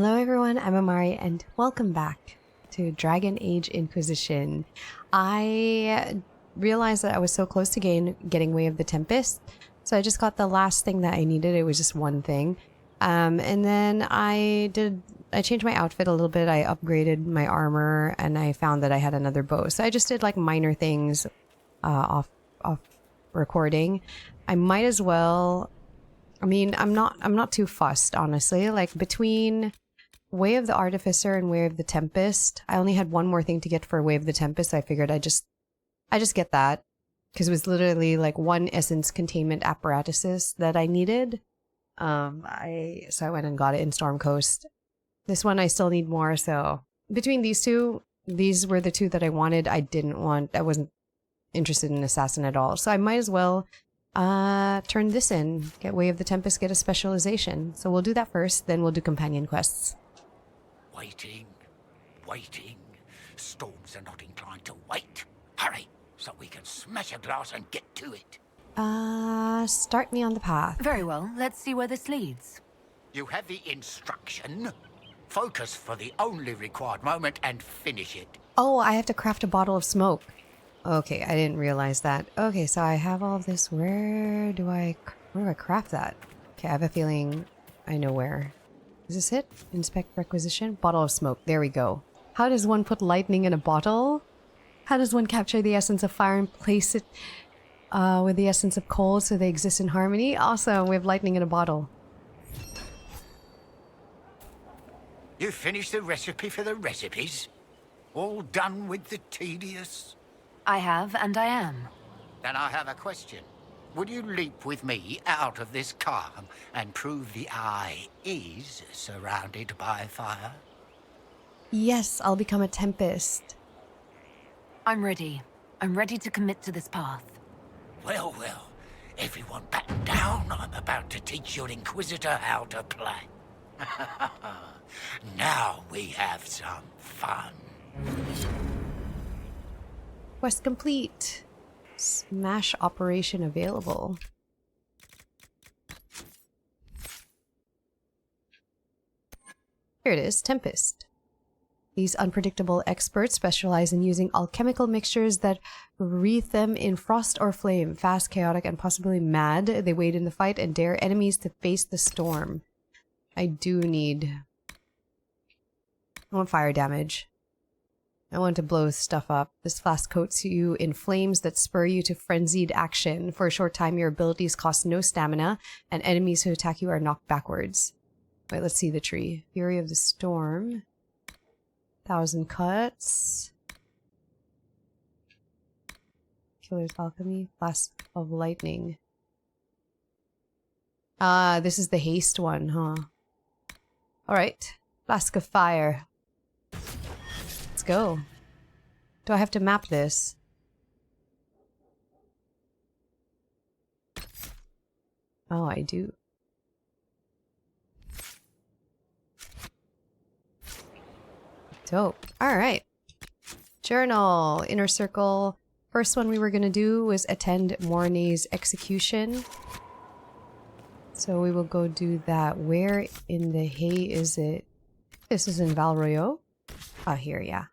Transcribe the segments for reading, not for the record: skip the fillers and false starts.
Hello everyone, I'm HeyAmarii and welcome back to Dragon Age Inquisition. I realized that I was so close to getting Way of the Tempest, so I just got the last thing that I needed. It was just one thing. And then I changed my outfit a little bit. I upgraded my armor and I found that I had another bow. So I just did like minor things off recording. I might as well, I mean, I'm not too fussed, honestly. Like between Way of the Artificer and Way of the Tempest, I only had one more thing to get for Way of the Tempest. So I figured I just get that because it was literally like one essence containment apparatuses that I needed. So I went and got it in Storm Coast. This one I still need more. So between these two, these were the two that I wanted. I wasn't interested in Assassin at all. So I might as well turn this in, get Way of the Tempest, get a specialization. So we'll do that first, then we'll do companion quests. Waiting. Storms are not inclined to wait. Hurry, so we can smash a glass and get to it. Start me on the path. Very well, let's see where this leads. You have the instruction. Focus for the only required moment and finish it. Oh, I have to craft a bottle of smoke. Okay, I didn't realize that. Okay, so I have all of this. Where do I craft that? Okay, I have a feeling I know where. Is this it? Inspect requisition? Bottle of smoke. There we go. How does one put lightning in a bottle? How does one capture the essence of fire and place it with the essence of cold so they exist in harmony? Awesome, we have lightning in a bottle. You finished the recipe for the recipes? All done with the tedious? I have, and I am. Then I have a question. Would you leap with me out of this calm and prove the eye is surrounded by fire? Yes, I'll become a Tempest. I'm ready. I'm ready to commit to this path. Well, everyone batten down. I'm about to teach your Inquisitor how to play. Now we have some fun. Quest complete. Smash operation available. Here it is, Tempest. These unpredictable experts specialize in using alchemical mixtures that wreathe them in frost or flame. Fast, chaotic, and possibly mad, they wade in the fight and dare enemies to face the storm. I want fire damage. I want to blow stuff up. This flask coats you in flames that spur you to frenzied action. For a short time, your abilities cost no stamina, and enemies who attack you are knocked backwards. Wait, let's see the tree. Fury of the Storm. 1,000 cuts. Killer's Alchemy. Flask of Lightning. This is the haste one, huh? Alright. Flask of Fire. Let's go. Do I have to map this? Oh, I do. Dope. Alright. Journal. Inner circle. First one we were going to do was attend Mornay's execution. So we will go do that. Where in the hay is it? This is in Valroyo. Oh, here, yeah.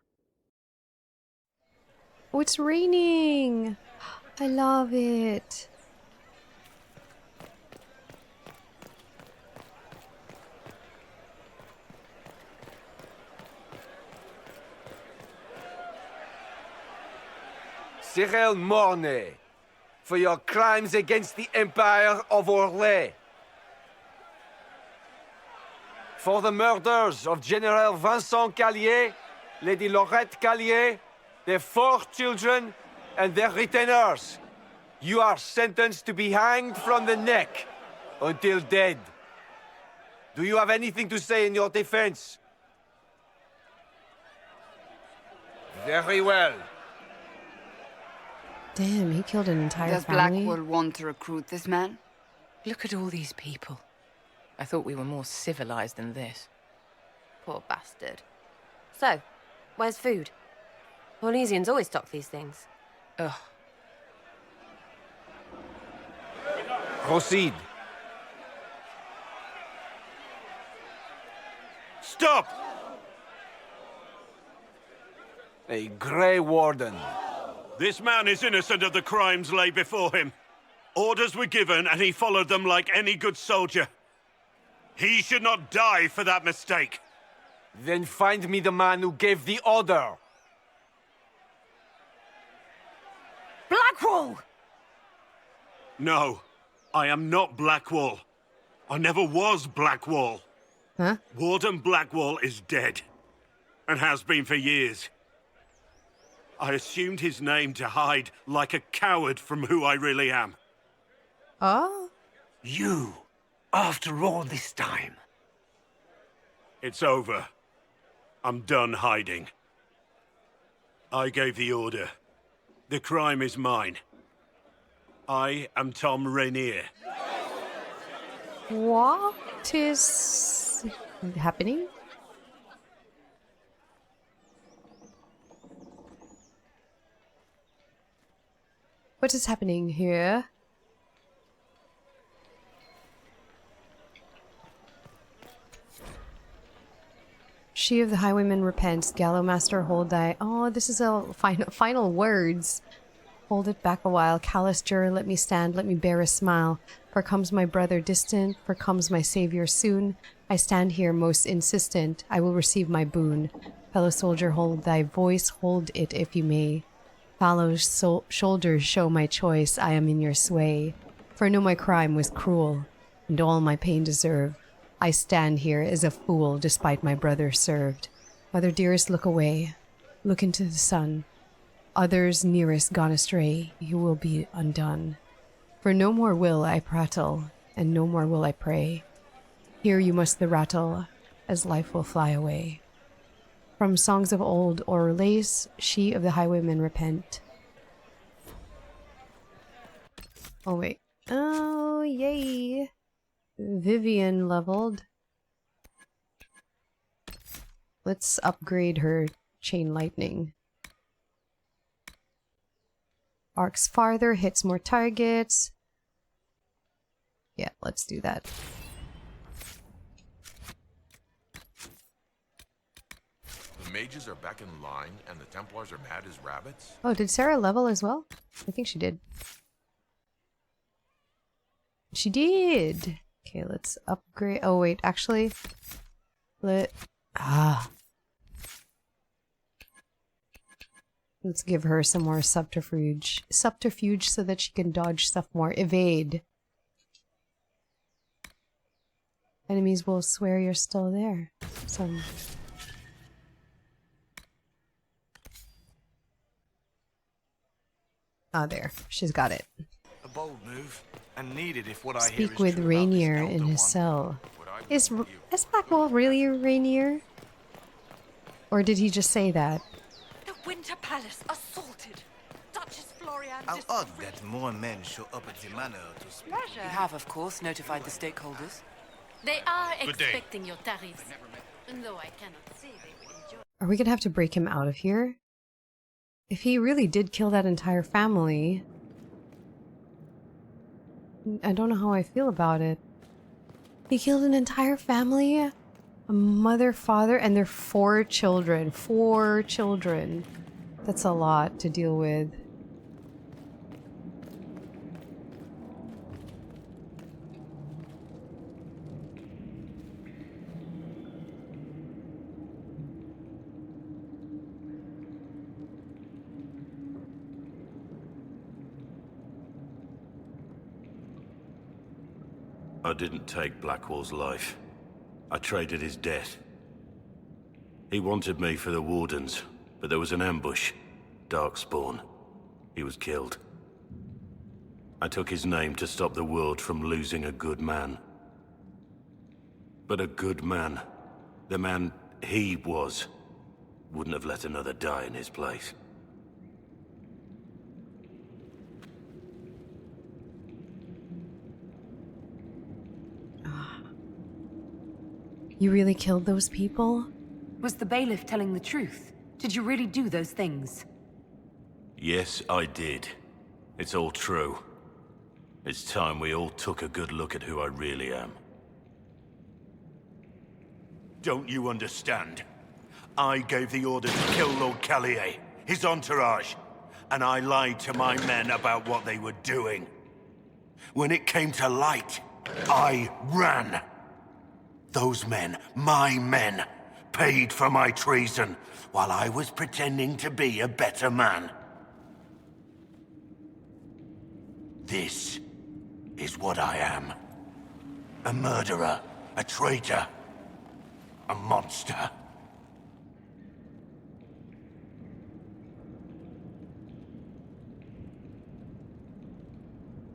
Oh, it's raining! I love it. Cyril Mornay, for your crimes against the Empire of Orlais. For the murders of General Vincent Callier, Lady Laurette Callier, their 4 children, and their retainers. You are sentenced to be hanged from the neck until dead. Do you have anything to say in your defense? Very well. Damn, he killed an entire Does family. Blackwell want to recruit this man? Look at all these people. I thought we were more civilized than this. Poor bastard. So, where's food? Orlesians always stock these things. Ugh. Proceed. Stop! A Grey Warden. This man is innocent of the crimes laid before him. Orders were given, and he followed them like any good soldier. He should not die for that mistake. Then find me the man who gave the order. Blackwall! No, I am not Blackwall. I never was Blackwall. Huh? Warden Blackwall is dead, and has been for years. I assumed his name to hide like a coward from who I really am. Oh? You, after all this time. It's over. I'm done hiding. I gave the order. The crime is mine. I am Tom Rainier. What is happening? What is happening here? She of the Highwayman repents. Gallowmaster, hold thy... Oh, this is a final words. Hold it back a while. Callous juror, let me stand, let me bear a smile. For comes my brother distant, for comes my savior soon. I stand here most insistent, I will receive my boon. Fellow soldier, hold thy voice, hold it if you may. Fallow shoulders show my choice, I am in your sway. For I know my crime was cruel, and all my pain deserve. I stand here as a fool, despite my brother served. Mother dearest, look away, look into the sun. Others nearest gone astray, you will be undone. For no more will I prattle, and no more will I pray. Here you must the rattle, as life will fly away. From songs of old or lace, she of the highwaymen repent. Oh wait. Oh yay. Vivian leveled. Let's upgrade her chain lightning. Arcs farther, hits more targets. Yeah, let's do that. The mages are back in line, and the Templars are mad as rabbits. Oh, did Sarah level as well? I think she did. She did! Okay, let's upgrade. Oh, wait, actually. Let's give her some more subterfuge. Subterfuge so that she can dodge stuff more. Evade. Enemies will swear you're still there. Some. Ah, there. She's got it. A bold move, and needed if what I hear Speak is with true about Rainier this elder in his one. cell. Is Blackwall really Rainier? Or did he just say that? The Winter Palace assaulted. Duchess Florian. How odd that more men show up at the manor to speak. We have, of course, notified the stakeholders. They are Good day. expecting your tariffs. Though I cannot say they will enjoy. Are we gonna have to break him out of here? If he really did kill that entire family... I don't know how I feel about it. He killed an entire family? A mother, father, and their 4 children. 4 children. That's a lot to deal with. I didn't take Blackwall's life. I traded his death. He wanted me for the Wardens, but there was an ambush. Darkspawn. He was killed. I took his name to stop the world from losing a good man. But a good man, the man he was, wouldn't have let another die in his place. You really killed those people? Was the bailiff telling the truth? Did you really do those things? Yes, I did. It's all true. It's time we all took a good look at who I really am. Don't you understand? I gave the order to kill Lord Callier, his entourage, and I lied to my men about what they were doing. When it came to light, I ran. Those men, my men, paid for my treason, while I was pretending to be a better man. This is what I am. A murderer, a traitor, a monster.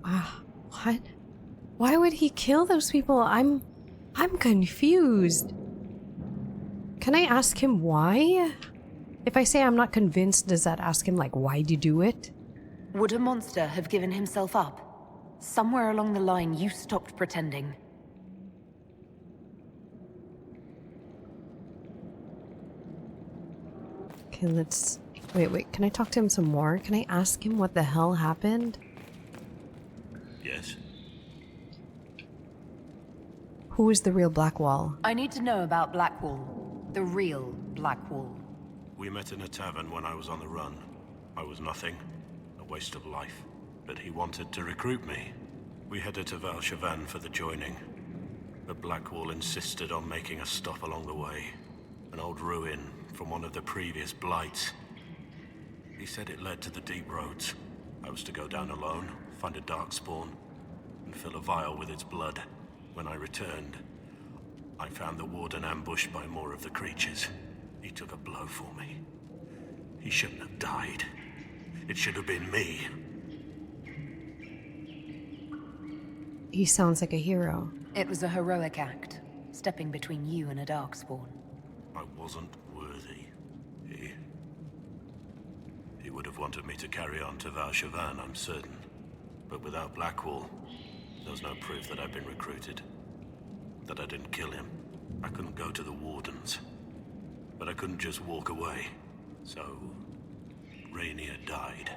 What? Why would he kill those people? I'm confused. Can I ask him why? If I say I'm not convinced, does that ask him, like, why'd you do it? Would a monster have given himself up? Somewhere along the line, you stopped pretending. Okay, let's... Wait, can I talk to him some more? Can I ask him what the hell happened? Yes. Who is the real Blackwall? I need to know about Blackwall. The real Blackwall. We met in a tavern when I was on the run. I was nothing, a waste of life. But he wanted to recruit me. We headed to Valchavan for the joining. But Blackwall insisted on making a stop along the way. An old ruin from one of the previous blights. He said it led to the deep roads. I was to go down alone, find a darkspawn, and fill a vial with its blood. When I returned, I found the warden ambushed by more of the creatures. He took a blow for me. He shouldn't have died. It should have been me. He sounds like a hero. It was a heroic act, stepping between you and a darkspawn. I wasn't worthy. He would have wanted me to carry on to Valchavan, I'm certain. But without Blackwall, there's no proof that I'd been recruited. That I didn't kill him. I couldn't go to the Wardens. But I couldn't just walk away. So, Rainier died.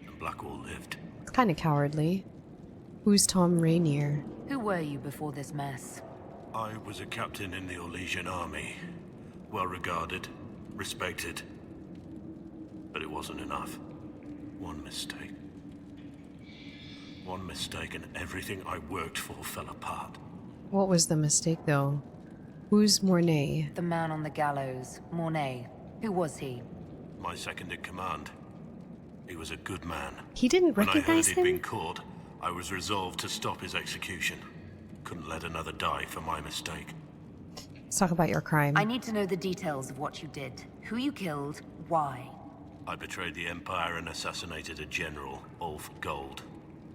And Blackwall lived. It's kind of cowardly. Who's Tom Rainier? Who were you before this mess? I was a captain in the Orlesian army. Well regarded, respected. But it wasn't enough. One mistake. One mistake and everything I worked for fell apart. What was the mistake, though? Who's Mornay? The man on the gallows, Mornay. Who was he? My second in command. He was a good man. He didn't When I heard recognize he'd him? been caught, I was resolved to stop his execution. Couldn't let another die for my mistake. Let's talk about your crime. I need to know the details of what you did. Who you killed, why. I betrayed the Empire and assassinated a general, Ulf Gold.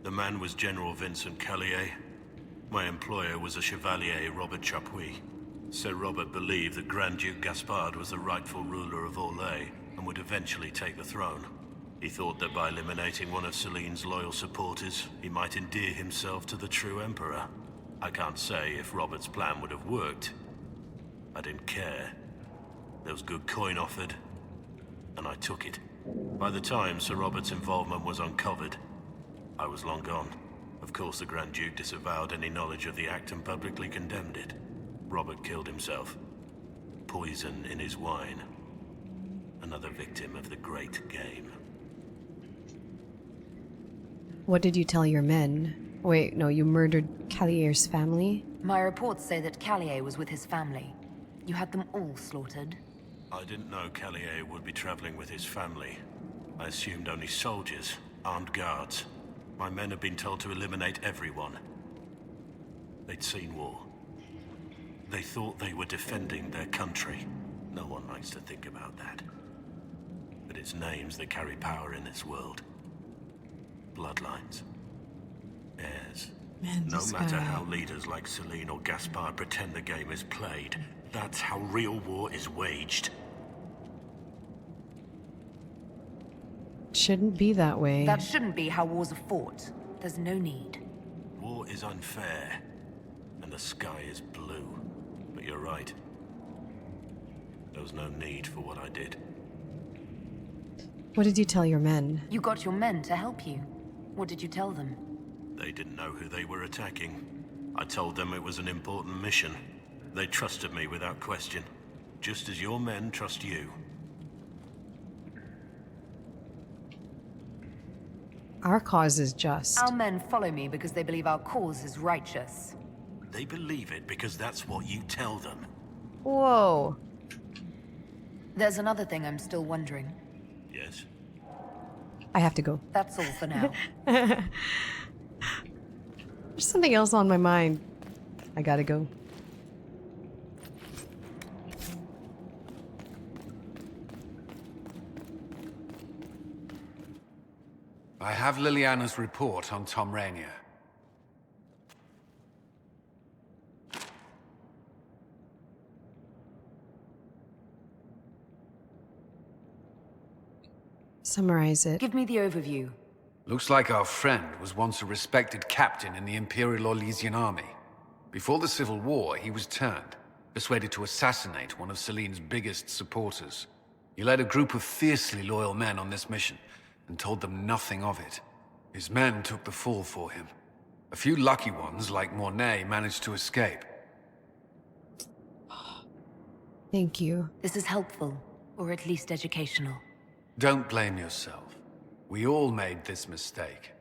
The man was General Vincent Callier. My employer was a Chevalier, Robert Chapuis. Sir Robert believed that Grand Duke Gaspard was the rightful ruler of Orlais and would eventually take the throne. He thought that by eliminating one of Celine's loyal supporters, he might endear himself to the true Emperor. I can't say if Robert's plan would have worked. I didn't care. There was good coin offered, and I took it. By the time Sir Robert's involvement was uncovered, I was long gone. Of course, the Grand Duke disavowed any knowledge of the act and publicly condemned it. Robert killed himself. Poison in his wine. Another victim of the great game. What did you tell your men? Wait, no, you murdered Callier's family? My reports say that Callier was with his family. You had them all slaughtered. I didn't know Callier would be traveling with his family. I assumed only soldiers, armed guards. My men had been told to eliminate everyone. They'd seen war. They thought they were defending their country. No one likes to think about that. But it's names that carry power in this world. Bloodlines. Heirs. Man, No this matter guy. how leaders like Celine or Gaspard pretend the game is played, that's how real war is waged. Shouldn't be that way. That shouldn't be how wars are fought. There's no need. War is unfair, and the sky is blue. But you're right. There was no need for what I did. What did you tell your men? You got your men to help you. What did you tell them? They didn't know who they were attacking. I told them it was an important mission. They trusted me without question, just as your men trust you. Our cause is just. Our men follow me because they believe our cause is righteous. They believe it because that's what you tell them. Whoa. There's another thing I'm still wondering. Yes? I have to go. That's all for now. There's something else on my mind. I gotta go. I have Liliana's report on Tom Rainier. Summarize it. Give me the overview. Looks like our friend was once a respected captain in the Imperial Orlesian army. Before the Civil War, he was turned, persuaded to assassinate one of Celine's biggest supporters. He led a group of fiercely loyal men on this mission, and told them nothing of it. His men took the fall for him. A few lucky ones, like Mornay, managed to escape. Thank you. This is helpful, or at least educational. Don't blame yourself. We all made this mistake.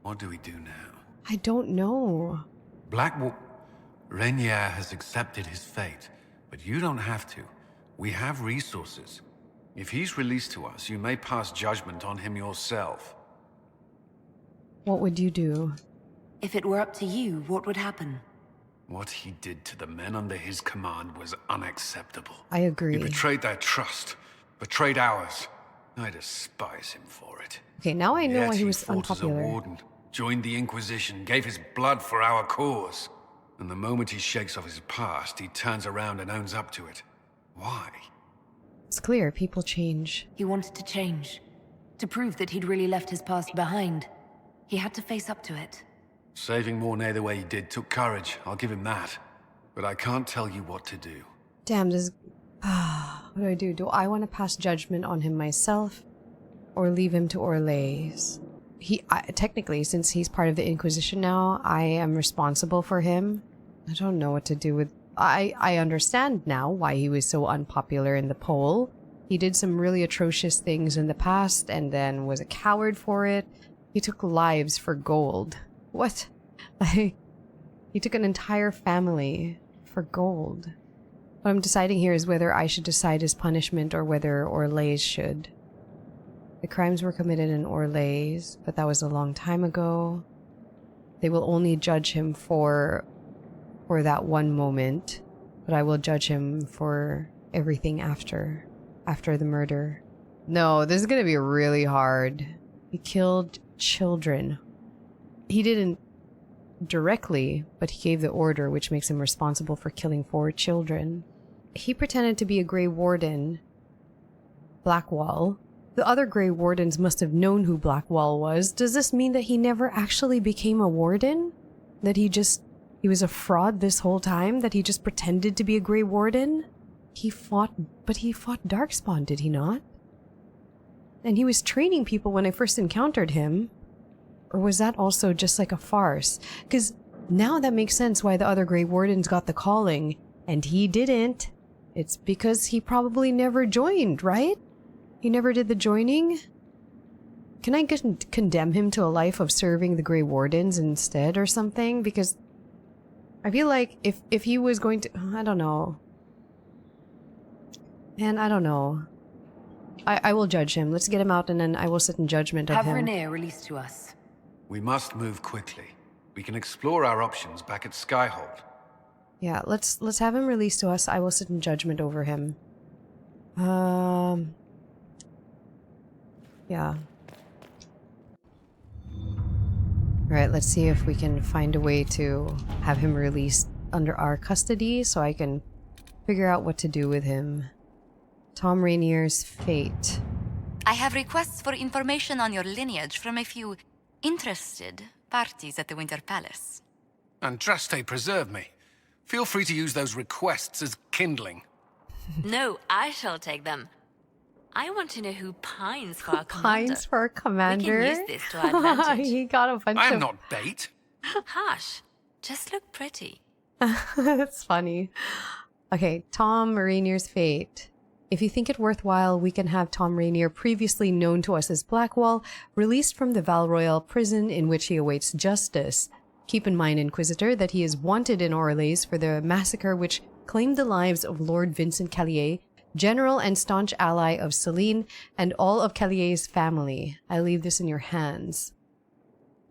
What do we do now? I don't know. Rainier has accepted his fate, but you don't have to. We have resources. If he's released to us, you may pass judgment on him yourself. What would you do? If it were up to you, what would happen? What he did to the men under his command was unacceptable. I agree. He betrayed their trust, betrayed ours. I despise him for it. Okay, now I know Yet why he was fought as a unpopular. warden, joined the Inquisition, gave his blood for our cause. And the moment he shakes off his past, he turns around and owns up to it. Why? It's clear people change. He wanted to change. To prove that he'd really left his past behind. He had to face up to it. Saving Mornay the way he did took courage, I'll give him that. But I can't tell you what to do. Damn, does... what do I do? Do I want to pass judgment on him myself? Or leave him to Orlais? Technically, since he's part of the Inquisition now, I am responsible for him. I don't know what to do with... I understand now why he was so unpopular in the poll. He did some really atrocious things in the past and then was a coward for it. He took lives for gold. What? He took an entire family for gold. What I'm deciding here is whether I should decide his punishment or whether Orlais should. The crimes were committed in Orlais, but that was a long time ago. They will only judge him for that one moment, but I will judge him for everything after the murder. No, this is gonna be really hard. He killed children. He didn't directly, but he gave the order, which makes him responsible for killing 4 children. He pretended to be a Grey Warden. Blackwall. The other Grey Wardens must have known who Blackwall was. Does this mean that he never actually became a Warden? That he was a fraud this whole time? That he just pretended to be a Grey Warden? He fought Darkspawn, did he not? And he was training people when I first encountered him. Or was that also just like a farce? Because now that makes sense why the other Grey Wardens got the calling, and he didn't. It's because he probably never joined, right? He never did the joining? Can I condemn him to a life of serving the Grey Wardens instead or something? Because I feel like if he was going to... I don't know. Man, I don't know. I will judge him. Let's get him out and then I will sit in judgment of him. Have Rainier released to us. We must move quickly. We can explore our options back at Skyhold. Yeah, let's have him released to us. I will sit in judgment over him. Yeah. Alright, let's see if we can find a way to have him released under our custody so I can figure out what to do with him. Tom Rainier's fate. I have requests for information on your lineage from a few interested parties at the Winter Palace. Andraste preserve me. Feel free to use those requests as kindling. No, I shall take them. I want to know who pines for our commander. Pines for our commander? We can use this to our advantage. He got a bunch I'm of... not bait. Hush. Just look pretty. That's funny. Okay, Tom Rainier's fate. If you think it worthwhile, we can have Tom Rainier, previously known to us as Blackwall, released from the Val Royale prison in which he awaits justice. Keep in mind, Inquisitor, that he is wanted in Orlais for the massacre which claimed the lives of Lord Vincent Callier, general and staunch ally of Celine, and all of Callier's family. I leave this in your hands.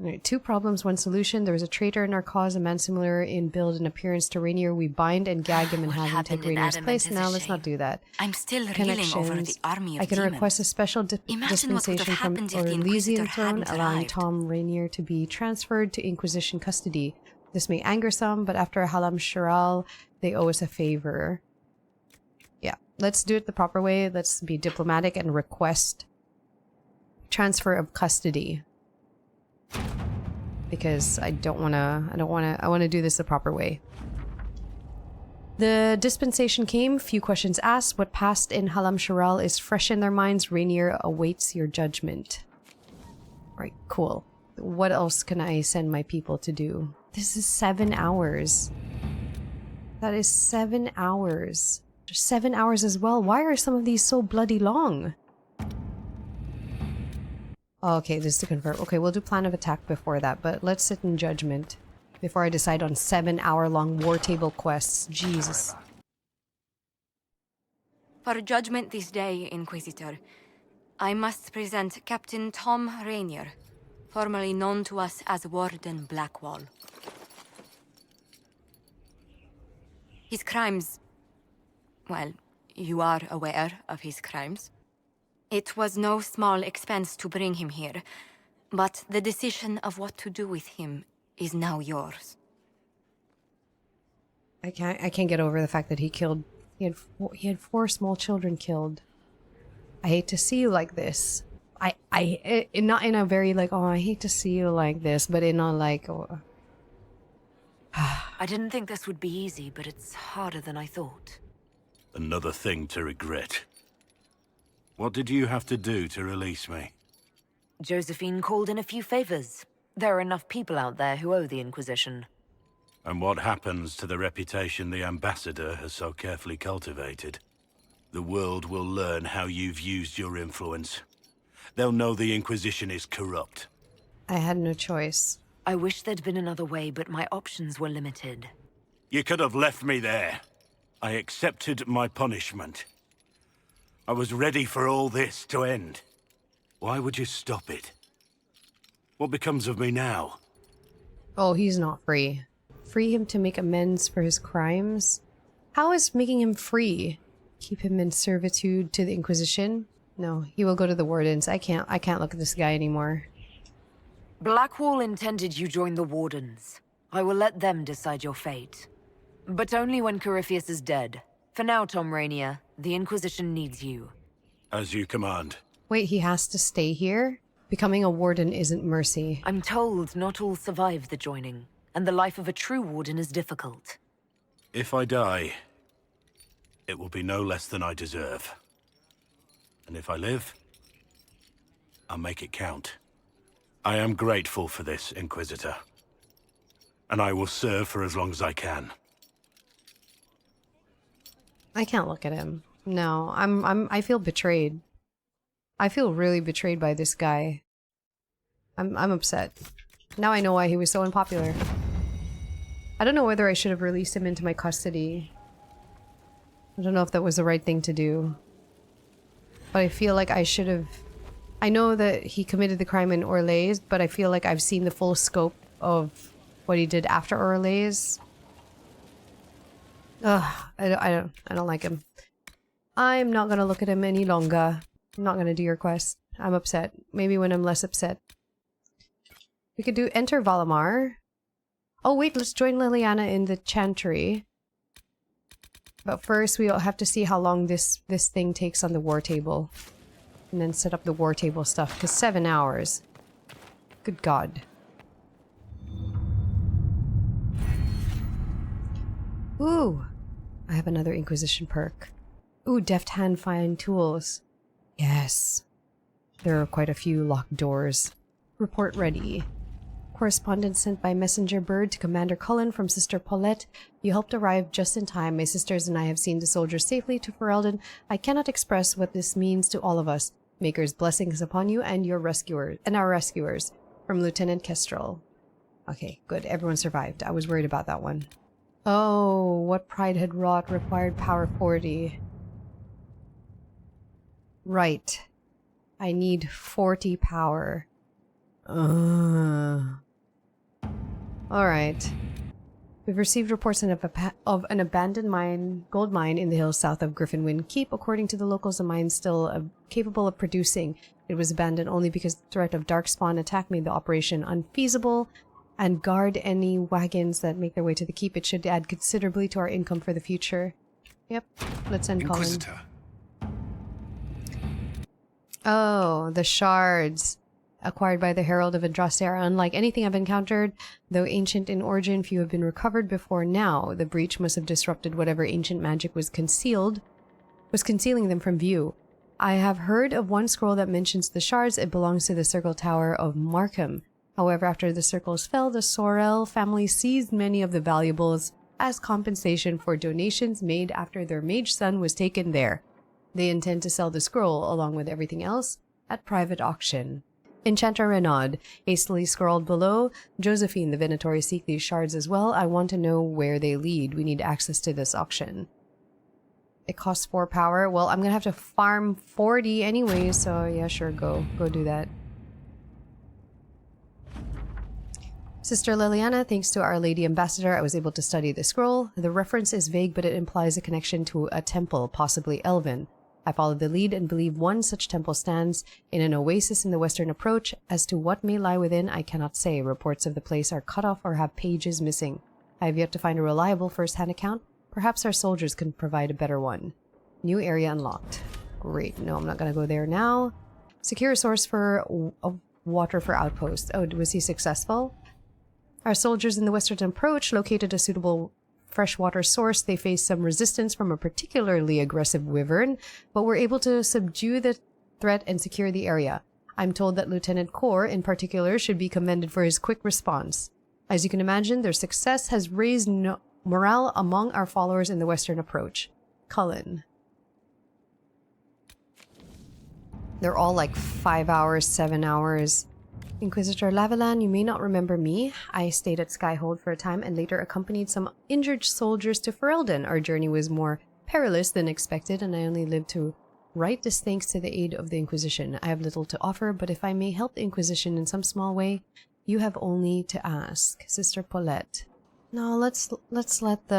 Alright, 2 problems, 1 solution. There is a traitor in our cause, a man similar in build and appearance to Rainier. We bind and gag him and have him take Rainier's place. Now let's not do that. I'm still reeling over the army of I can demons. request a special dispensation from Orlesian throne, allowing arrived. Tom Rainier to be transferred to Inquisition custody. This may anger some, but after Halam Shiral, they owe us a favor. Yeah, let's do it the proper way. Let's be diplomatic and request transfer of custody. Because I want to do this the proper way. The dispensation came, few questions asked. What passed in Halam Shiral is fresh in their minds. Rainier awaits your judgment. Right, cool. What else can I send my people to do? This is 7 hours. That is 7 hours. 7 hours as well. Why are some of these so bloody long? Oh, okay, this is to confirm. Okay, we'll do plan of attack before that, but let's sit in judgment before I decide on 7-hour-long war table quests. Jesus. For judgment this day, Inquisitor, I must present Captain Tom Rainier, formerly known to us as Warden Blackwall. His crimes... well, you are aware of his crimes. It was no small expense to bring him here, but the decision of what to do with him is now yours. I can't get over the fact that he had 4 small children killed. I hate to see you like this. Not in a very like, oh, I hate to see you like this, but in a like, oh. I didn't think this would be easy, but it's harder than I thought. Another thing to regret. What did you have to do to release me? Josephine called in a few favors. There are enough people out there who owe the Inquisition. And what happens to the reputation the Ambassador has so carefully cultivated? The world will learn how you've used your influence. They'll know the Inquisition is corrupt. I had no choice. I wish there'd been another way, but my options were limited. You could have left me there. I accepted my punishment. I was ready for all this to end. Why would you stop it? What becomes of me now? Oh, he's not free. Free him to make amends for his crimes? How is making him free? Keep him in servitude to the Inquisition? No, he will go to the Wardens. I can't look at this guy anymore. Blackwall intended you join the Wardens. I will let them decide your fate. But only when Corypheus is dead. For now, Tom Rainier, the Inquisition needs you. As you command. Wait, he has to stay here? Becoming a Warden isn't mercy. I'm told not all survive the joining, and the life of a true Warden is difficult. If I die, it will be no less than I deserve. And if I live, I'll make it count. I am grateful for this, Inquisitor. And I will serve for as long as I can. I can't look at him. No, I feel betrayed. I feel really betrayed by this guy. I'm upset. Now I know why he was so unpopular. I don't know whether I should have released him into my custody. I don't know if that was the right thing to do. But I feel like I should have... I know that he committed the crime in Orlais, but I feel like I've seen the full scope of what he did after Orlais. Ugh, I don't like him. I'm not gonna look at him any longer. I'm not gonna do your quest. I'm upset. Maybe when I'm less upset. We could do enter Valamar. Oh wait, let's join Liliana in the Chantry. But first we'll have to see how long this thing takes on the war table. And then set up the war table stuff, because 7 hours. Good God. Ooh! I have another Inquisition perk. Ooh, deft hand find tools. Yes. There are quite a few locked doors. Report ready. Correspondence sent by messenger bird to Commander Cullen from Sister Paulette. You helped arrive just in time. My sisters and I have seen the soldiers safely to Ferelden. I cannot express what this means to all of us. Maker's blessings upon you and your rescuers and our rescuers. From Lieutenant Kestrel. Okay, good. Everyone survived. I was worried about that one. Oh, what pride had wrought required power 40. Right. I need 40 power. Alright. We've received reports of an abandoned gold mine in the hills south of Griffinwind Keep. According to the locals, the mine is still capable of producing. It was abandoned only because the threat of Darkspawn attack made the operation unfeasible. And guard any wagons that make their way to the keep. It should add considerably to our income for the future. Yep, let's end Inquisitor. Oh, the shards. Acquired by the Herald of Andraste are unlike anything I've encountered. Though ancient in origin, few have been recovered before now. The breach must have disrupted whatever ancient magic was concealing them from view. I have heard of one scroll that mentions the shards. It belongs to the Circle Tower of Markham. However, after the circles fell, the Sorel family seized many of the valuables as compensation for donations made after their mage son was taken there. They intend to sell the scroll, along with everything else, at private auction. Enchanter Renaud hastily scrawled below, Josephine, the Venatori seek these shards as well. I want to know where they lead. We need access to this auction. It costs 4 power. Well, I'm going to have to farm 40 anyway, so yeah, sure, go do that. Sister Liliana, thanks to Our Lady Ambassador, I was able to study the scroll. The reference is vague, but it implies a connection to a temple, possibly elven. I followed the lead and believe one such temple stands in an oasis in the western approach. As to what may lie within, I cannot say. Reports of the place are cut off or have pages missing. I have yet to find a reliable first-hand account. Perhaps our soldiers can provide a better one. New area unlocked. Great. No, I'm not going to go there now. Secure a source for water for outpost. Oh, was he successful? Our soldiers in the western approach located a suitable freshwater source. They faced some resistance from a particularly aggressive wyvern, but were able to subdue the threat and secure the area. I'm told that Lieutenant Core, in particular, should be commended for his quick response. As you can imagine, their success has raised morale among our followers in the western approach. Cullen. They're all like 5 hours, 7 hours. Inquisitor Lavalin, you may not remember me. I stayed at Skyhold for a time and later accompanied some injured soldiers to Ferelden. Our journey was more perilous than expected, and I only lived to write this thanks to the aid of the Inquisition. I have little to offer, but if I may help the Inquisition in some small way, you have only to ask. Sister Paulette. No, let's let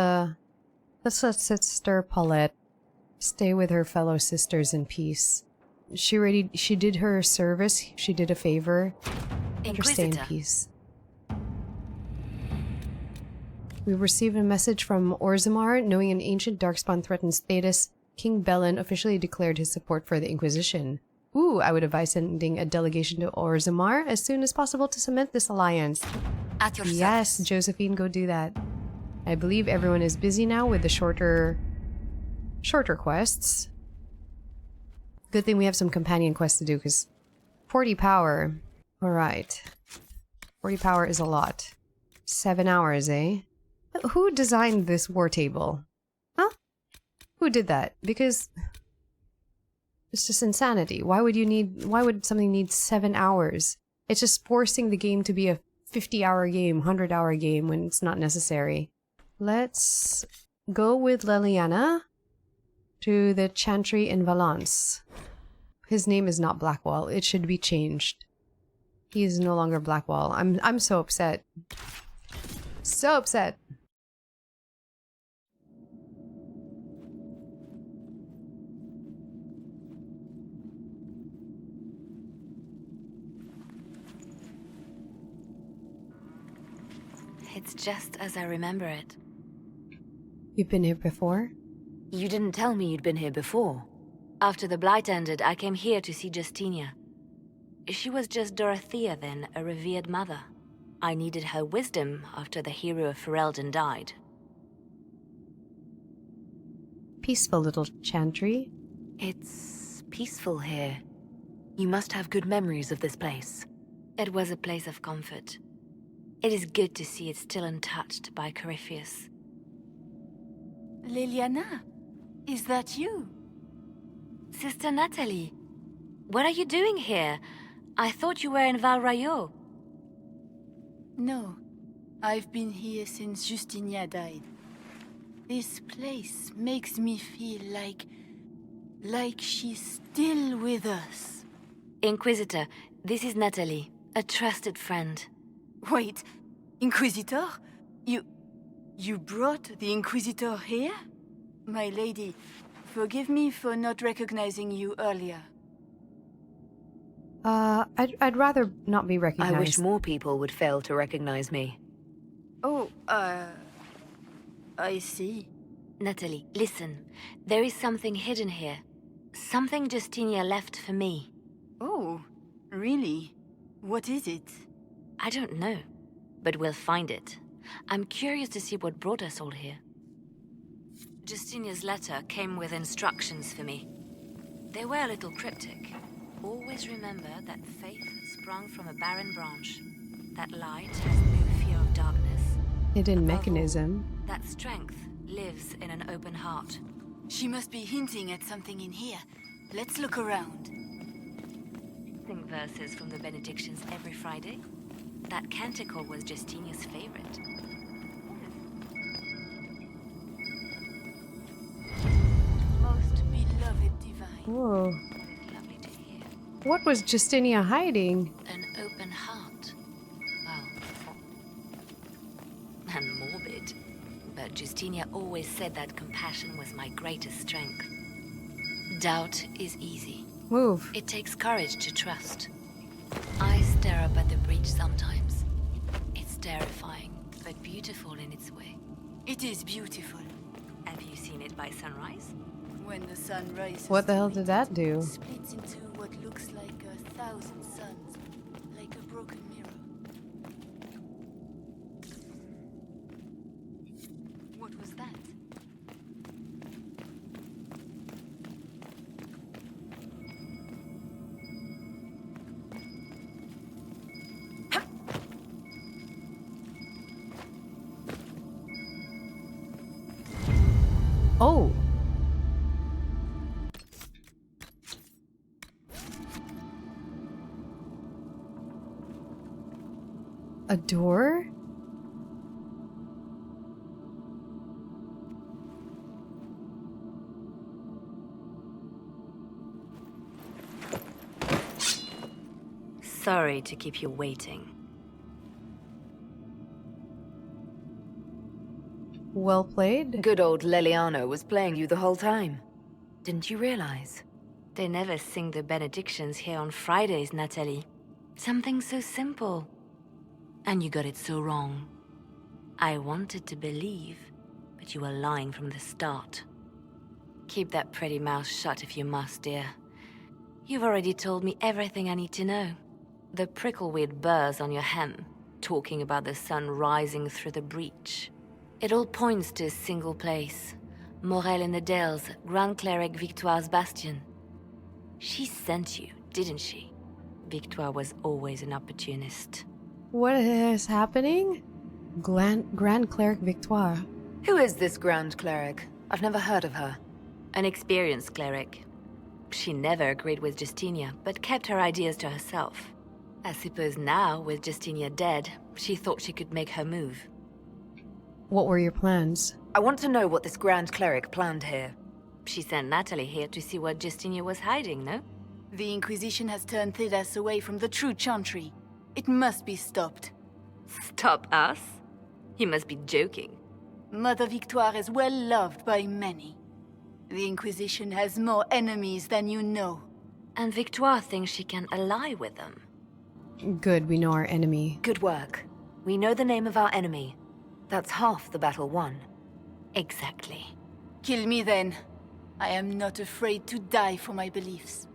Sister Paulette stay with her fellow sisters in peace. She did her service. She did a favor. Let her stay in peace. We received a message from Orzammar. Knowing an ancient darkspawn threatens Thedas, King Bellin officially declared his support for the Inquisition. Ooh, I would advise sending a delegation to Orzammar as soon as possible to cement this alliance. At your Yes, service. Josephine, go do that. I believe everyone is busy now with the shorter quests. Good thing we have some companion quests to do, because 40 power. Alright. 40 power is a lot. 7 hours, eh? Who designed this war table? Huh? Who did that? Because it's just insanity. Why would something need 7 hours? It's just forcing the game to be a 50-hour game, 100-hour game when it's not necessary. Let's go with Liliana to the Chantry in Valence. His name is not Blackwall. It should be changed. He is no longer Blackwall. I'm so upset. So upset. It's just as I remember it. You've been here before? You didn't tell me you'd been here before. After the Blight ended, I came here to see Justinia. She was just Dorothea then, a revered mother. I needed her wisdom after the hero of Ferelden died. Peaceful little Chantry. It's peaceful here. You must have good memories of this place. It was a place of comfort. It is good to see it still untouched by Corypheus. Liliana, is that you? Sister Natalie, what are you doing here? I thought you were in Val Rayo. No, I've been here since Justinia died. This place makes me feel like she's still with us. Inquisitor, this is Natalie, a trusted friend. Wait, Inquisitor? You brought the Inquisitor here? My lady, forgive me for not recognizing you earlier. I'd rather not be recognized. I wish more people would fail to recognize me. Oh, I see. Natalie, listen. There is something hidden here. Something Justinia left for me. Oh, really? What is it? I don't know, but we'll find it. I'm curious to see what brought us all here. Justinia's letter came with instructions for me. They were a little cryptic. Always remember that faith sprung from a barren branch. That light has no fear of darkness. Hidden mechanism. That strength lives in an open heart. She must be hinting at something in here. Let's look around. Sing verses from the benedictions every Friday. That canticle was Justinia's favorite. Most beloved divine. Whoa. What was Justinia hiding? An open heart. Well, and morbid. But Justinia always said that compassion was my greatest strength. Doubt is easy. Move. It takes courage to trust. I stare up at the breach sometimes. It's terrifying, but beautiful in its way. It is beautiful. Have you seen it by sunrise? When the sun rises. What the hell did that do? Splits into what looks like 1,000 suns, like a broken mirror. What was that? Oh. A door? Sorry to keep you waiting. Well played. Good old Leliano was playing you the whole time. Didn't you realize? They never sing the benedictions here on Fridays, Natalie. Something so simple. And you got it so wrong. I wanted to believe, but you were lying from the start. Keep that pretty mouth shut if you must, dear. You've already told me everything I need to know. The prickleweed burrs on your hem, talking about the sun rising through the breach. It all points to a single place. Morel in the Dales, Grand Cleric Victoire's bastion. She sent you, didn't she? Victoire was always an opportunist. What is happening? Grand Cleric Victoire. Who is this Grand Cleric? I've never heard of her. An experienced cleric. She never agreed with Justinia, but kept her ideas to herself. I suppose now, with Justinia dead, she thought she could make her move. What were your plans? I want to know what this Grand Cleric planned here. She sent Natalie here to see what Justinia was hiding, no? The Inquisition has turned Thidas away from the true Chantry. It must be stopped. Stop us? You must be joking. Mother Victoire is well loved by many. The Inquisition has more enemies than you know. And Victoire thinks she can ally with them. Good, we know our enemy. Good work. We know the name of our enemy. That's half the battle won. Exactly. Kill me then. I am not afraid to die for my beliefs.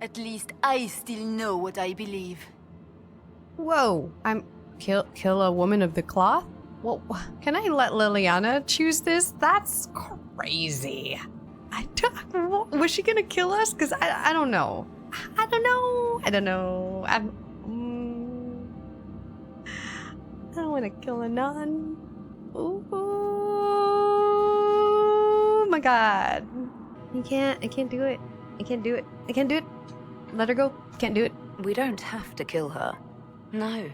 At least I still know what I believe. Whoa, I'm... Kill a woman of the cloth? Well, can I let Liliana choose this? That's crazy. Was she gonna kill us? Because I don't know. I don't know. I don't wanna kill a nun. Oh my god. I can't do it. I can't do it. I can't do it. Let her go. Can't do it. We don't have to kill her. No.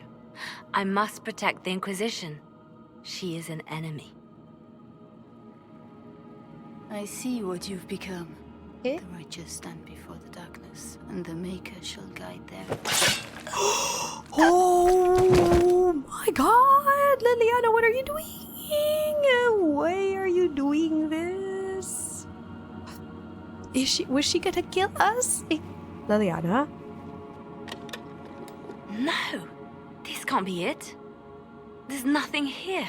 I must protect the Inquisition. She is an enemy. I see what you've become. Eh? The righteous stand before the darkness, and the Maker shall guide them. Oh my god! Liliana, what are you doing? Why are you doing this? Was she gonna kill us? Liliana? No! This can't be it. There's nothing here.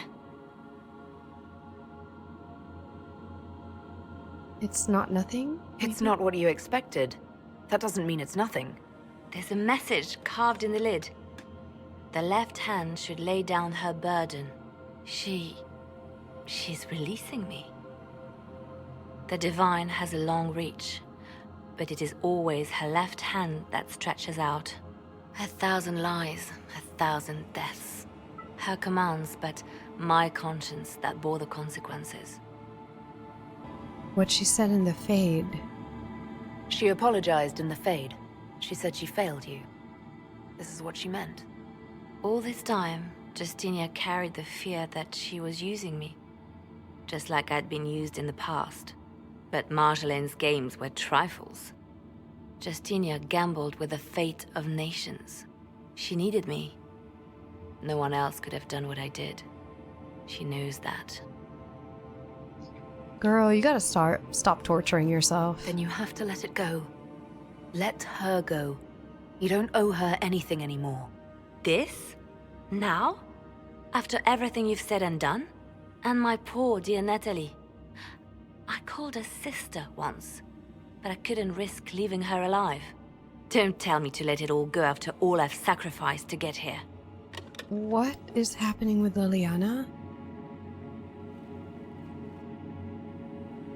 It's not nothing? It's not what you expected. That doesn't mean it's nothing. There's a message carved in the lid. The left hand should lay down her burden. She's releasing me. The divine has a long reach, but it is always her left hand that stretches out. 1,000 lies, 1,000 deaths. Her commands, but my conscience that bore the consequences. What she said in the Fade. She apologized in the Fade. She said she failed you. This is what she meant. All this time, Justinia carried the fear that she was using me. Just like I'd been used in the past. But Marjolaine's games were trifles. Justinia gambled with the fate of nations. She needed me. No one else could have done what I did. She knows that. Girl, you gotta stop torturing yourself. Then you have to let it go. Let her go. You don't owe her anything anymore. This? Now? After everything you've said and done? And my poor dear Natalie. I called her sister once, but I couldn't risk leaving her alive. Don't tell me to let it all go after all I've sacrificed to get here. What is happening with Liliana?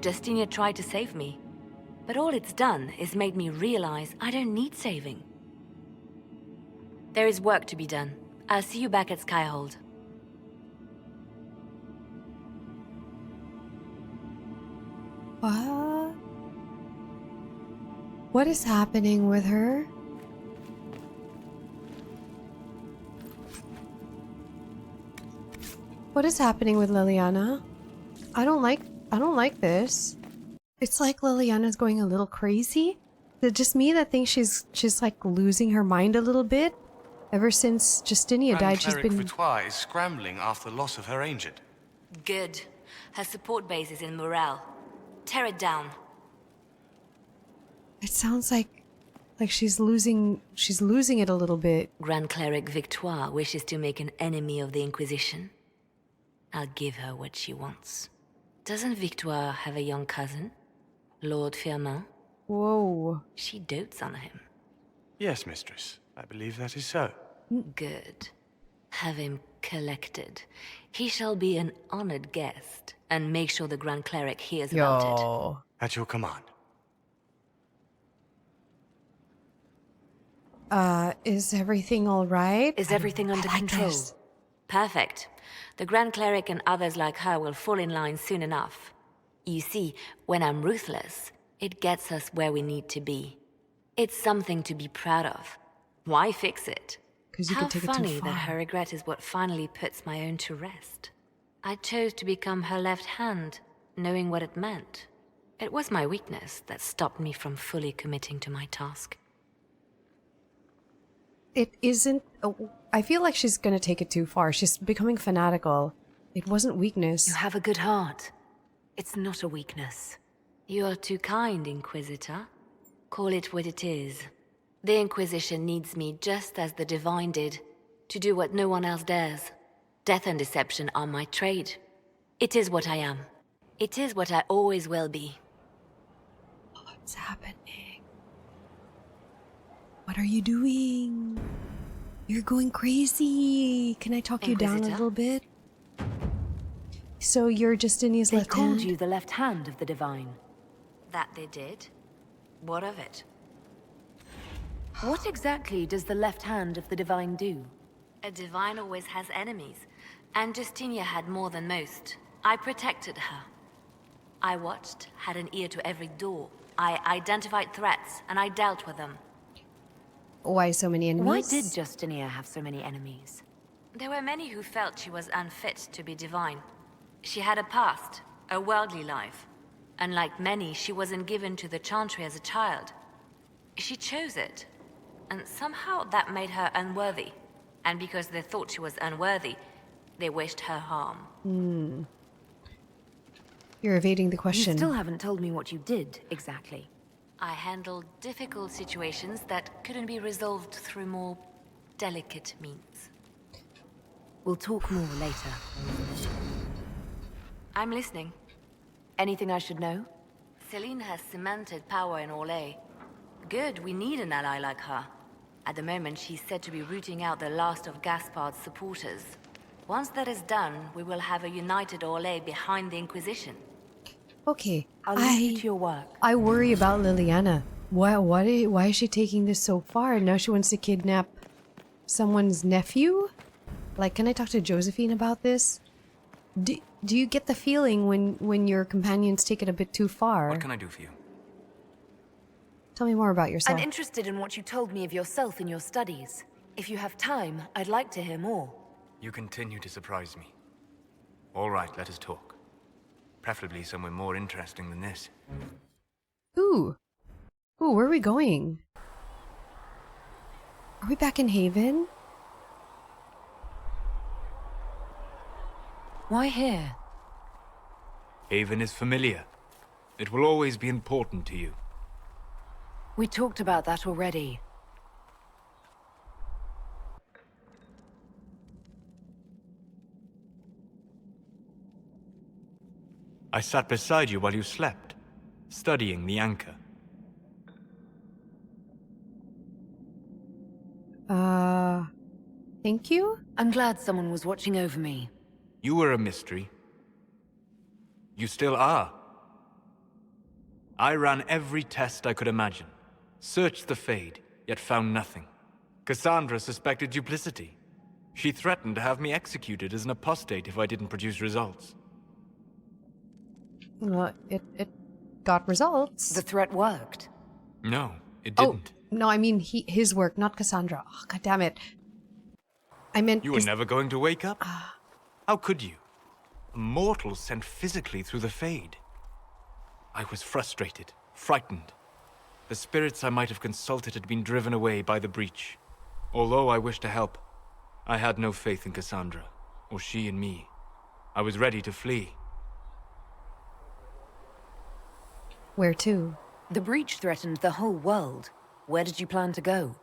Justinia tried to save me, but all it's done is made me realize I don't need saving. There is work to be done. I'll see you back at Skyhold. What? What is happening with her? What is happening with Liliana? I don't like this. It's like Liliana's going a little crazy. Is it just me that thinks she's like losing her mind a little bit? Ever since Justinia died, she's been... Victoire is scrambling after the loss of her ancient. Good. Her support base is in Morale. Tear it down. It sounds like she's losing it a little bit. Grand Cleric Victoire wishes to make an enemy of the Inquisition. I'll give her what she wants. Doesn't Victoire have a young cousin? Lord Firmin? Whoa. She dotes on him. Yes, mistress. I believe that is so. Good. Have him collected. He shall be an honored guest, and make sure the Grand Cleric hears about it. At your command. Is everything all right? Is everything under control? This. Perfect. The Grand Cleric and others like her will fall in line soon enough. You see, when I'm ruthless, it gets us where we need to be. It's something to be proud of. Why fix it? Because you How can take it too funny far. that her regret is what finally puts my own to rest. I chose to become her left hand, knowing what it meant. It was my weakness that stopped me from fully committing to my task. It isn't... I feel like she's gonna take it too far. She's becoming fanatical. It wasn't weakness. You have a good heart. It's not a weakness. You are too kind, Inquisitor. Call it what it is. The Inquisition needs me just as the Divine did, to do what no one else dares. Death and deception are my trade. It is what I am. It is what I always will be. What's happening? What are you doing? You're going crazy. Can I talk you down a Inquisitor? little bit? So you're Justinia's They left called hand? you the left hand of the Divine. That they did? What of it? What exactly does the left hand of the Divine do? A Divine always has enemies, And Justinia had more than most. I protected her. I watched, had an ear to every door. I identified threats, and I dealt with them. Why so many enemies? Why did Justinia have so many enemies? There were many who felt she was unfit to be divine. She had a past, a worldly life. Unlike many, she wasn't given to the Chantry as a child. She chose it, and somehow that made her unworthy. And because they thought she was unworthy, they wished her harm. You're evading the question. You still haven't told me what you did, exactly. I handled difficult situations that couldn't be resolved through more delicate means. We'll talk more later. I'm listening. Anything I should know? Celine has cemented power in Orlais. Good, we need an ally like her. At the moment, she's said to be rooting out the last of Gaspard's supporters. Once that is done, we will have a united Orlais behind the Inquisition. Okay. I'll leave you to your work. I worry about Liliana. Why is she taking this so far? Now she wants to kidnap someone's nephew? Like, can I talk to Josephine about this? Do you get the feeling when your companions take it a bit too far? What can I do for you? Tell me more about yourself. I'm interested in what you told me of yourself in your studies. If you have time, I'd like to hear more. You continue to surprise me. All right, let us talk. Preferably somewhere more interesting than this. Ooh, where are we going? Are we back in Haven? Why here? Haven is familiar. It will always be important to you. We talked about that already. I sat beside you while you slept, studying the anchor. Thank you? I'm glad someone was watching over me. You were a mystery. You still are. I ran every test I could imagine. Searched the Fade, yet found nothing. Cassandra suspected duplicity. She threatened to have me executed as an apostate if I didn't produce results. Well, it got results. The threat worked. No, it didn't. Oh, no, I mean his work, not Cassandra. Oh, God damn it. I meant... You were never going to wake up? How could you? A mortal sent physically through the Fade. I was frustrated, frightened. The spirits I might have consulted had been driven away by the breach. Although I wished to help, I had no faith in Cassandra, or she in me. I was ready to flee. Where to? The breach threatened the whole world. Where did you plan to go?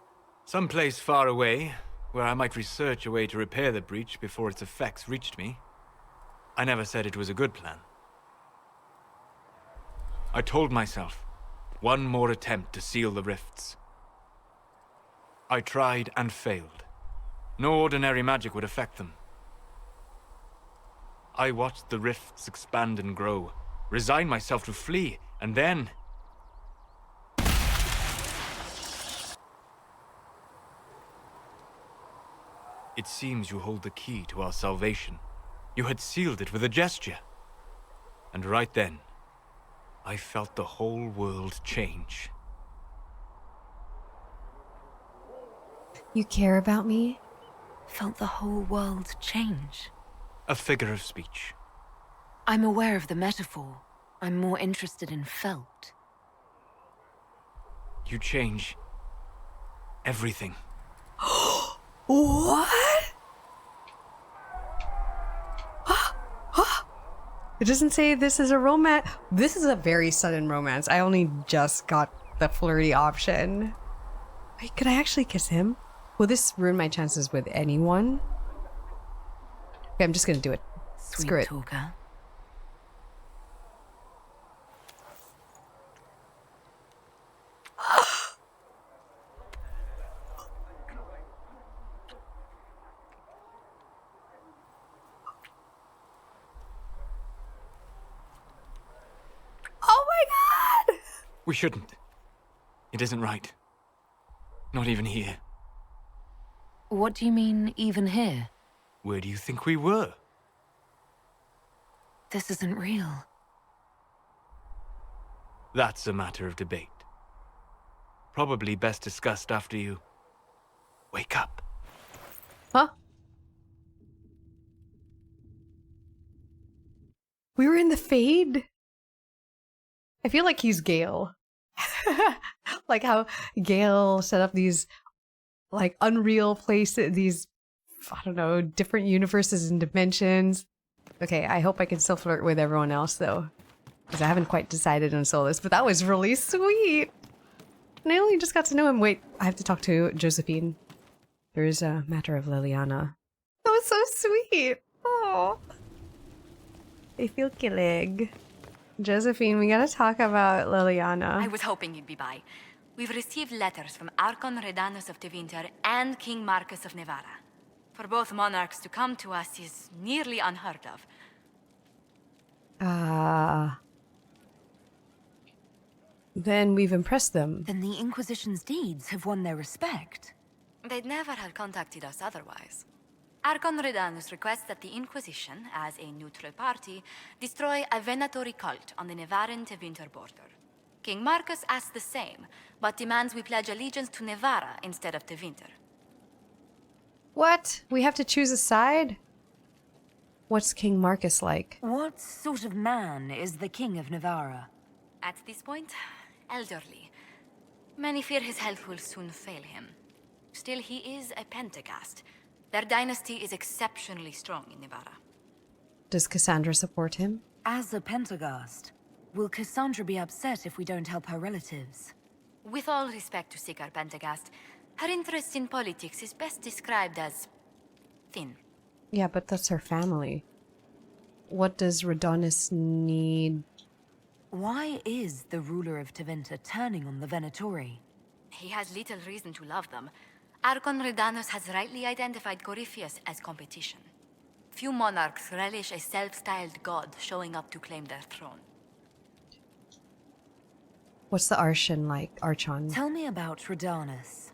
Someplace far away, where I might research a way to repair the breach before its effects reached me. I never said it was a good plan. I told myself, one more attempt to seal the rifts. I tried and failed. No ordinary magic would affect them. I watched the rifts expand and grow, resigned myself to flee, and then... It seems you hold the key to our salvation. You had sealed it with a gesture. And right then, I felt the whole world change. You care about me? Felt the whole world change? A figure of speech. I'm aware of the metaphor. I'm more interested in felt. You change everything. What? It doesn't say this is a romance. This is a very sudden romance. I only just got the flirty option. Wait, could I actually kiss him? Will this ruin my chances with anyone? Okay, I'm just gonna do it. Sweet Screw it. talker. Oh my god! We shouldn't. It isn't right. Not even here. What do you mean, even here? Where do you think we were? This isn't real. That's a matter of debate. Probably best discussed after you wake up. Huh? We were in the Fade? I feel like he's Gale. Like how Gale set up these like unreal places, these, I don't know, different universes and dimensions. Okay, I hope I can still flirt with everyone else though, because I haven't quite decided on Solas, but that was really sweet. And I only just got to know him. Wait, I have to talk to Josephine. There's a matter of Liliana. That was so sweet. Oh, I feel killing. Josephine, we gotta talk about Liliana. I was hoping you'd be by. We've received letters from Archon Redanus of Tevinter and King Marcus of Nevada. For both monarchs to come to us is nearly unheard of. Then we've impressed them. Then the Inquisition's deeds have won their respect. They'd never have contacted us otherwise. Archon Redanus requests that the Inquisition, as a neutral party, destroy a venatory cult on the Nevaran-Tevinter border. King Marcus asks the same, but demands we pledge allegiance to Nevara instead of Tevinter. What? We have to choose a side? What's King Marcus like? What sort of man is the King of Nevara? At this point, elderly. Many fear his health will soon fail him. Still, he is a Pentagast. Their dynasty is exceptionally strong in Nevada. Does Cassandra support him? As a Pentagast, will Cassandra be upset if we don't help her relatives? With all respect to Sikar Pentagast, her interest in politics is best described as thin. Yeah, but that's her family. What does Redanus need? Why is the ruler of Tevinter turning on the Venatori? He has little reason to love them. Archon Redanus has rightly identified Corypheus as competition. Few monarchs relish a self-styled god showing up to claim their throne. What's the Archon like? Archon? Tell me about Redanus.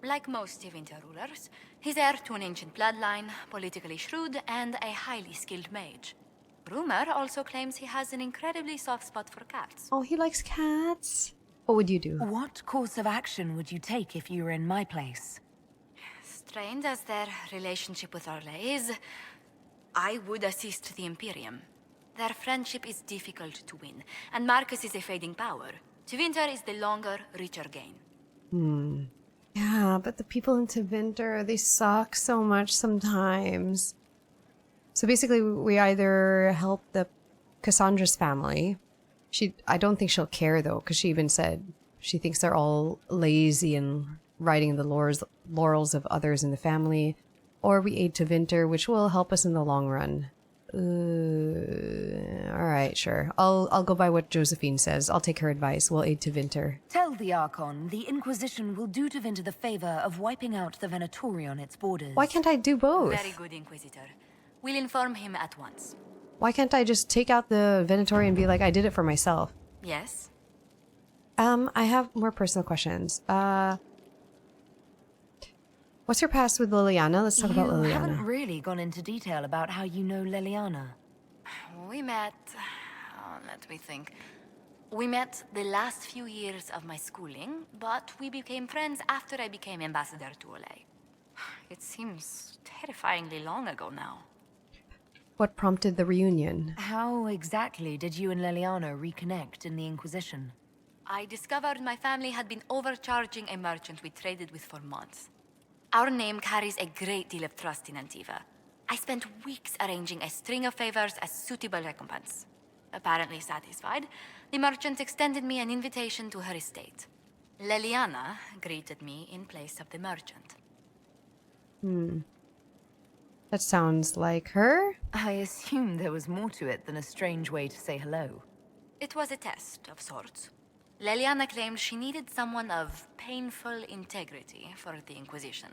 Like most Tevinter rulers, he's heir to an ancient bloodline, politically shrewd, and a highly skilled mage. Rumor also claims he has an incredibly soft spot for cats. Oh, he likes cats. What would you do? What course of action would you take if you were in my place? Strained as their relationship with Orle is, I would assist the Imperium. Their friendship is difficult to win, and Marcus is a fading power. Tevinter is the longer, richer gain. Yeah, but the people in Tevinter, they suck so much sometimes. So basically, we either help the Cassandra's family. I don't think she'll care though, because she even said she thinks they're all lazy and riding the laurels of others in the family. Or we aid Tevinter, which will help us in the long run. Alright, sure. I'll go by what Josephine says. I'll take her advice. We'll aid Tevinter. Tell the Archon the Inquisition will do Tevinter the favor of wiping out the Venatori on its borders. Why can't I do both? Very good, Inquisitor. We'll inform him at once. Why can't I just take out the Venatori and be like, I did it for myself? Yes? I have more personal questions. What's your past with Liliana? Let's talk about Liliana. You haven't really gone into detail about how you know Liliana. We met... let me think. We met the last few years of my schooling, but we became friends after I became ambassador to Olay. It seems terrifyingly long ago now. What prompted the reunion? How exactly did you and Liliana reconnect in the Inquisition? I discovered my family had been overcharging a merchant we traded with for months. Our name carries a great deal of trust in Antiva. I spent weeks arranging a string of favors as suitable recompense. Apparently satisfied, the merchant extended me an invitation to her estate. Liliana greeted me in place of the merchant. That sounds like her? I assume there was more to it than a strange way to say hello. It was a test of sorts. Liliana claimed she needed someone of painful integrity for the Inquisition.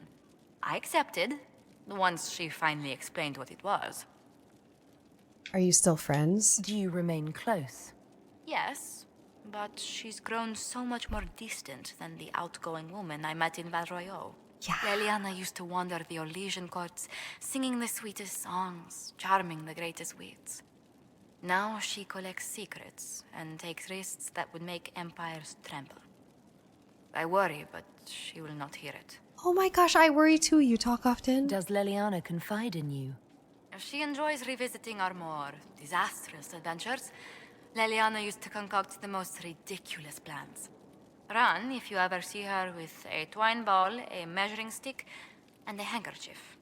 I accepted, once she finally explained what it was. Are you still friends? Do you remain close? Yes, but she's grown so much more distant than the outgoing woman I met in Val Royeaux. Yeah. Leliana used to wander the Orlesian courts, singing the sweetest songs, charming the greatest wits. Now she collects secrets and takes risks that would make empires tremble. I worry, but she will not hear it. Oh my gosh, I worry too. You talk often. Does Leliana confide in you? She enjoys revisiting our more disastrous adventures. Leliana used to concoct the most ridiculous plans. Run if you ever see her with a twine ball, a measuring stick, and a handkerchief.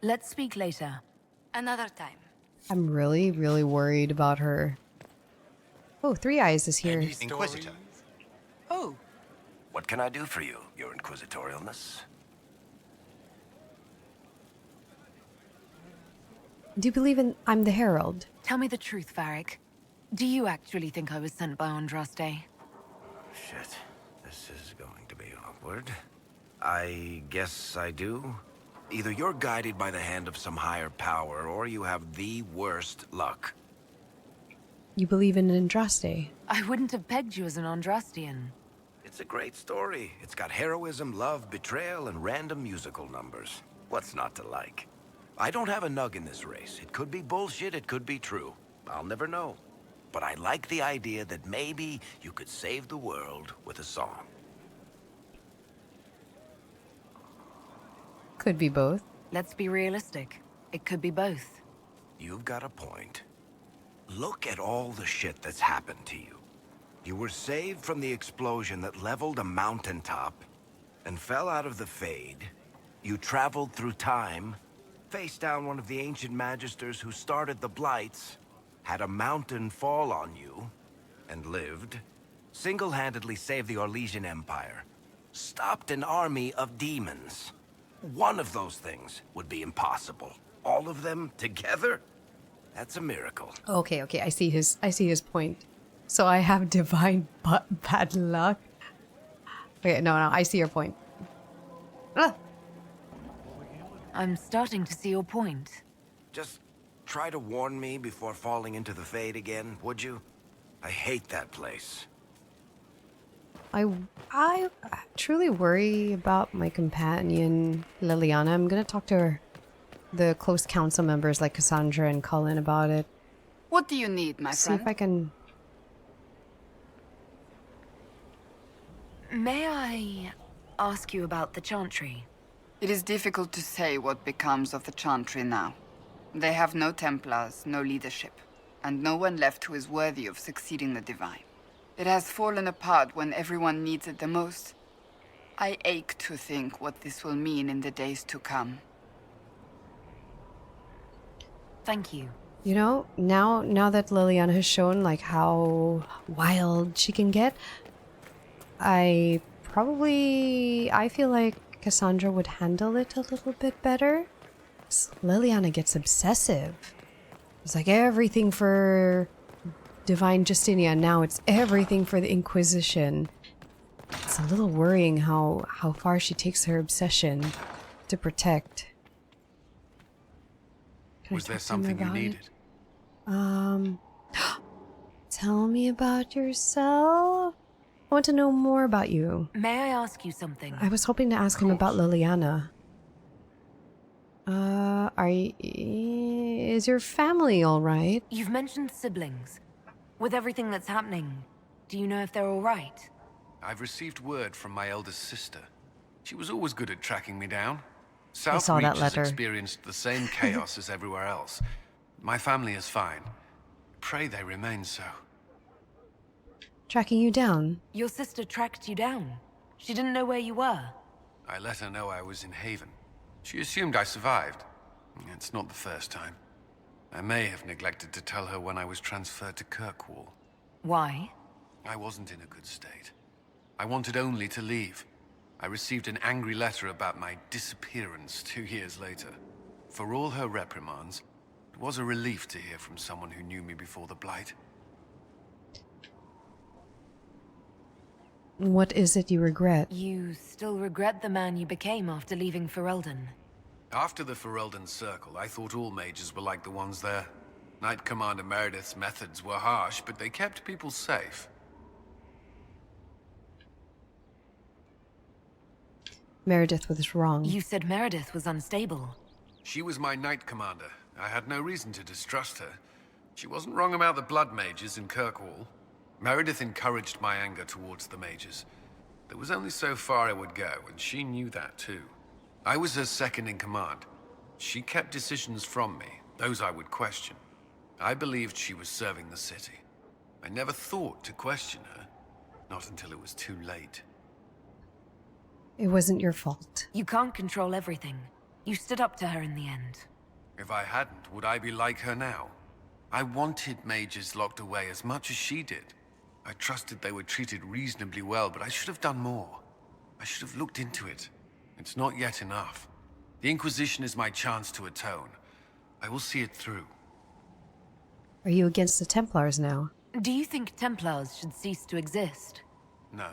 Let's speak later. Another time. I'm really, really worried about her. Oh, Three Eyes is here. Inquisitor. Oh. What can I do for you, your inquisitorialness? Do you believe in I'm the Herald? Tell me the truth, Varric. Do you actually think I was sent by Andraste? Shit. This is going to be awkward. I guess I do. Either you're guided by the hand of some higher power, or you have the worst luck. You believe in Andraste? I wouldn't have pegged you as an Andrastian. It's a great story. It's got heroism, love, betrayal, and random musical numbers. What's not to like? I don't have a nug in this race. It could be bullshit, it could be true. I'll never know. But I like the idea that maybe you could save the world with a song. Could be both. Let's be realistic. It could be both. You've got a point. Look at all the shit that's happened to you. You were saved from the explosion that leveled a mountaintop and fell out of the Fade. You traveled through time, faced down one of the ancient magisters who started the Blights, had a mountain fall on you, and lived. Single-handedly saved the Orlesian Empire. Stopped an army of demons. One of those things would be impossible. All of them together? That's a miracle. Okay, I see his point. So I have divine bad luck. Okay, no, I see your point. Ah. I'm starting to see your point. Just try to warn me before falling into the Fade again, would you? I hate that place. I truly worry about my companion, Leliana. I'm gonna talk to the close council members like Cassandra and Cullen about it. What do you need, my See friend? if I can... May I ask you about the Chantry? It is difficult to say what becomes of the Chantry now. They have no Templars, no leadership, and no one left who is worthy of succeeding the Divine. It has fallen apart when everyone needs it the most. I ache to think what this will mean in the days to come. Thank you. You know, now that Leliana has shown like how wild she can get, I feel like Cassandra would handle it a little bit better. Leliana gets obsessive. It's like everything for Divine Justinia, now it's everything for the Inquisition. It's a little worrying how far she takes her obsession to protect. Can I Was there talk to him something you about it? needed? Tell me about yourself. I want to know more about you. May I ask you something? I was hoping to ask him about Leliana. Is your family all right? You've mentioned siblings. With everything that's happening, do you know if they're all right? I've received word from my eldest sister. She was always good at tracking me down. I South saw Reach that has letter. experienced the same chaos as everywhere else. My family is fine. Pray they remain so. Tracking you down? Your sister tracked you down. She didn't know where you were. I let her know I was in Haven. She assumed I survived. It's not the first time. I may have neglected to tell her when I was transferred to Kirkwall. Why? I wasn't in a good state. I wanted only to leave. I received an angry letter about my disappearance 2 years later. For all her reprimands, it was a relief to hear from someone who knew me before the Blight. What is it you regret? You still regret the man you became after leaving Ferelden? After the Ferelden Circle, I thought all mages were like the ones there. Knight Commander Meredith's methods were harsh, but they kept people safe. Meredith was wrong. You said Meredith was unstable. She was my knight commander. I had no reason to distrust her. She wasn't wrong about the blood mages in Kirkwall. Meredith encouraged my anger towards the mages. There was only so far I would go, and she knew that too. I was her second in command. She kept decisions from me, those I would question. I believed she was serving the city. I never thought to question her, not until it was too late. It wasn't your fault. You can't control everything. You stood up to her in the end. If I hadn't, would I be like her now? I wanted mages locked away as much as she did. I trusted they were treated reasonably well, but I should have done more. I should have looked into it. It's not yet enough. The Inquisition is my chance to atone. I will see it through. Are you against the Templars now? Do you think Templars should cease to exist? No.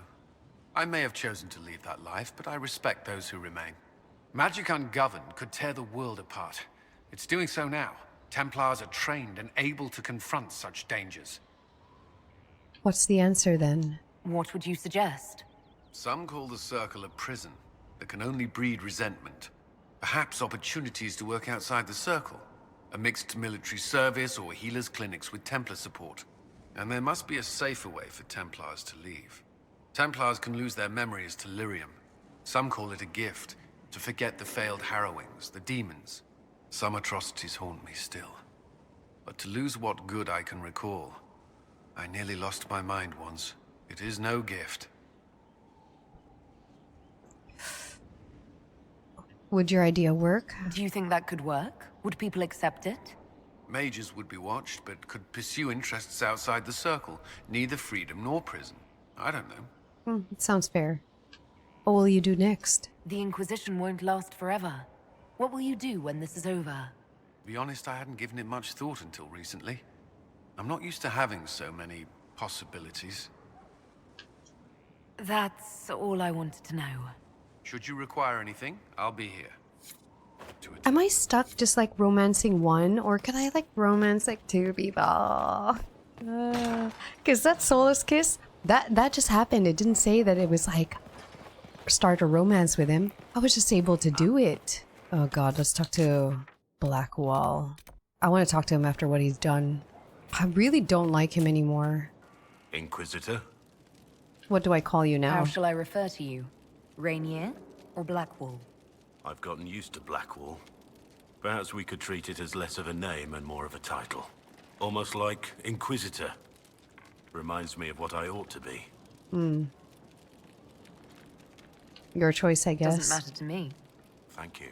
I may have chosen to leave that life, but I respect those who remain. Magic ungoverned could tear the world apart. It's doing so now. Templars are trained and able to confront such dangers. What's the answer then? What would you suggest? Some call the Circle a prison that can only breed resentment. Perhaps opportunities to work outside the Circle. A mixed military service or healers' clinics with Templar support. And there must be a safer way for Templars to leave. Templars can lose their memories to lyrium. Some call it a gift, to forget the failed harrowings, the demons. Some atrocities haunt me still. But to lose what good I can recall, I nearly lost my mind once. It is no gift. Would your idea work? Do you think that could work? Would people accept it? Mages would be watched, but could pursue interests outside the Circle. Neither freedom nor prison. I don't know. It sounds fair. What will you do next? The Inquisition won't last forever. What will you do when this is over? To be honest, I hadn't given it much thought until recently. I'm not used to having so many possibilities. That's all I wanted to know. Should you require anything, I'll be here. Am I stuck just like romancing one, or could I like romance like two people? Cause that Solas kiss, that just happened. It didn't say that it was like start a romance with him. I was just able to do it. Oh god, let's talk to Blackwall. I want to talk to him after what he's done. I really don't like him anymore. Inquisitor? What do I call you now? How shall I refer to you? Rainier or Blackwall? I've gotten used to Blackwall. Perhaps we could treat it as less of a name and more of a title. Almost like Inquisitor. Reminds me of what I ought to be. Your choice, I guess. Doesn't matter to me. Thank you.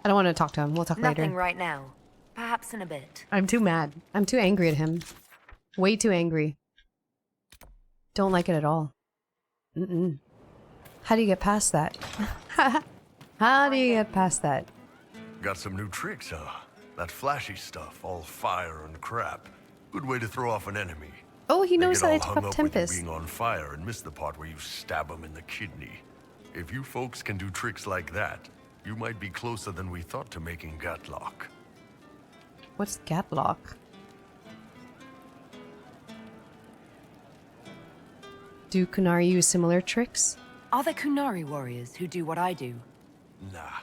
I don't want to talk to him. We'll talk later. Nothing right now. Perhaps in a bit. I'm too mad. I'm too angry at him. Way too angry. Don't like it at all. How do you get past that? How do you get past that? Got some new tricks, huh? That flashy stuff, all fire and crap. Good way to throw off an enemy. Oh, he knows They that I get all took hung up up with you Tempest. being on fire and miss the part where you stab them in the kidney. If you folks can do tricks like that, you might be closer than we thought to making Gatlock. What's Gatlock? Do Kunari use similar tricks? Are there Kunari warriors who do what I do? Nah.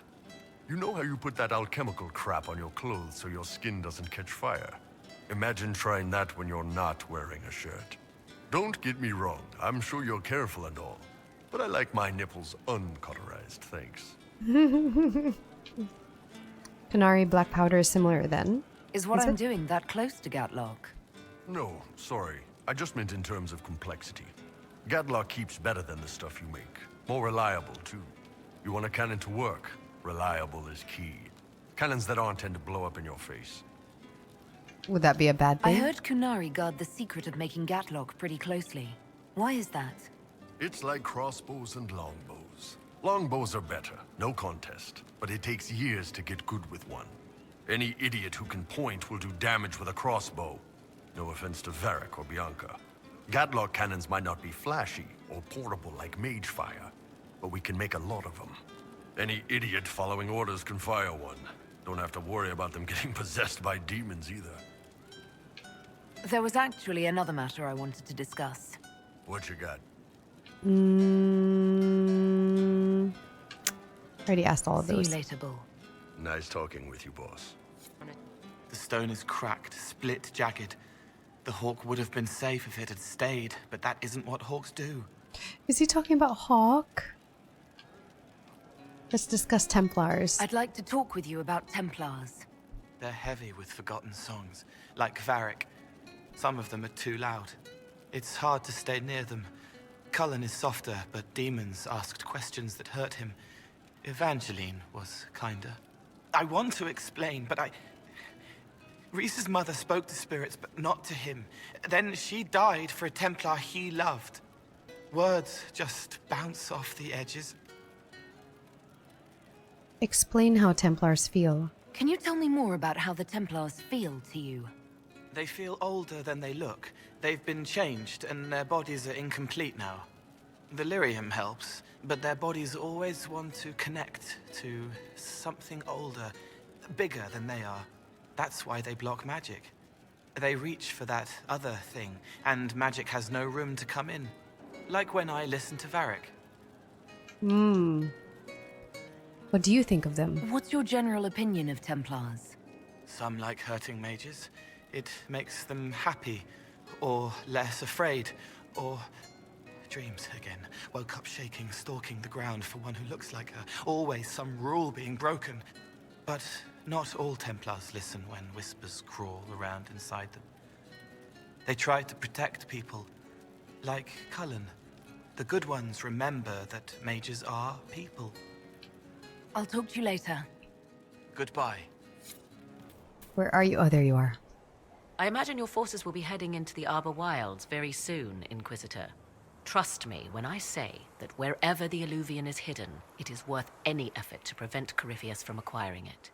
You know how you put that alchemical crap on your clothes so your skin doesn't catch fire? Imagine trying that when you're not wearing a shirt. Don't get me wrong, I'm sure you're careful and all, but I like my nipples uncauterized, thanks. Kunari black powder is similar then? Is what I'm doing that close to Gatlock? No, sorry. I just meant in terms of complexity. Gatlock keeps better than the stuff you make. More reliable, too. You want a cannon to work? Reliable is key. Cannons that aren't tend to blow up in your face. Would that be a bad I thing? heard Kunari guard the secret of making Gatlock pretty closely. Why is that? It's like crossbows and longbows. Longbows are better, no contest. But it takes years to get good with one. Any idiot who can point will do damage with a crossbow. No offense to Varric or Bianca. Gatlock cannons might not be flashy or portable like mage fire, but we can make a lot of them. Any idiot following orders can fire one. Don't have to worry about them getting possessed by demons either. There was actually another matter I wanted to discuss. What you got? Already asked all of those. See you later, Bull. Nice talking with you, boss. The stone is cracked, split, jagged. The hawk would have been safe if it had stayed, but that isn't what hawks do. Is he talking about Hawk? Let's discuss Templars. I'd like to talk with you about Templars. They're heavy with forgotten songs, like Varric. Some of them are too loud. It's hard to stay near them. Cullen is softer, but demons asked questions that hurt him. Evangeline was kinder. I want to explain, but Reese's mother spoke to spirits, but not to him. Then she died for a Templar he loved. Words just bounce off the edges. Explain how Templars feel. Can you tell me more about how the Templars feel to you? They feel older than they look. They've been changed, and their bodies are incomplete now. The lyrium helps, but their bodies always want to connect to something older, bigger than they are. That's why they block magic. They reach for that other thing, and magic has no room to come in. Like when I listen to Varric. What do you think of them? What's your general opinion of Templars? Some like hurting mages. It makes them happy, or less afraid, or dreams again. Woke up shaking, stalking the ground for one who looks like her. Always some rule being broken. But not all Templars listen when whispers crawl around inside them. They try to protect people, like Cullen. The good ones remember that mages are people. I'll talk to you later. Goodbye. Where are you? Oh, there you are. I imagine your forces will be heading into the Arbor Wilds very soon, Inquisitor. Trust me when I say that wherever the Illuvian is hidden, it is worth any effort to prevent Corypheus from acquiring it.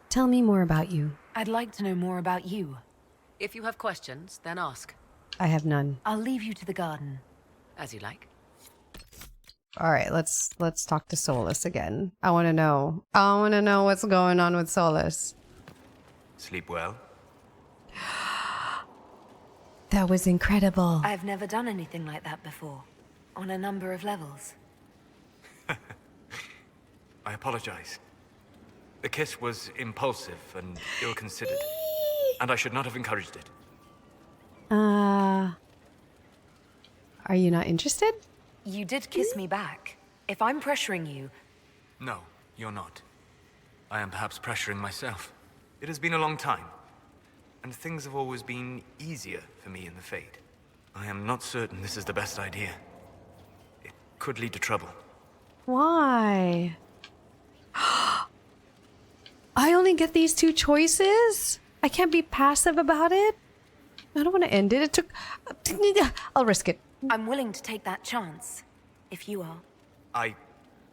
Tell me more about you. I'd like to know more about you. If you have questions, then ask. I have none. I'll leave you to the garden. As you like. All right, let's talk to Solas again. I want to know. I want to know what's going on with Solas. Sleep well? That was incredible. I've never done anything like that before. On a number of levels. I apologize. The kiss was impulsive and ill-considered. And I should not have encouraged it. Are you not interested? You did kiss me back. If I'm pressuring you... No, you're not. I am perhaps pressuring myself. It has been a long time. And things have always been easier for me in the Fade. I am not certain this is the best idea. It could lead to trouble. Why? I only get these two choices? I can't be passive about it? I don't want to end it. It took... I'll risk it. I'm willing to take that chance. If you are.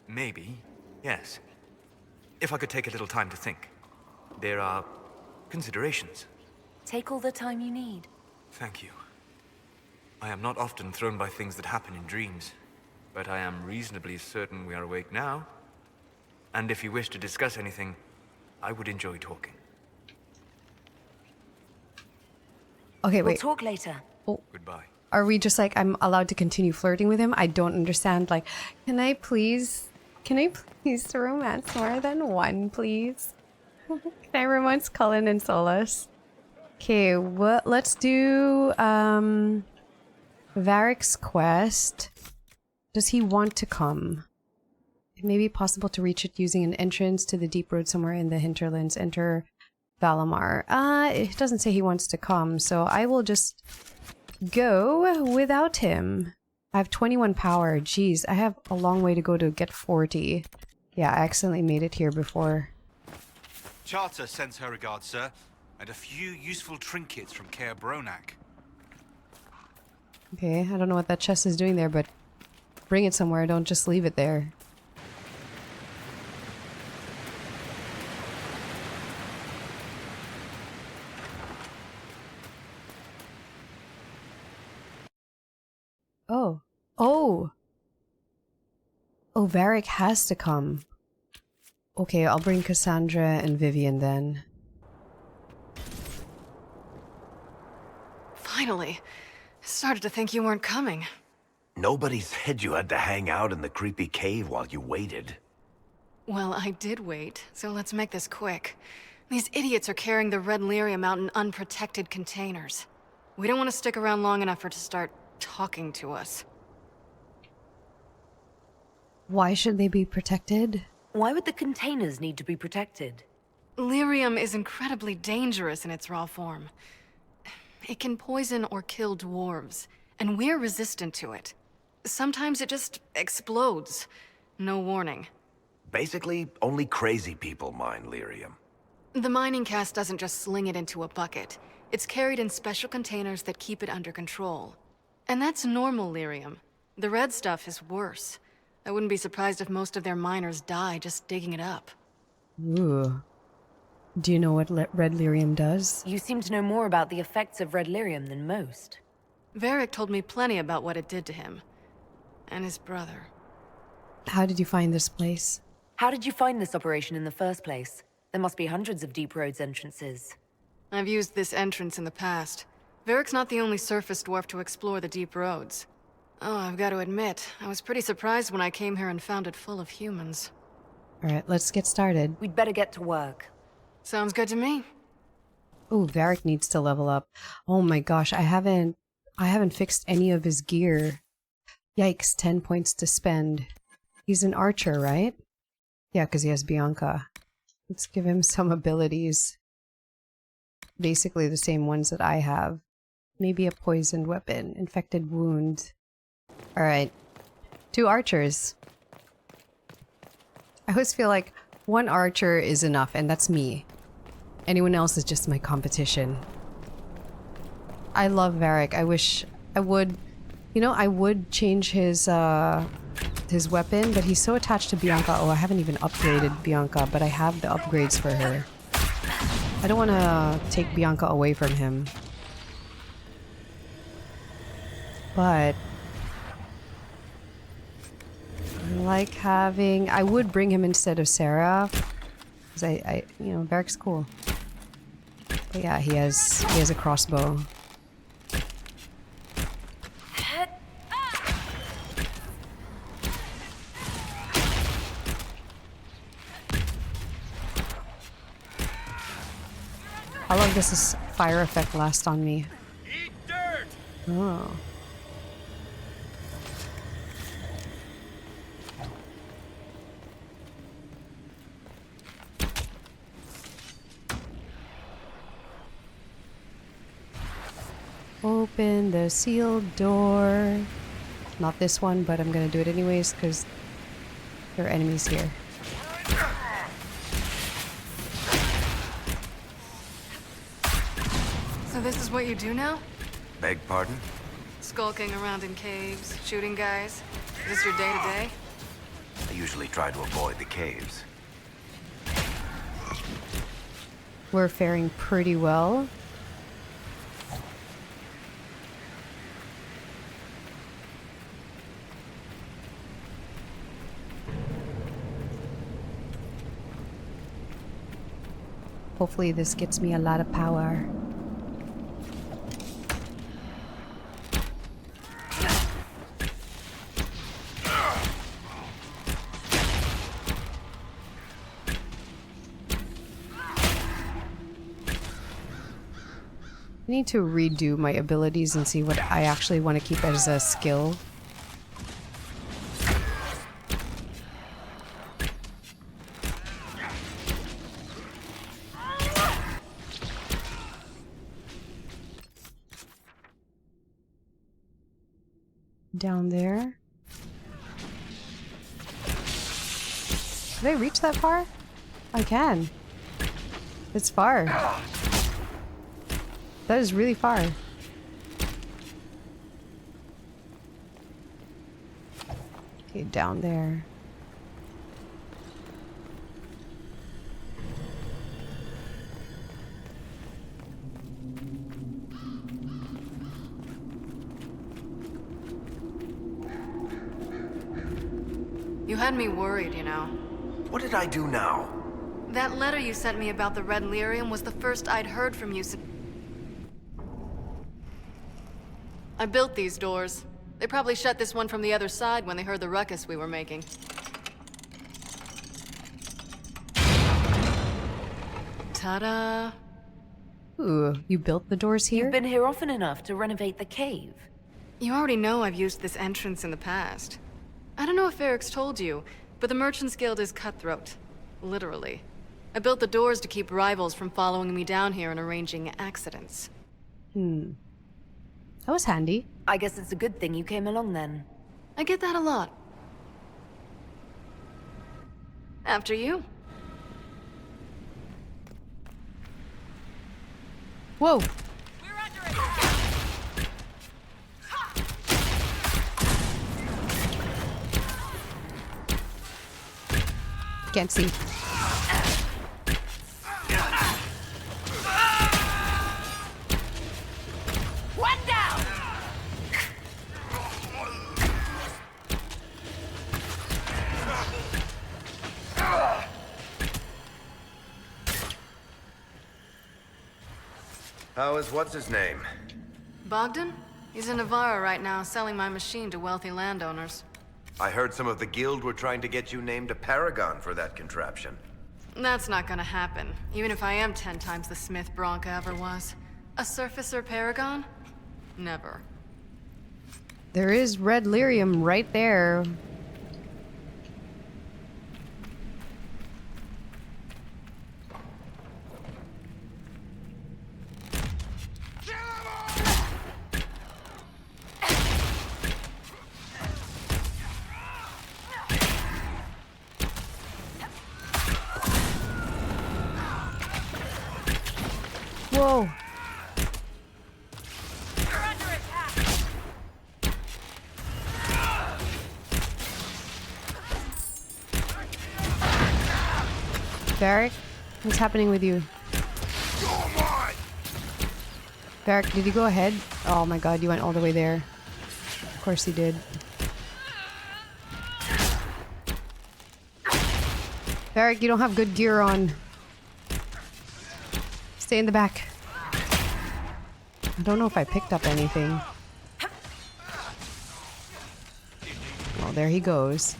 Maybe, yes. If I could take a little time to think. There are considerations. Take all the time you need. Thank you. I am not often thrown by things that happen in dreams, but I am reasonably certain we are awake now. And if you wish to discuss anything, I would enjoy talking. Okay, wait. We'll talk later. Oh. Goodbye. Are we just like, I'm allowed to continue flirting with him? I don't understand. Like, can I please romance more than one, please? Can I romance Cullen and Solas? Okay, let's do Varric's quest. Does he want to come? It may be possible to reach it using an entrance to the deep road somewhere in the hinterlands. Enter Valamar. It doesn't say he wants to come, so I will just go without him. I have 21 power. Jeez, I have a long way to go to get 40. Yeah, I accidentally made it here before. Charter sends her regards, sir, and a few useful trinkets from Kaer Bronak. Okay, I don't know what that chest is doing there, but bring it somewhere. Don't just leave it there. Oh. Oh! Oh, Varric has to come. Okay, I'll bring Cassandra and Vivian then. Finally. I started to think you weren't coming. Nobody said you had to hang out in the creepy cave while you waited. Well, I did wait, so let's make this quick. These idiots are carrying the red lyrium out in unprotected containers. We don't want to stick around long enough for it to start talking to us. Why should they be protected? Why would the containers need to be protected? Lyrium is incredibly dangerous in its raw form. It can poison or kill dwarves, and we're resistant to it. Sometimes it just explodes. No warning. Basically, only crazy people mine lyrium. The mining cast doesn't just sling it into a bucket. It's carried in special containers that keep it under control. And that's normal lyrium. The red stuff is worse. I wouldn't be surprised if most of their miners die just digging it up. Ooh. Do you know what red lyrium does? You seem to know more about the effects of red lyrium than most. Varric told me plenty about what it did to him. And his brother. How did you find this place? How did you find this operation in the first place? There must be hundreds of Deep Roads entrances. I've used this entrance in the past. Varric's not the only surface dwarf to explore the Deep Roads. Oh, I've got to admit, I was pretty surprised when I came here and found it full of humans. Alright, let's get started. We'd better get to work. Sounds good to me. Oh, Varric needs to level up. Oh my gosh, I haven't fixed any of his gear. Yikes, 10 points to spend. He's an archer, right? Yeah, because he has Bianca. Let's give him some abilities. Basically the same ones that I have. Maybe a poisoned weapon, infected wound. Alright. 2 archers. I always feel like one archer is enough, and that's me. Anyone else is just my competition. I love Varric. I wish I would... You know, I would change his weapon, but he's so attached to Bianca. Oh, I haven't even upgraded Bianca, but I have the upgrades for her. I don't want to take Bianca away from him. But... I like having... I would bring him instead of Sarah. Because you know, Varric's cool. But yeah, he has a crossbow. How long does this fire effect last on me? Eat dirt! Oh. Open the sealed door. Not this one, but I'm gonna do it anyways because there are enemies here. So this is what you do now? Beg pardon? Skulking around in caves, shooting guys? Is this your day-to-day? I usually try to avoid the caves. We're faring pretty well. Hopefully this gets me a lot of power. I need to redo my abilities and see what I actually want to keep as a skill. Down there. Can I reach that far? I can. It's far. That is really far. Okay, down there. You had me worried, you know. What did I do now? That letter you sent me about the red lyrium was the first I'd heard from you since... I built these doors. They probably shut this one from the other side when they heard the ruckus we were making. Ta-da! Ooh, you built the doors here? You've been here often enough to renovate the cave. You already know I've used this entrance in the past. I don't know if Eric's told you, but the Merchants Guild is cutthroat. Literally. I built the doors to keep rivals from following me down here and arranging accidents. That was handy. I guess it's a good thing you came along then. I get that a lot. After you. Whoa! Can't see. One down! How is what's-his-name? Bogdan? He's in Navarra right now, selling my machine to wealthy landowners. I heard some of the guild were trying to get you named a paragon for that contraption. That's not gonna happen, even if I am 10 times the Smith Bronca ever was. A surfacer paragon? Never. There is red lyrium right there. Whoa. Varric, what's happening with you? Varric, did you go ahead? Oh my god, you went all the way there. Of course you did. Varric, you don't have good gear on. Stay in the back. I don't know if I picked up anything. Oh, there he goes.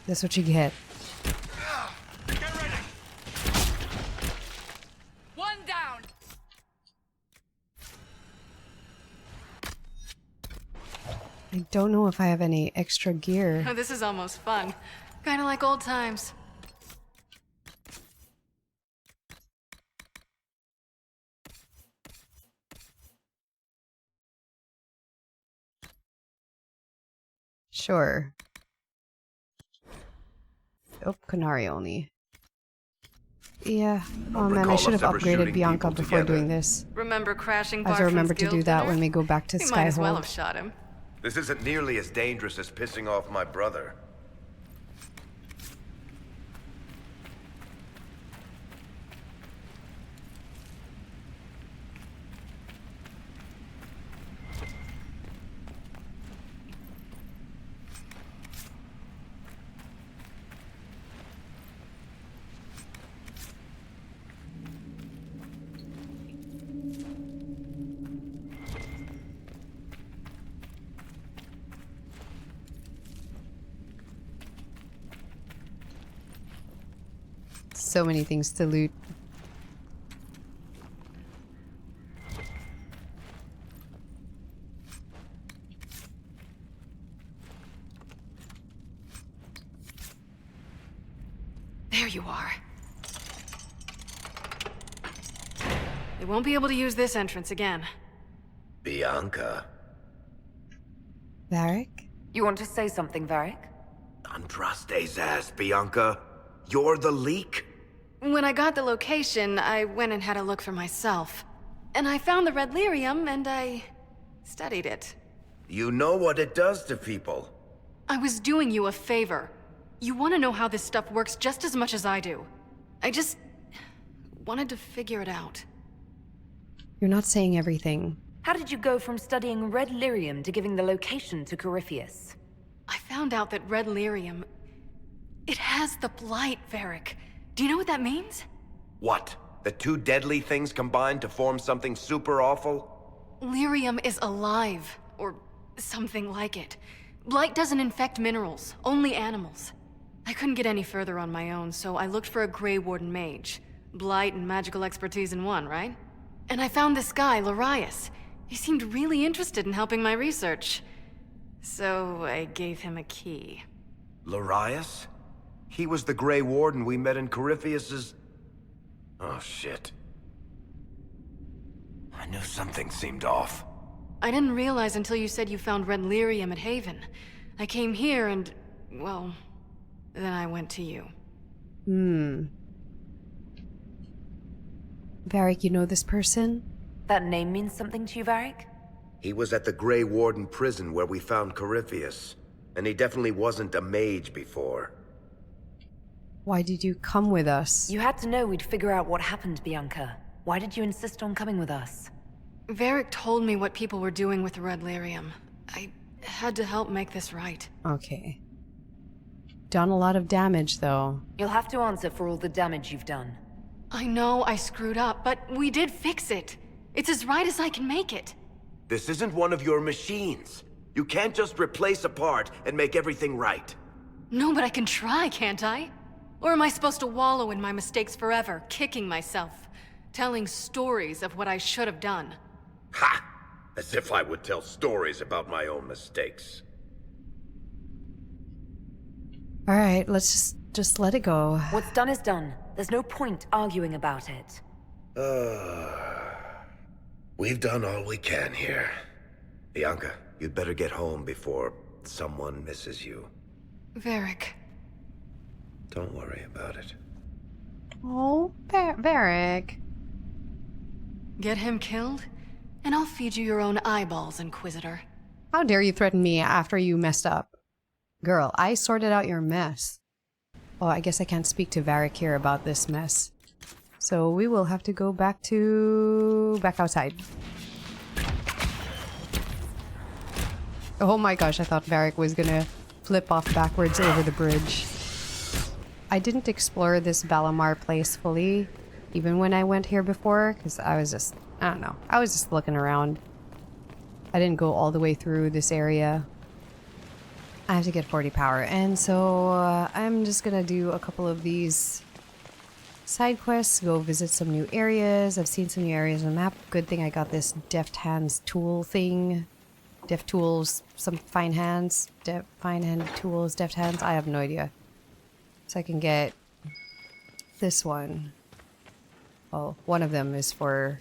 That's what you get. One down! I don't know if I have any extra gear. Oh, this is almost fun. Kinda like old times. Sure. Oh, Canary only. Yeah. Oh man, I should have upgraded Bianca before doing this. Remember crashing I have to remember to do that when we go back to We might as well Skyhold. have shot him. This isn't nearly as dangerous as pissing off my brother. So many things to loot. There you are. They won't be able to use this entrance again. Bianca. Varric? You want to say something, Varric? Andraste's ass, Bianca. You're the leak? When I got the location, I went and had a look for myself. And I found the red lyrium, and I studied it. You know what it does to people. I was doing you a favor. You want to know how this stuff works just as much as I do. I just wanted to figure it out. You're not saying everything. How did you go from studying red lyrium to giving the location to Corypheus? I found out that red lyrium... it has the blight, Varric. Do you know what that means? What? The two deadly things combined to form something super awful? Lyrium is alive, or something like it. Blight doesn't infect minerals, only animals. I couldn't get any further on my own, so I looked for a Grey Warden mage. Blight and magical expertise in one, right? And I found this guy, Larius. He seemed really interested in helping my research. So I gave him a key. Larius? He was the Grey Warden we met in Corypheus's... Oh, shit. I knew something seemed off. I didn't realize until you said you found red lyrium at Haven. I came here and, well, then I went to you. Varric, you know this person? That name means something to you, Varric? He was at the Grey Warden prison where we found Corypheus. And he definitely wasn't a mage before. Why did you come with us? You had to know we'd figure out what happened, Bianca. Why did you insist on coming with us? Varric told me what people were doing with the red lyrium. I had to help make this right. Okay. Done a lot of damage, though. You'll have to answer for all the damage you've done. I know I screwed up, but we did fix it. It's as right as I can make it. This isn't one of your machines. You can't just replace a part and make everything right. No, but I can try, can't I? Or am I supposed to wallow in my mistakes forever, kicking myself, telling stories of what I should have done? Ha! As if I would tell stories about my own mistakes. Alright, let's just let it go. What's done is done. There's no point arguing about it. We've done all we can here. Bianca, you'd better get home before someone misses you. Varric. Don't worry about it. Oh, Varric. Get him killed, and I'll feed you your own eyeballs, Inquisitor. How dare you threaten me after you messed up? Girl, I sorted out your mess. Oh, I guess I can't speak to Varric here about this mess. So we will have to go back outside. Oh my gosh, I thought Varric was gonna flip off backwards over the bridge. I didn't explore this Balamar place fully, even when I went here before, because I was just, I don't know, I was just looking around. I didn't go all the way through this area. I have to get 40 power, and so I'm just gonna do a couple of these side quests, go visit some new areas. I've seen some new areas on the map. Good thing I got this deft hands tool thing. Deft tools, some fine hands, fine hand tools, deft hands. I have no idea. So I can get this one. Oh, one of them is for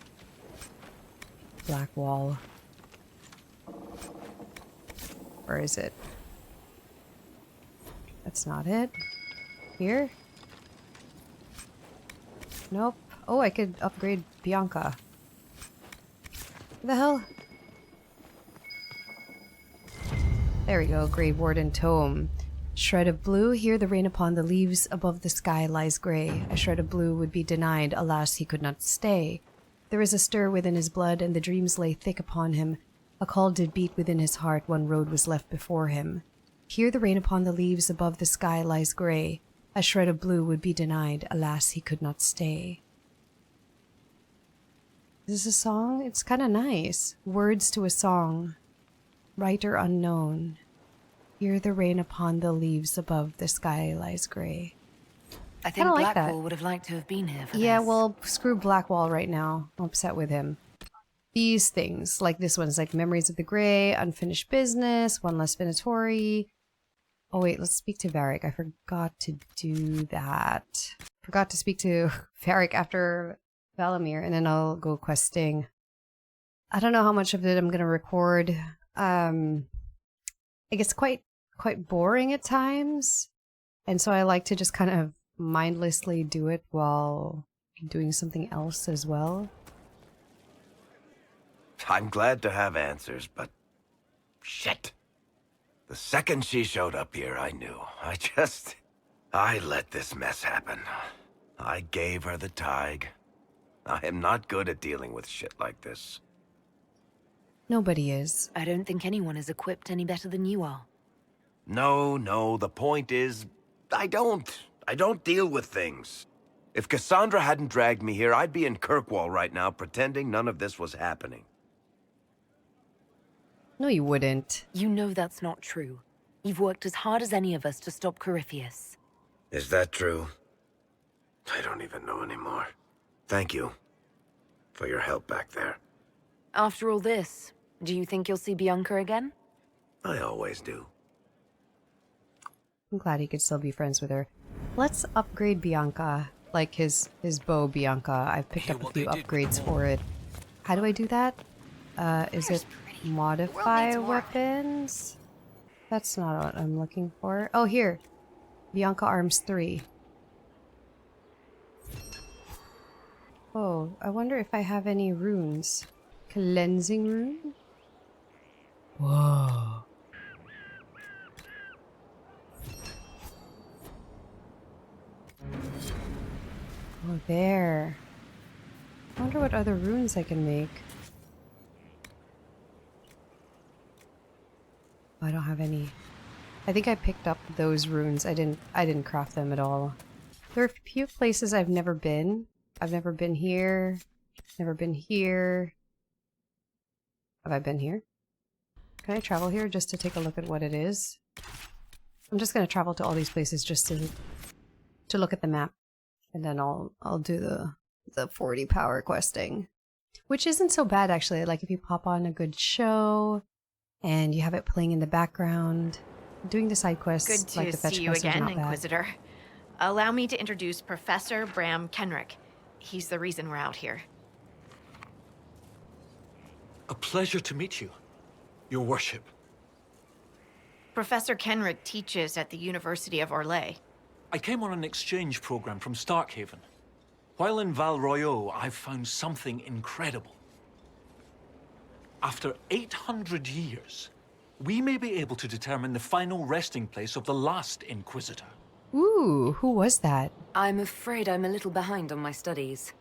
Blackwall. Where is it? That's not it. Here? Nope. Oh, I could upgrade Bianca. What the hell? There we go, Grave Warden Tome. Shred of blue, here the rain upon the leaves above the sky lies grey. A shred of blue would be denied, alas he could not stay. There is a stir within his blood, and the dreams lay thick upon him. A call did beat within his heart, one road was left before him. Here the rain upon the leaves above the sky lies grey. A shred of blue would be denied, alas he could not stay. Is this a song? It's kind of nice. Words to a song. Writer unknown. Here the rain upon the leaves above the sky lies grey. I think like Blackwall that. would have liked to have been here for Yeah, this. well, screw Blackwall right now. I'm upset with him. These things, like this one's like Memories of the Grey, Unfinished Business, One Less Venatori. Oh wait, let's speak to Varric. I forgot to do that. Forgot to speak to Varric after Valamir, and then I'll go questing. I don't know how much of it I'm gonna record. It gets quite boring at times, and so I like to just kind of mindlessly do it while doing something else as well. I'm glad to have answers, but... shit. The second she showed up here, I knew. I let this mess happen. I gave her the Tig. I am not good at dealing with shit like this. Nobody is. I don't think anyone is equipped any better than you are. No, the point is... I don't deal with things. If Cassandra hadn't dragged me here, I'd be in Kirkwall right now, pretending none of this was happening. No, you wouldn't. You know that's not true. You've worked as hard as any of us to stop Corypheus. Is that true? I don't even know anymore. Thank you for your help back there. After all this, do you think you'll see Bianca again? I always do. I'm glad he could still be friends with her. Let's upgrade Bianca. Like his bow, Bianca. I've picked up a few upgrades for it. How do I do that? Is it modify weapons? That's not what I'm looking for. Oh, here. Bianca Arms 3. Oh, I wonder if I have any runes. Cleansing rune? Whoa. Oh, there. I wonder what other runes I can make. Oh, I don't have any. I think I picked up those runes. I didn't craft them at all. There are a few places I've never been. I've never been here. Never been here. Have I been here? Can I travel here just to take a look at what it is? I'm just gonna travel to all these places just to look at the map. And then I'll do the 40 power questing. Which isn't so bad actually. Like if you pop on a good show and you have it playing in the background. Doing the side quests, Good to like the fetch see you quests, is again, not bad. Inquisitor. Allow me to introduce Professor Bram Kenrick. He's the reason we're out here. A pleasure to meet you, Your Worship. Professor Kenrick teaches at the University of Orlais. I came on an exchange program from Starkhaven. While in Val Royeaux, I've found something incredible. After 800 years, we may be able to determine the final resting place of the last Inquisitor. Ooh, who was that? I'm afraid I'm a little behind on my studies.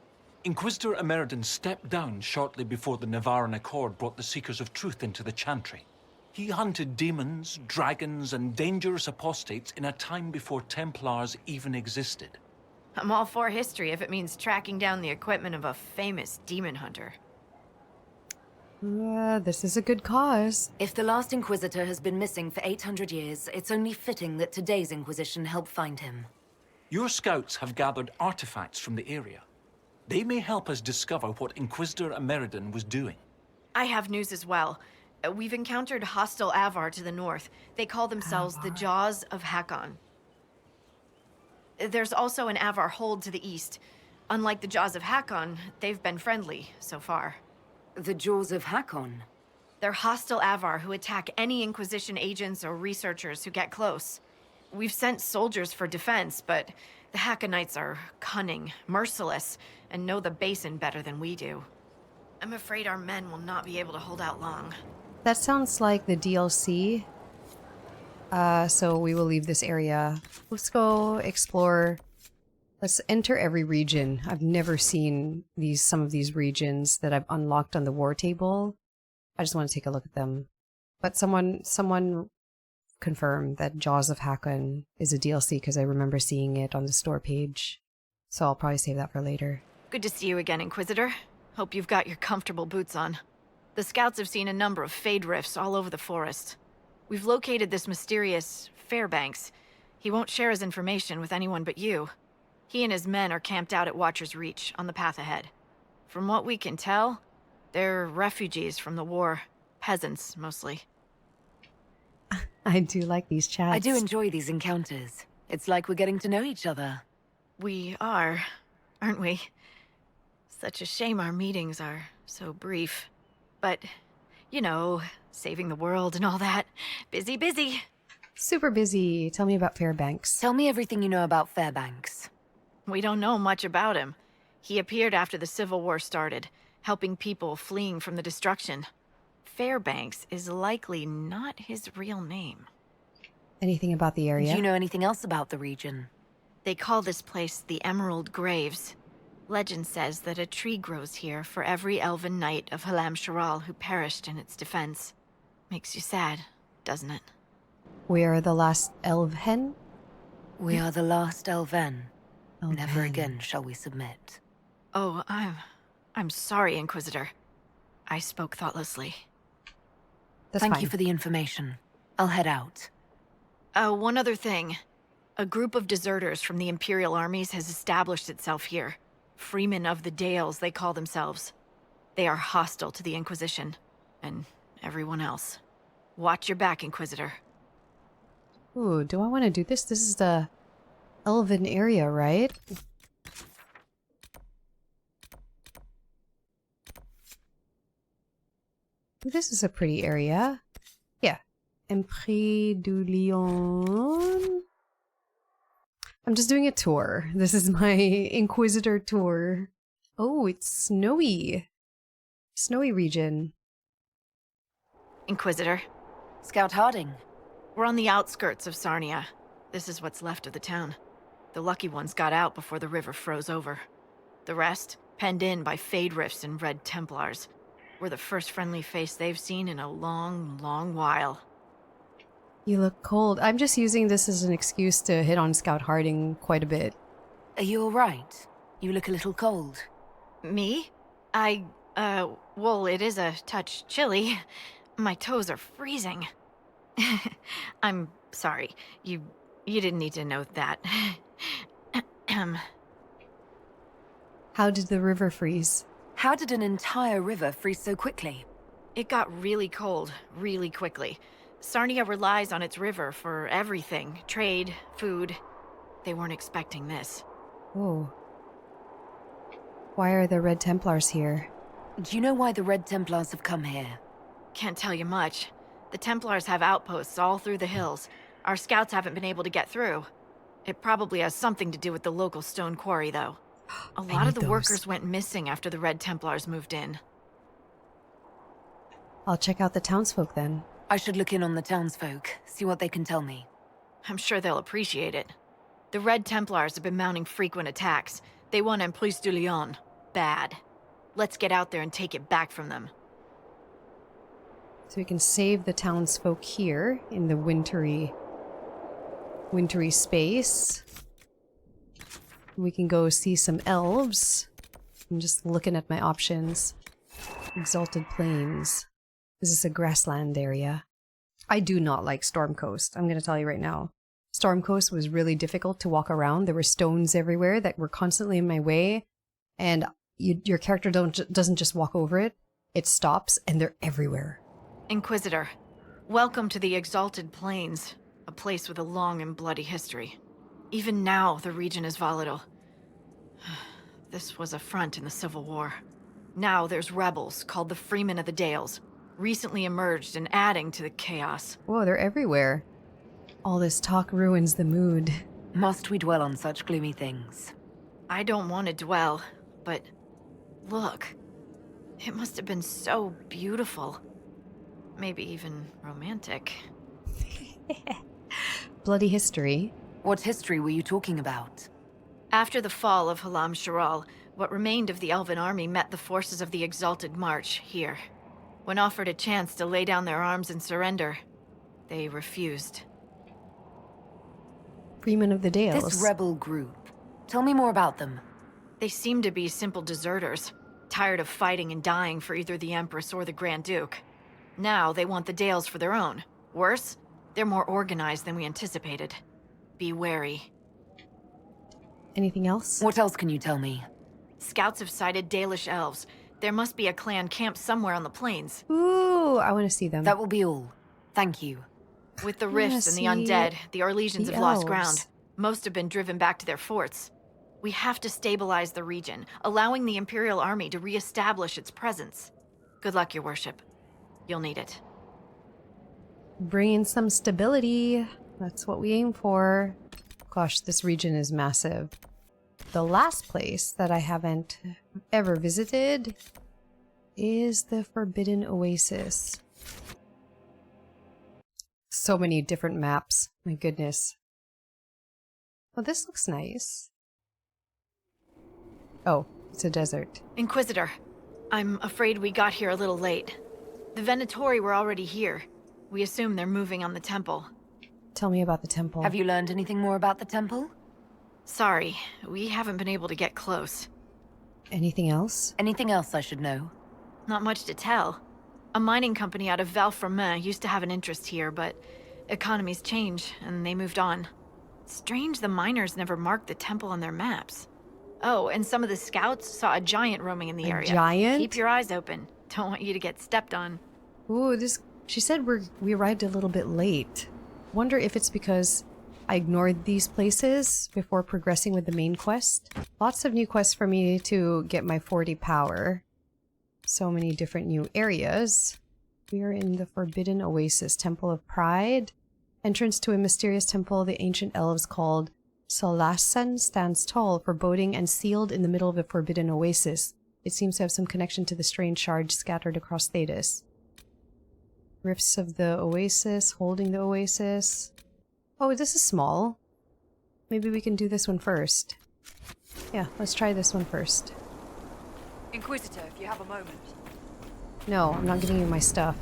Inquisitor Emeridon stepped down shortly before the Nevarran Accord brought the Seekers of Truth into the Chantry. He hunted demons, dragons, and dangerous apostates in a time before Templars even existed. I'm all for history if it means tracking down the equipment of a famous demon hunter. This is a good cause. If the last Inquisitor has been missing for 800 years, it's only fitting that today's Inquisition help find him. Your scouts have gathered artifacts from the area. They may help us discover what Inquisitor Emeridon was doing. I have news as well. We've encountered hostile Avar to the north. They call themselves the Jaws of Hakon. There's also an Avar hold to the east. Unlike the Jaws of Hakon, they've been friendly so far. The Jaws of Hakon? They're hostile Avar who attack any Inquisition agents or researchers who get close. We've sent soldiers for defense, but the Hakonites are cunning, merciless, and know the Basin better than we do. I'm afraid our men will not be able to hold out long. That sounds like the DLC. So we will leave this area. Let's go explore. Let's enter every region. I've never seen some of these regions that I've unlocked on the war table. I just want to take a look at them. But someone confirmed that Jaws of Hakon is a DLC because I remember seeing it on the store page. So I'll probably save that for later. Good to see you again, Inquisitor. Hope you've got your comfortable boots on. The scouts have seen a number of Fade rifts all over the forest. We've located this mysterious Fairbanks. He won't share his information with anyone but you. He and his men are camped out at Watcher's Reach, on the path ahead. From what we can tell, they're refugees from the war. Peasants, mostly. I do like these chats. I do enjoy these encounters. It's like we're getting to know each other. We are, aren't we? Such a shame our meetings are so brief. But, you know, saving the world and all that. Busy, busy. Super busy. Tell me about Fairbanks. Tell me everything you know about Fairbanks. We don't know much about him. He appeared after the Civil War started, helping people fleeing from the destruction. Fairbanks is likely not his real name. Anything about the area? Do you know anything else about the region? They call this place the Emerald Graves. Legend says that a tree grows here for every elven knight of Halam Sharal who perished in its defense. Makes you sad, doesn't it? We are the last Elven? We are the last Elven. Never again shall we submit. Oh, I'm sorry, Inquisitor. I spoke thoughtlessly. Thank you for the information. I'll head out. One other thing. A group of deserters from the Imperial armies has established itself here. Freemen of the Dales, they call themselves. They are hostile to the Inquisition, and everyone else. Watch your back, Inquisitor. Ooh, do I want to do this? This is the Elven area, right? This is a pretty area. Yeah. Empire du Lion. I'm just doing a tour. This is my Inquisitor tour. Oh, it's snowy. Snowy region. Inquisitor. Scout Harding. We're on the outskirts of Sarnia. This is what's left of the town. The lucky ones got out before the river froze over. The rest, penned in by Fade Rifts and Red Templars. We're the first friendly face they've seen in a long, long while. You look cold. I'm just using this as an excuse to hit on Scout Harding quite a bit. Are you alright? You look a little cold. Me? Well, it is a touch chilly. My toes are freezing. I'm sorry. You didn't need to know that. How did the river freeze? How did an entire river freeze so quickly? It got really cold, really quickly. Sarnia relies on its river for everything. Trade, food. They weren't expecting this. Oh. Why are the Red Templars here? Do you know why the Red Templars have come here? Can't tell you much. The Templars have outposts all through the hills. Our scouts haven't been able to get through. It probably has something to do with the local stone quarry, though. A lot of the workers went missing after the Red Templars moved in. I'll check out the townsfolk then. I should look in on the townsfolk, see what they can tell me. I'm sure they'll appreciate it. The Red Templars have been mounting frequent attacks. They want Emprise du Lion. Bad. Let's get out there and take it back from them. So we can save the townsfolk here in the wintry space. We can go see some elves. I'm just looking at my options. Exalted Plains. Is this a grassland area? I do not like Storm Coast. I'm going to tell you right now. Storm Coast was really difficult to walk around. There were stones everywhere that were constantly in my way. And your character doesn't just walk over it. It stops and they're everywhere. Inquisitor, welcome to the Exalted Plains, a place with a long and bloody history. Even now, the region is volatile. This was a front in the Civil War. Now there's rebels called the Freemen of the Dales, recently emerged and adding to the chaos. Whoa, they're everywhere. All this talk ruins the mood. Must we dwell on such gloomy things? I don't want to dwell, but look. It must have been so beautiful. Maybe even romantic. Bloody history. What history were you talking about? After the fall of Halam Sharal, what remained of the Elven army met the forces of the Exalted March here. When offered a chance to lay down their arms and surrender, they refused. Freemen of the Dales. This rebel group. Tell me more about them. They seem to be simple deserters, tired of fighting and dying for either the Empress or the Grand Duke. Now they want the Dales for their own. Worse, they're more organized than we anticipated. Be wary. Anything else? What else can you tell me? Scouts have sighted Dalish elves. There must be a clan camped somewhere on the plains. Ooh, I want to see them. That will be all. Thank you. With the rifts and the undead, the Orlesians have lost ground. Most have been driven back to their forts. We have to stabilize the region, allowing the Imperial army to re-establish its presence. Good luck, your worship. You'll need it. Bring in some stability. That's what we aim for. Gosh, this region is massive. The last place that I haven't ever visited is the Forbidden Oasis. So many different maps. My goodness. Oh, this looks nice. Oh, it's a desert. Inquisitor, I'm afraid we got here a little late. The Venatori were already here. We assume they're moving on the temple. Tell me about the temple. Have you learned anything more about the temple? Sorry, we haven't been able to get close. Anything else? Anything else I should know? Not much to tell. A mining company out of Valfremin used to have an interest here, but economies change, and they moved on. Strange the miners never marked the temple on their maps. Oh, and some of the scouts saw a giant roaming in the area. Giant? Keep your eyes open. Don't want you to get stepped on. Ooh, this... She said we arrived a little bit late. Wonder if it's because I ignored these places before progressing with the main quest. Lots of new quests for me to get my 40 power. So many different new areas. We are in the Forbidden Oasis, Temple of Pride. Entrance to a mysterious temple the ancient elves called Solas stands tall, foreboding and sealed in the middle of a forbidden oasis. It seems to have some connection to the strange shards scattered across Thetis. Rifts of the oasis, holding the oasis. Oh, this is small. Maybe we can do this one first. Yeah, let's try this one first. Inquisitor, if you have a moment. No, I'm not giving you my stuff.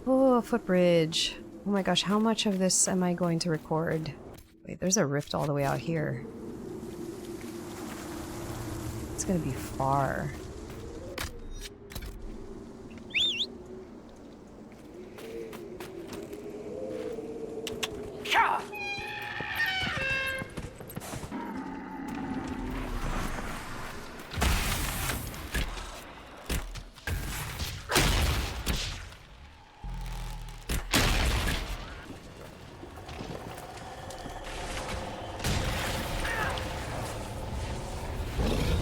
Oh, a footbridge. Oh my gosh, how much of this am I going to record? Wait, there's a rift all the way out here. It's gonna be far.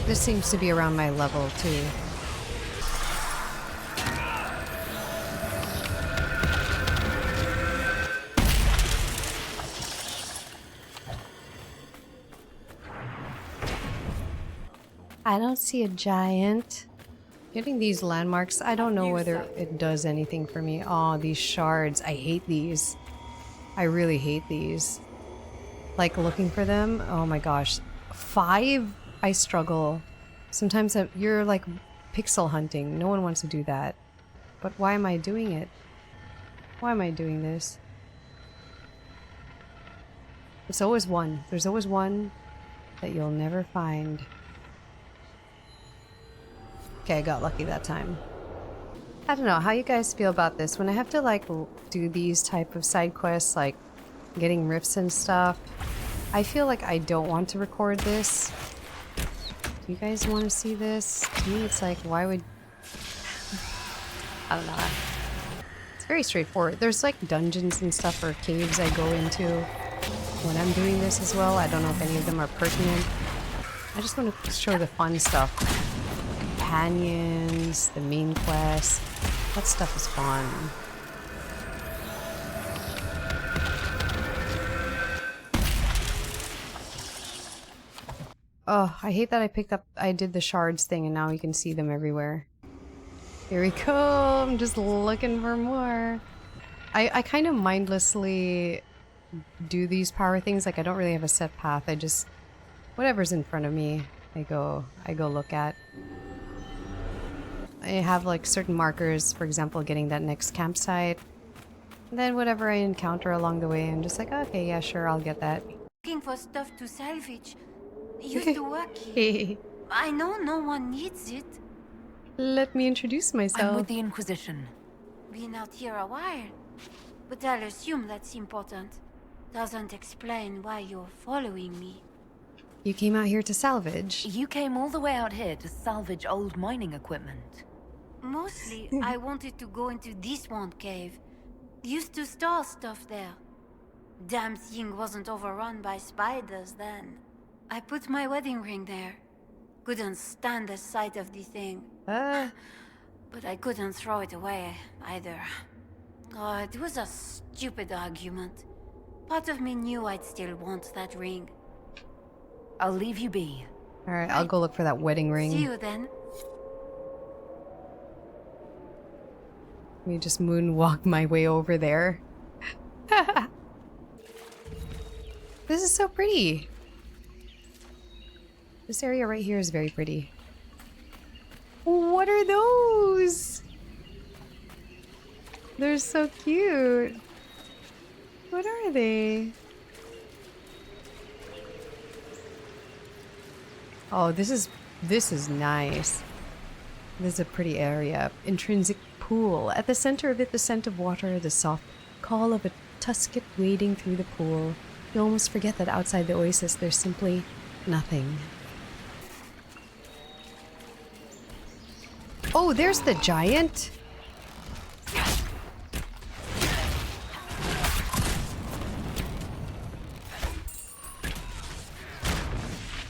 This seems to be around my level, too. I don't see a giant. Getting these landmarks, I don't know whether it does anything for me. Oh, these shards. I hate these. I really hate these. Like, looking for them. Oh my gosh. 5? I struggle. Sometimes you're like pixel hunting. No one wants to do that. But why am I doing it? Why am I doing this? It's always one. There's always one that you'll never find. Okay, I got lucky that time. I don't know how you guys feel about this. When I have to like do these type of side quests, like getting rifts and stuff, I feel like I don't want to record this. Do you guys want to see this? To me, it's like, why would... I don't know. It's very straightforward. There's like dungeons and stuff or caves I go into when I'm doing this as well. I don't know if any of them are pertinent. I just want to show the fun stuff. Companions, the main quest. That stuff is fun. Oh, I hate that I did the shards thing and now you can see them everywhere. Here we go, I'm just looking for more. I kind of mindlessly do these power things, like I don't really have a set path, I just, whatever's in front of me, I go look at. I have like certain markers, for example, getting that next campsite. And then whatever I encounter along the way, I'm just like, okay, yeah, sure, I'll get that. Looking for stuff to salvage. Used to work here. I know no one needs it. Let me introduce myself. I'm with the Inquisition. Been out here a while. But I'll assume that's important. Doesn't explain why you're following me. You came out here to salvage? You came all the way out here to salvage old mining equipment. Mostly, I wanted to go into this one cave. Used to store stuff there. Damn thing wasn't overrun by spiders then. I put my wedding ring there. Couldn't stand the sight of the thing. But I couldn't throw it away, either. Oh, it was a stupid argument. Part of me knew I'd still want that ring. I'll leave you be. Alright, I'll go look for that wedding ring. See you then. Let me just moonwalk my way over there. This is so pretty. This area right here is very pretty. What are those? They're so cute. What are they? Oh, this is nice. This is a pretty area. Intrinsic pool. At the center of it, the scent of water, the soft call of a tusket wading through the pool. You almost forget that outside the oasis, there's simply nothing. Oh, there's the giant.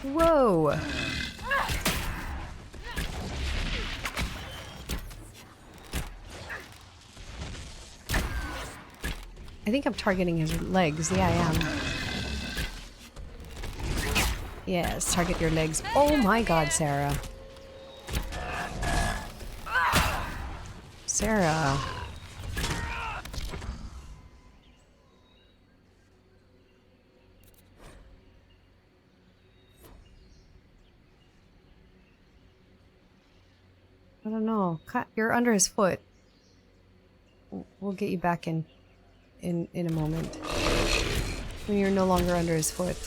Whoa. I think I'm targeting his legs. Yeah, I am. Yes, target your legs. Oh my god, Sarah. Sarah. I don't know. You're under his foot. We'll get you back in a moment. When you're no longer under his foot.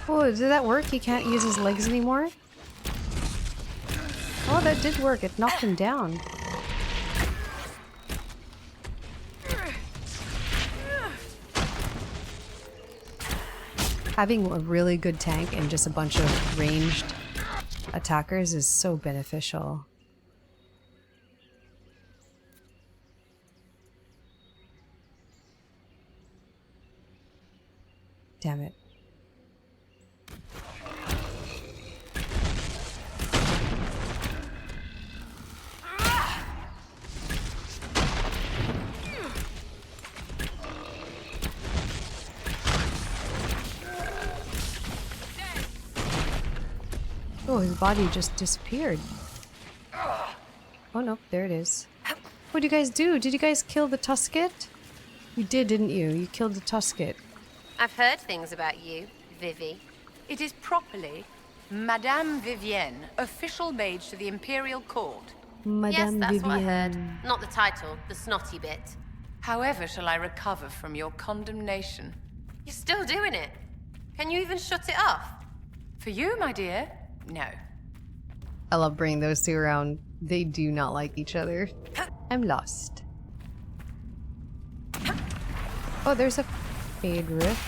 Oh, did that work? He can't use his legs anymore? Oh, that did work. It knocked him down. Having a really good tank and just a bunch of ranged attackers is so beneficial. Damn it. Oh, his body just disappeared. Oh no, there it is. What did you guys do? Did you guys kill the Tusket? You did, didn't you? You killed the Tusket. I've heard things about you, Vivi. It is properly Madame Vivienne, official mage to the Imperial Court. Madame yes, that's what I heard. Vivienne. Not the title, the snotty bit. However shall I recover from your condemnation? You're still doing it. Can you even shut it off? For you, my dear, no. I love bringing those two around. They do not like each other. I'm lost. Oh, there's a fade rift.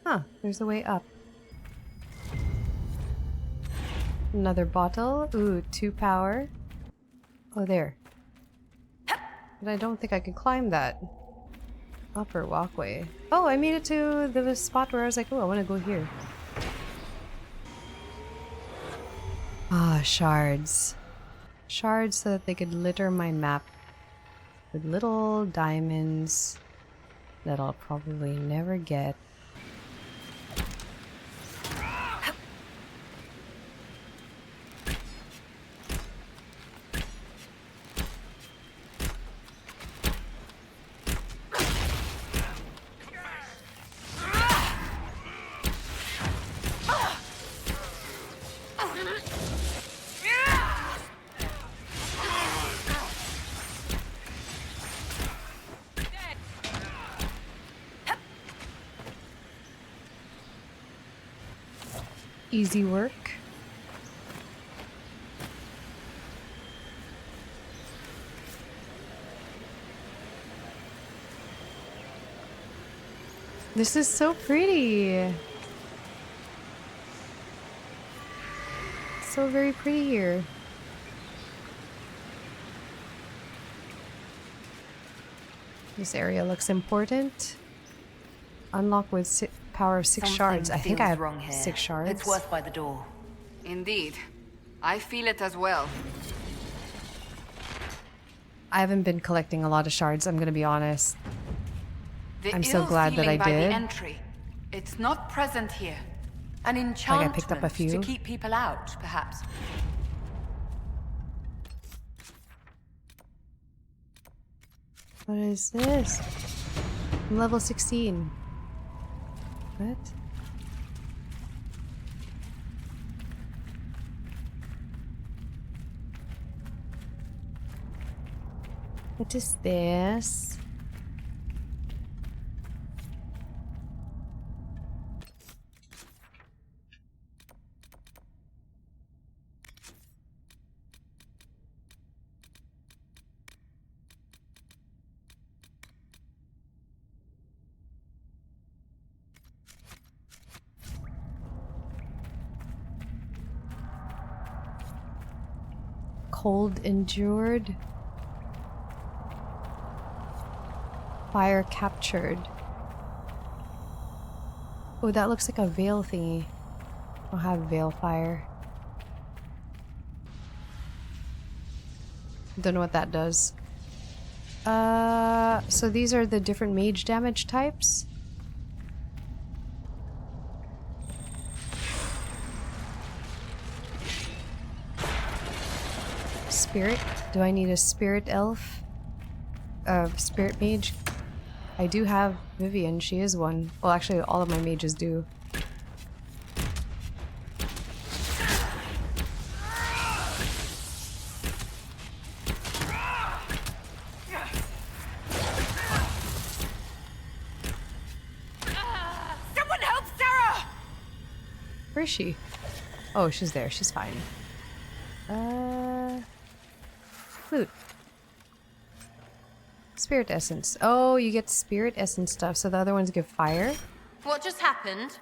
Huh, there's a way up. Another bottle. Ooh, 2 power. Oh, there. But I don't think I can climb that upper walkway. Oh, I made it to the spot where I was like, oh, I want to go here. Ah, shards. Shards so that they could litter my map with little diamonds that I'll probably never get. Easy work. This is so pretty. So very pretty here. This area looks important. Unlock with power of 6 shards. I think I have wrong here. 6 shards. It's worth by the door. Indeed. I feel it as well. I haven't been collecting a lot of shards, I'm gonna be honest. The I'm so ill glad that I feeling by did. the entry. It's not present here. An enchantment picked up a few. to keep people out, perhaps. What is this? I'm level 16. What? What is this? Cold endured. Fire captured. Oh, that looks like a veil thingy. I'll have veil fire. Don't know what that does. So these are the different mage damage types. Spirit? Do I need a spirit elf? Spirit mage? I do have Vivian, she is one. Well, actually, all of my mages do. Someone help Sarah! Where is she? Oh, she's there. She's fine. Flute. Spirit essence. Oh, you get spirit essence stuff, so the other ones give fire? What just happened?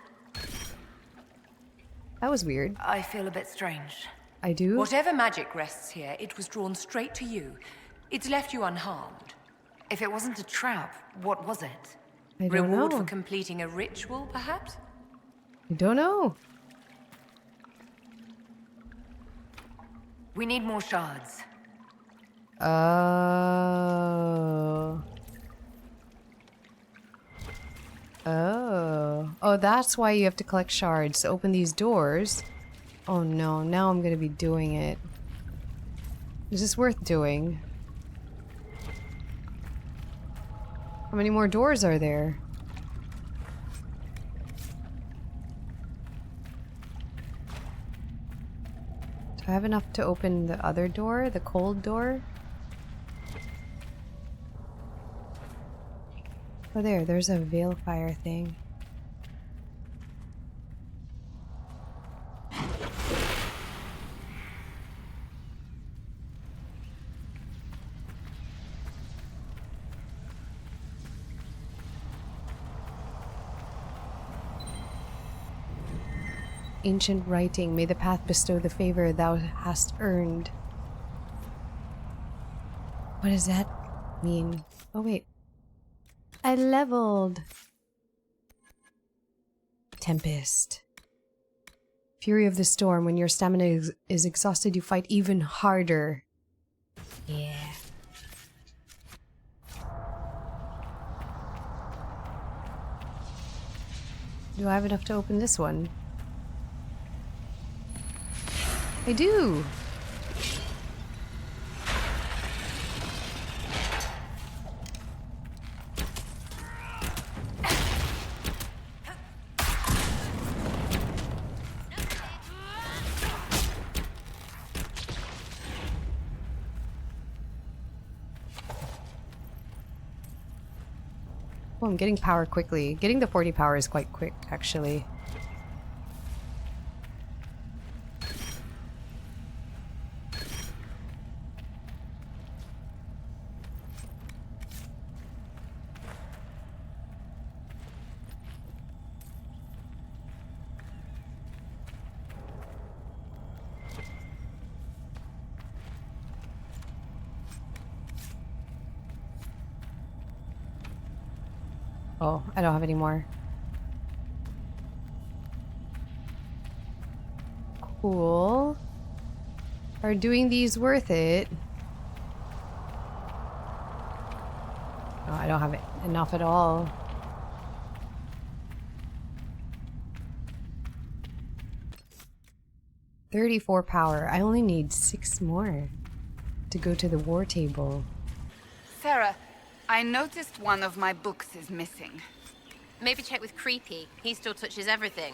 That was weird. I feel a bit strange. I do? Whatever magic rests here, it was drawn straight to you. It's left you unharmed. If it wasn't a trap, what was it? I don't Reward know. for completing a ritual, perhaps? I don't know. We need more shards. Oh. Oh. Oh, that's why you have to collect shards to open these doors. Oh no, now I'm gonna be doing it. Is this worth doing? How many more doors are there? Do I have enough to open the other door? The cold door? Oh, there's a veil fire thing. Ancient writing, may the path bestow the favor thou hast earned. What does that mean? Oh wait. I leveled. Tempest. Fury of the storm. When your stamina is exhausted, you fight even harder. Yeah. Do I have enough to open this one? I do. Oh, I'm getting power quickly. Getting the 40 power is quite quick, actually. Oh, I don't have any more. Cool. Are doing these worth it? Oh, I don't have it enough at all. 34 power. I only need 6 more to go to the war table. Sarah, I noticed one of my books is missing. Maybe check with Creepy. He still touches everything.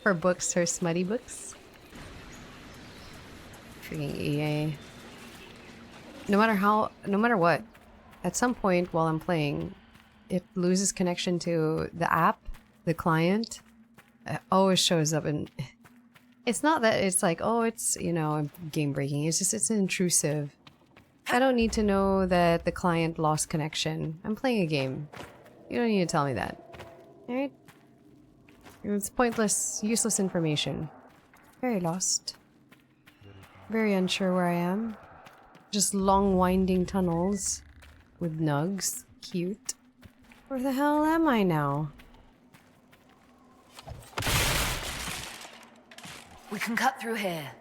Her books, her smutty books. Freaking EA. No matter what, at some point while I'm playing, it loses connection to the app, the client. It always shows up, and it's not that it's like, oh, it's, you know, game breaking. It's just, it's intrusive. I don't need to know that the client lost connection. I'm playing a game. You don't need to tell me that. Alright? It's pointless, useless information. Very lost. Very unsure where I am. Just long winding tunnels with nugs. Cute. Where the hell am I now? We can cut through here.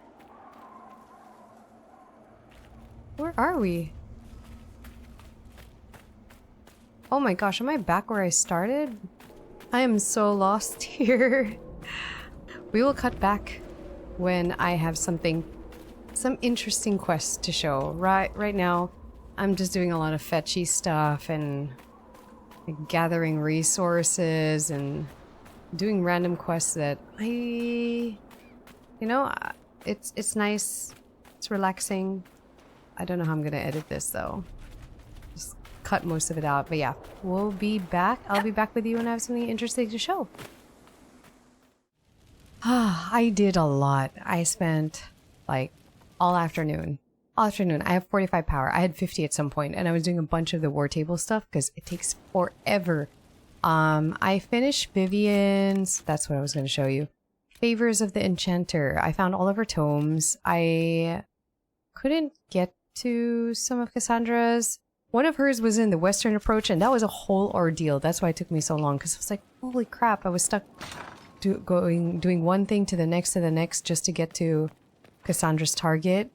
Where are we? Oh my gosh, am I back where I started? I am so lost here. We will cut back when I have some interesting quests to show. Right now, I'm just doing a lot of fetchy stuff and gathering resources and doing random quests that you know, it's nice. It's relaxing. I don't know how I'm gonna edit this though. Just cut most of it out. But yeah, we'll be back. I'll be back with you when I have something interesting to show. I did a lot. I spent like all afternoon. I have 45 power. I had 50 at some point, and I was doing a bunch of the war table stuff because it takes forever. I finished Vivian's. That's what I was going to show you. Favors of the Enchanter. I found all of her tomes. I couldn't get to some of Cassandra's. One of hers was in the Western approach, and that was a whole ordeal. That's why it took me so long, because I was like, holy crap, I was stuck doing one thing to the next just to get to Cassandra's target.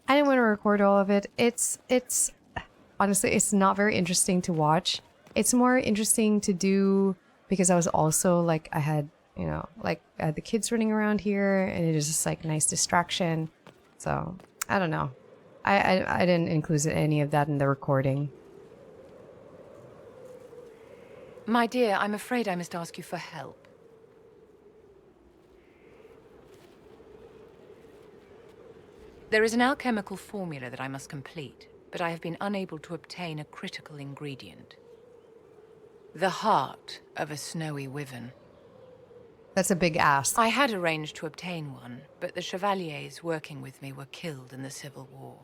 I didn't want to record all of it. It's honestly, it's not very interesting to watch. It's more interesting to do because I was also like, I had the kids running around here, and it is just like a nice distraction. So I don't know. I didn't include any of that in the recording. My dear, I'm afraid I must ask you for help. There is an alchemical formula that I must complete, but I have been unable to obtain a critical ingredient. The heart of a snowy wyvern. That's a big ask. I had arranged to obtain one, but the chevaliers working with me were killed in the Civil War.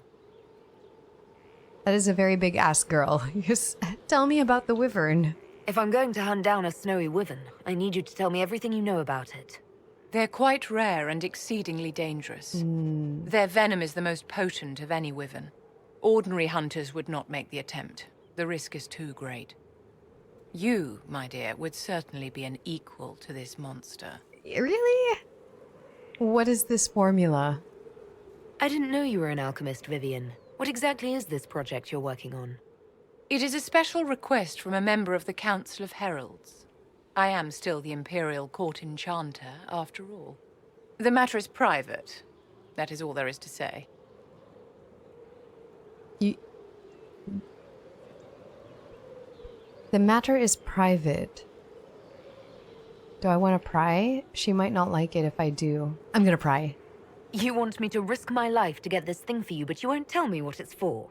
That is a very big ask, girl. Just tell me about the wyvern. If I'm going to hunt down a snowy wyvern, I need you to tell me everything you know about it. They're quite rare and exceedingly dangerous. Their venom is the most potent of any wyvern. Ordinary hunters would not make the attempt. The risk is too great. You, my dear, would certainly be an equal to this monster. Really? What is this formula? I didn't know you were an alchemist, Vivian. What exactly is this project you're working on? It is a special request from a member of the Council of Heralds. I am still the Imperial Court Enchanter, after all. The matter is private. That is all there is to say. The matter is private. Do I want to pry? She might not like it if I do. I'm gonna pry. You want me to risk my life to get this thing for you, but you won't tell me what it's for.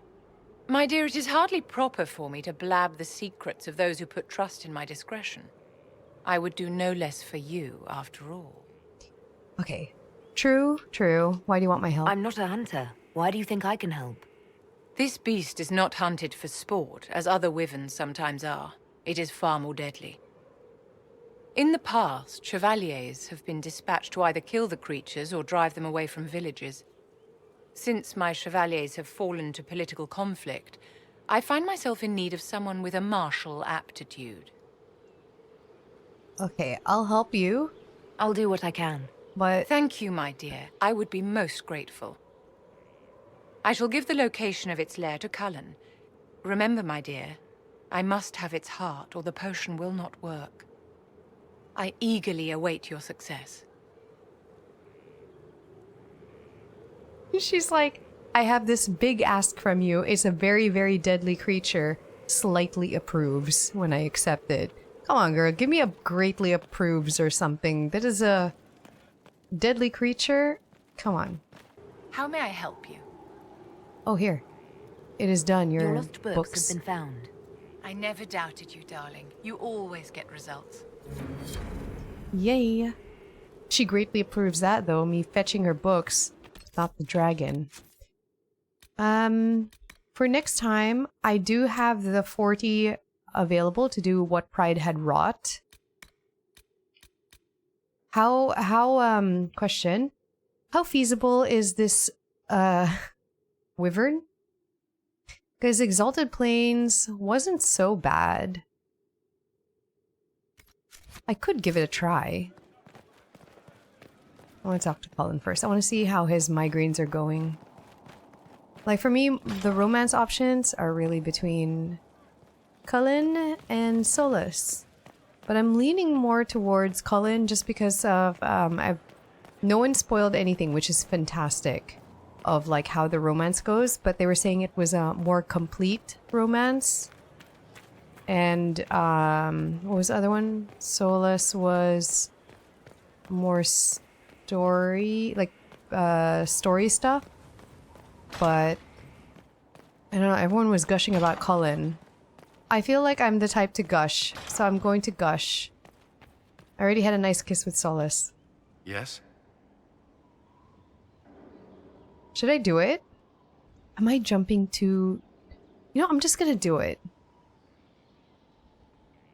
My dear, it is hardly proper for me to blab the secrets of those who put trust in my discretion. I would do no less for you, after all. Okay. True. Why do you want my help? I'm not a hunter. Why do you think I can help? This beast is not hunted for sport, as other wyverns sometimes are. It is far more deadly. In the past, chevaliers have been dispatched to either kill the creatures or drive them away from villages. Since my chevaliers have fallen to political conflict, I find myself in need of someone with a martial aptitude. Okay, I'll help you. I'll do what I can. But thank you, my dear. I would be most grateful. I shall give the location of its lair to Cullen. Remember, my dear, I must have its heart, or the potion will not work. I eagerly await your success. She's like, I have this big ask from you. It's a very, very deadly creature. Slightly approves when I accept it. Come on, girl. Give me a greatly approves or something. That is a deadly creature. Come on. How may I help you? Oh, here. It is done. Your lost books have been found. I never doubted you, darling. You always get results. Yay. She greatly approves that, though. Me fetching her books. Not the dragon. For next time, I do have the 40 available to do what Pride had wrought. Question. How feasible is this, wyvern? Because Exalted Plains wasn't so bad. I could give it a try. I want to talk to Cullen first. I want to see how his migraines are going. Like, for me, the romance options are really between Cullen and Solas. But I'm leaning more towards Cullen just because of, no one spoiled anything, which is fantastic, of like how the romance goes, but they were saying it was a more complete romance. And, what was the other one? Solas was more story, like, story stuff. But, I don't know, everyone was gushing about Cullen. I feel like I'm the type to gush, so I'm going to gush. I already had a nice kiss with Solas. Yes? Should I do it? Am I jumping to... You know, I'm just gonna do it.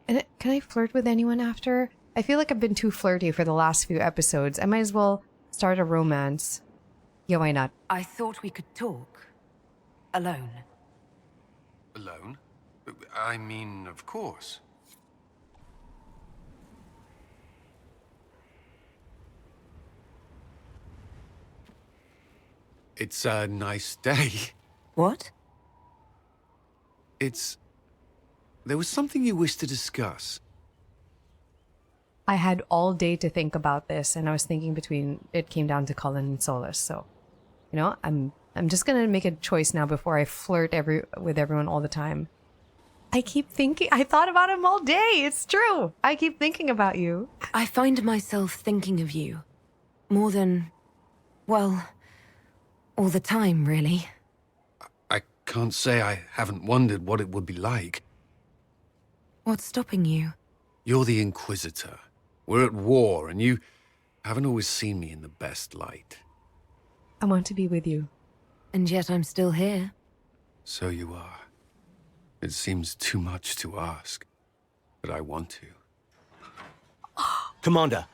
And can I flirt with anyone after? I feel like I've been too flirty for the last few episodes. I might as well start a romance. Yeah, why not? I thought we could talk. Alone. Alone? I mean, of course. It's a nice day. What? There was something you wished to discuss. I had all day to think about this, and I was thinking it came down to Cullen and Solas, so... You know, I'm just gonna make a choice now before I flirt with everyone all the time. I keep thinking... I thought about him all day! It's true! I keep thinking about you. I find myself thinking of you. More than... well... all the time, really. I can't say I haven't wondered what it would be like. What's stopping you? You're the Inquisitor. We're at war, and you haven't always seen me in the best light. I want to be with you. And yet I'm still here. So you are. It seems too much to ask, but I want to. Commander!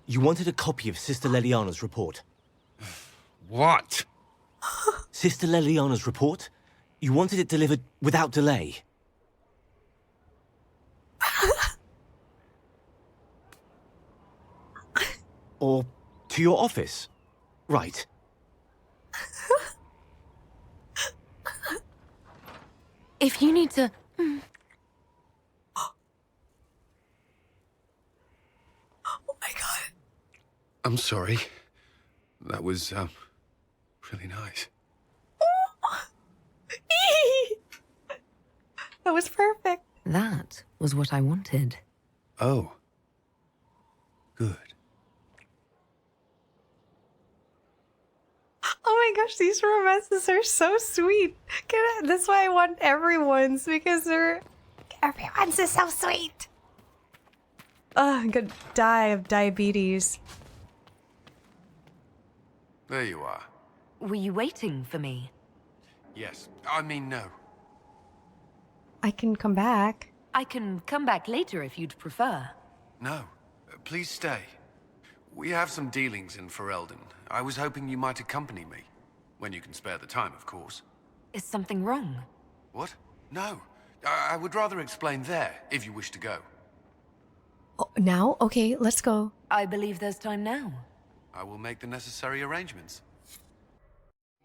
You wanted a copy of Sister Leliana's report. What? Sister Leliana's report? You wanted it delivered without delay. Or to your office. Right. If you need to... Oh my god. I'm sorry. That was, really nice. That was perfect. That was what I wanted. Oh. Good. Oh my gosh, these romances are so sweet. That's why I want everyone's, because everyone's is so sweet. Oh, I'm gonna die of diabetes. There you are. Were you waiting for me? Yes. I mean, no. I can come back. I can come back later if you'd prefer. No. Please stay. We have some dealings in Ferelden. I was hoping you might accompany me. When you can spare the time, of course. Is something wrong? What? No. I would rather explain there, if you wish to go. Oh, now? Okay, let's go. I believe there's time now. I will make the necessary arrangements.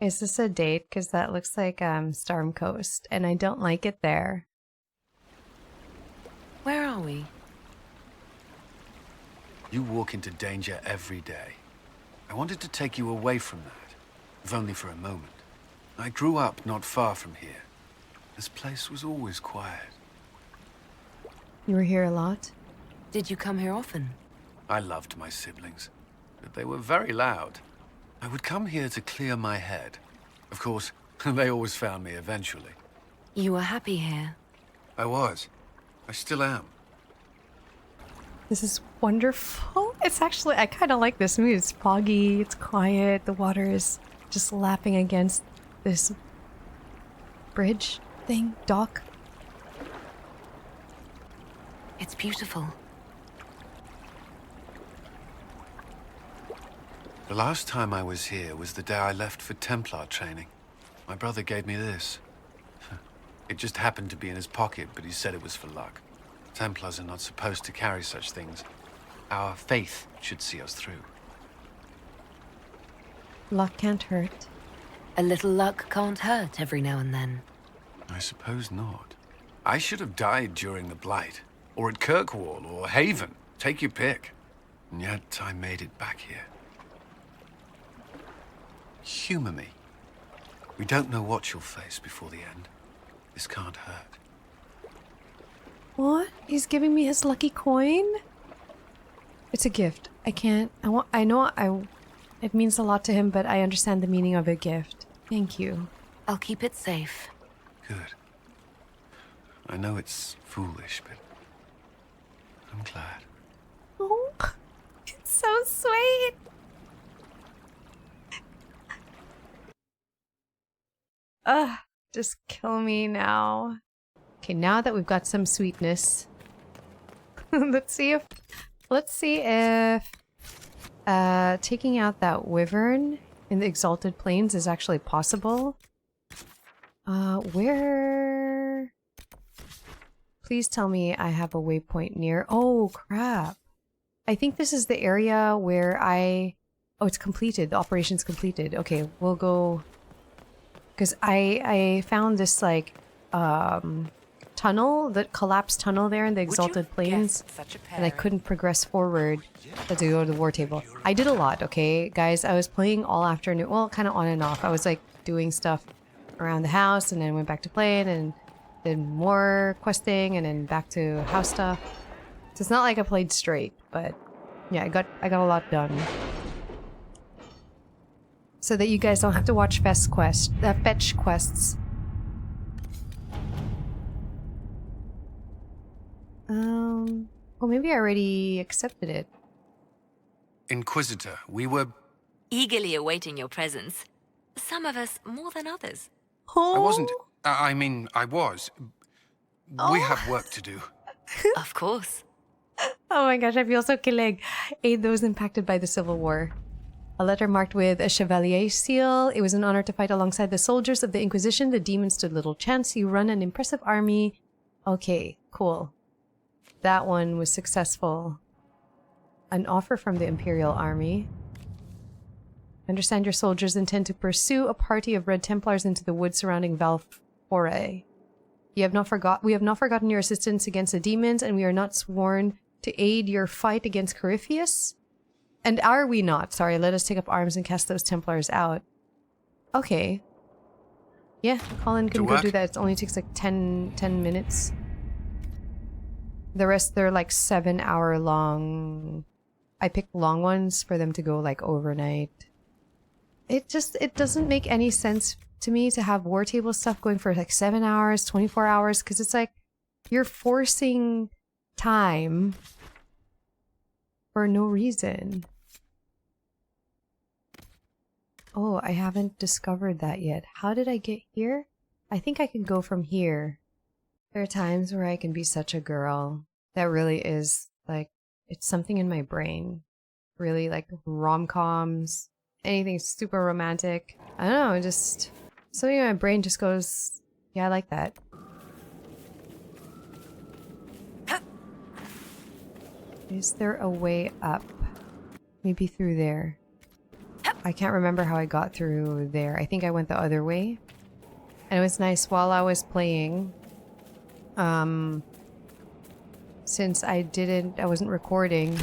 Is this a date? Because that looks like Storm Coast, and I don't like it there. Where are we? You walk into danger every day. I wanted to take you away from that, if only for a moment. I grew up not far from here. This place was always quiet. You were here a lot? Did you come here often? I loved my siblings, but they were very loud. I would come here to clear my head. Of course, they always found me eventually. You were happy here? I was. I still am. This is wonderful. It's actually, I kind of like this mood. It's foggy, it's quiet, the water is just lapping against this bridge thing, dock. It's beautiful. The last time I was here was the day I left for Templar training. My brother gave me this. It just happened to be in his pocket, but he said it was for luck. Templars are not supposed to carry such things. Our faith should see us through. Luck can't hurt. A little luck can't hurt every now and then. I suppose not. I should have died during the Blight, or at Kirkwall, or Haven. Take your pick. And yet I made it back here. Humor me. We don't know what you'll face before the end. This can't hurt. What? He's giving me his lucky coin? It's a gift. It means a lot to him, but I understand the meaning of a gift. Thank you. I'll keep it safe. Good. I know it's foolish, but I'm glad. Oh, it's so sweet. Ugh, just kill me now. Okay, now that we've got some sweetness, let's see if taking out that wyvern in the Exalted Plains is actually possible. Where? Please tell me I have a waypoint near. Oh, crap. I think this is the area where oh, it's completed. The operation's completed. Okay, we'll go... Because I found this, like, tunnel, the collapsed tunnel there in the Exalted Plains, and I couldn't progress forward to go to the war table. I did a lot, okay, guys? I was playing all afternoon, well, kind of on and off. I was, like, doing stuff around the house, and then went back to playing, and did more questing, and then back to house stuff. So it's not like I played straight, but yeah, I got a lot done. So that you guys don't have to watch fetch quests. Well, maybe I already accepted it. Inquisitor, we were... Eagerly awaiting your presence. Some of us more than others. Oh. I wasn't... I mean, I was. We have work to do. Of course. Oh my gosh, I feel so kilig. Aid those impacted by the Civil War. A letter marked with a Chevalier seal. It was an honor to fight alongside the soldiers of the Inquisition. The demons stood little chance. You run an impressive army. Okay, cool. That one was successful. An offer from the Imperial Army. Understand your soldiers intend to pursue a party of Red Templars into the woods surrounding Valforay. We have not forgotten your assistance against the demons, and we are not sworn to aid your fight against Corypheus. And are we not? Sorry, let us take up arms and cast those Templars out. Okay. Yeah, Cullen can go do that. It only takes like 10 minutes. The rest, they're like 7-hour long. I picked long ones for them to go like overnight. It doesn't make any sense to me to have war table stuff going for like 7 hours, 24 hours, because it's like you're forcing time for no reason. Oh, I haven't discovered that yet. How did I get here? I think I can go from here. There are times where I can be such a girl. That really is, like, it's something in my brain. Really, like, rom-coms, anything super romantic. I don't know, just... something in my brain just goes, yeah, I like that. Is there a way up? Maybe through there. I can't remember how I got through there. I think I went the other way. And it was nice while I was playing. Since I wasn't recording,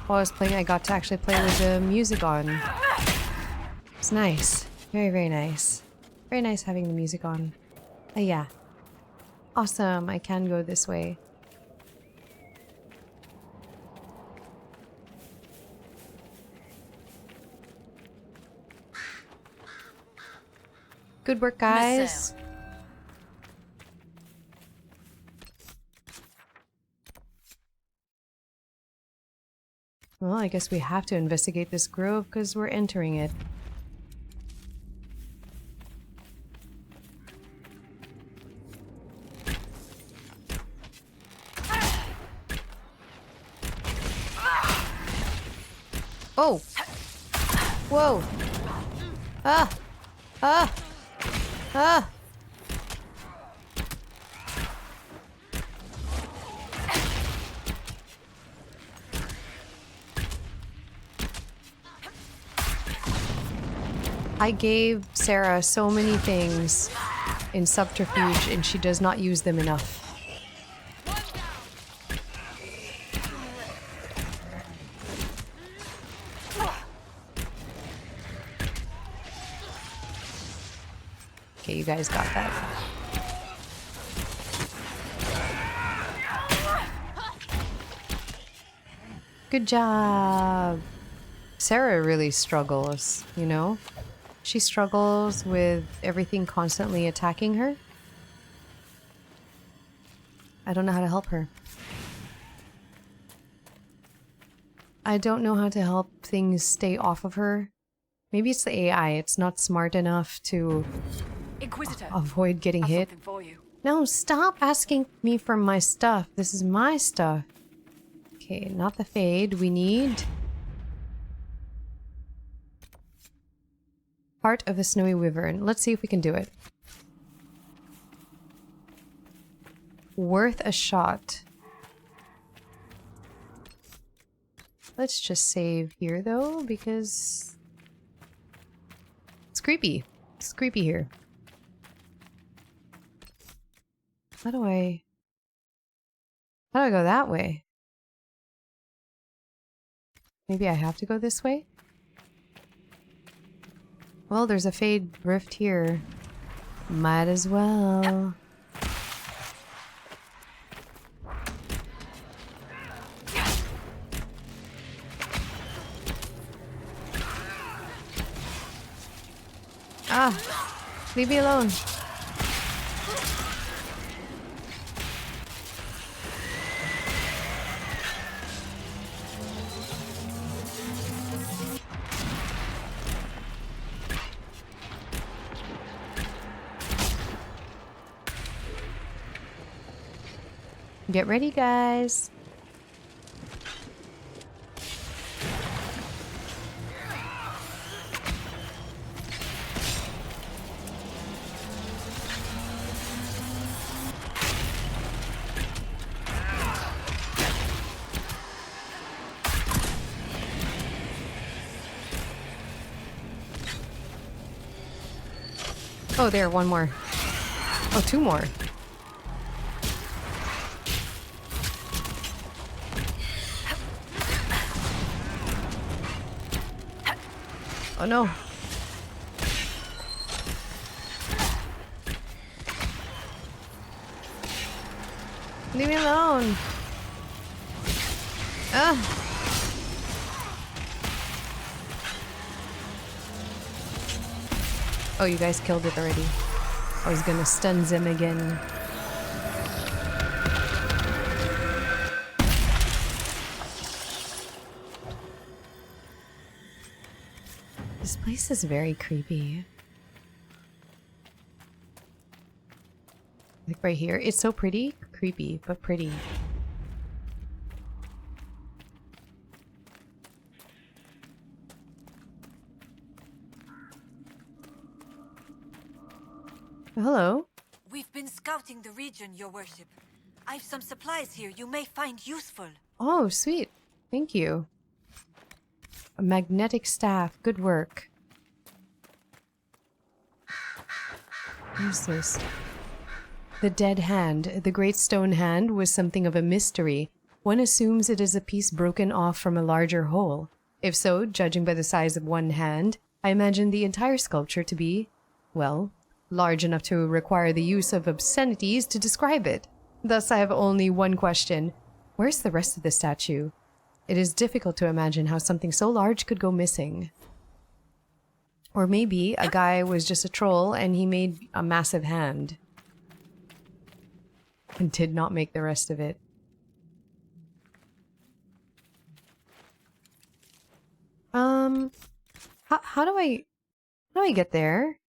while I was playing, I got to actually play with the music on. It's nice. Very, very nice. Very nice having the music on. Yeah. Awesome. I can go this way. Good work, guys. Well, I guess we have to investigate this grove because we're entering it. Oh! Whoa! Ah! Ah! Ah! I gave Sarah so many things in subterfuge and she does not use them enough. Okay, you guys got that. Good job. Sarah really struggles, you know? She struggles with everything constantly attacking her. I don't know how to help her. I don't know how to help things stay off of her. Maybe it's the AI. It's not smart enough to Inquisitor, avoid getting hit. something for you. No, stop asking me for my stuff. This is my stuff. Okay, not the fade. We need... Heart of a Snowy Wyvern. Let's see if we can do it. Worth a shot. Let's just save here, though, because... It's creepy. It's creepy here. How do I go that way? Maybe I have to go this way? Well, there's a fade rift here. Might as well. Ah! Leave me alone. Get ready, guys. Oh, there, one more. Oh, two more. Oh no. Leave me alone. Ah. Oh, you guys killed it already. I was gonna stun them again. This place is very creepy. Like right here. It's so pretty. Creepy, but pretty. Hello. We've been scouting the region, Your Worship. I've some supplies here you may find useful. Oh, sweet. Thank you. A magnetic staff. Good work. What's this? The dead hand. The great stone hand was something of a mystery. one assumes it is a piece broken off from a larger whole. If so, judging by the size of one hand, I imagine the entire sculpture to be, well, large enough to require the use of obscenities to describe it. Thus, I have only one question. Where's the rest of the statue? It is difficult to imagine how something so large could go missing. Or maybe a guy was just a troll and he made a massive hand and did not make the rest of it. How do I get there?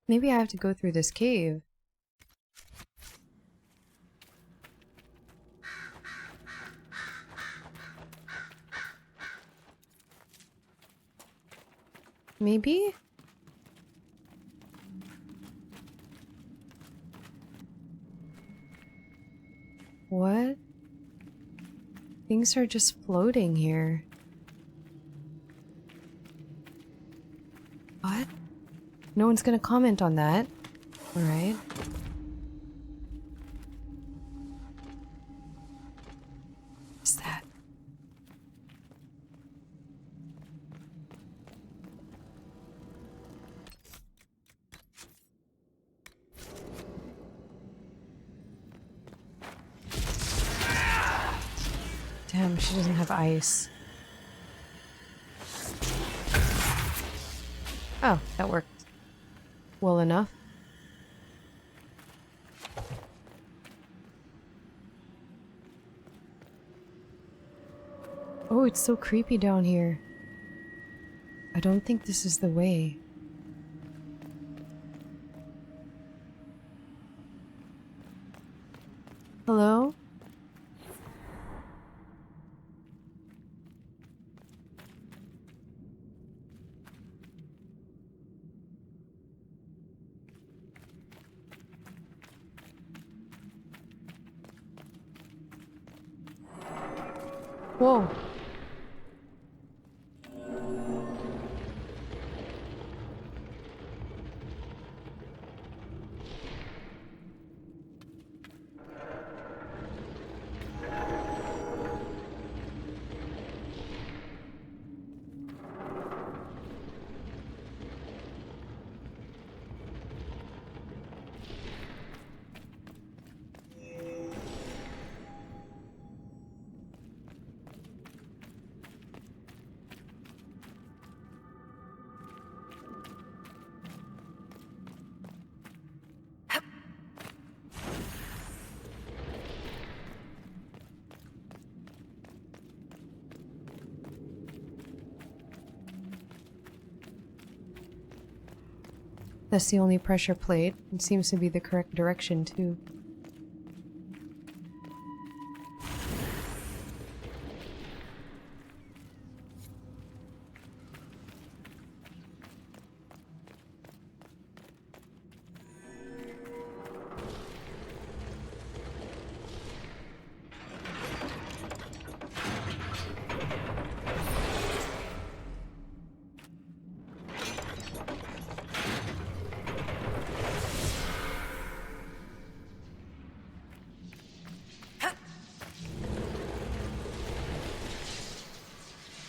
Maybe I have to go through this cave. Maybe? What? Things are just floating here. What? No one's gonna comment on that. Alright. What's that? Damn, she doesn't have ice. Oh, that worked well enough. Oh, it's so creepy down here. I don't think this is the way. Hello? Whoa. That's the only pressure plate. It seems to be the correct direction, too.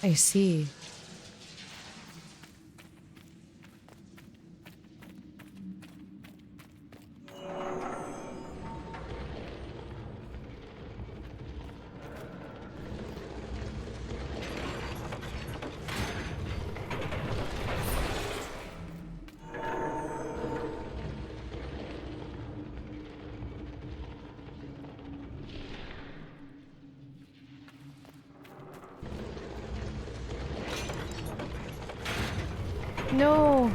I see. No.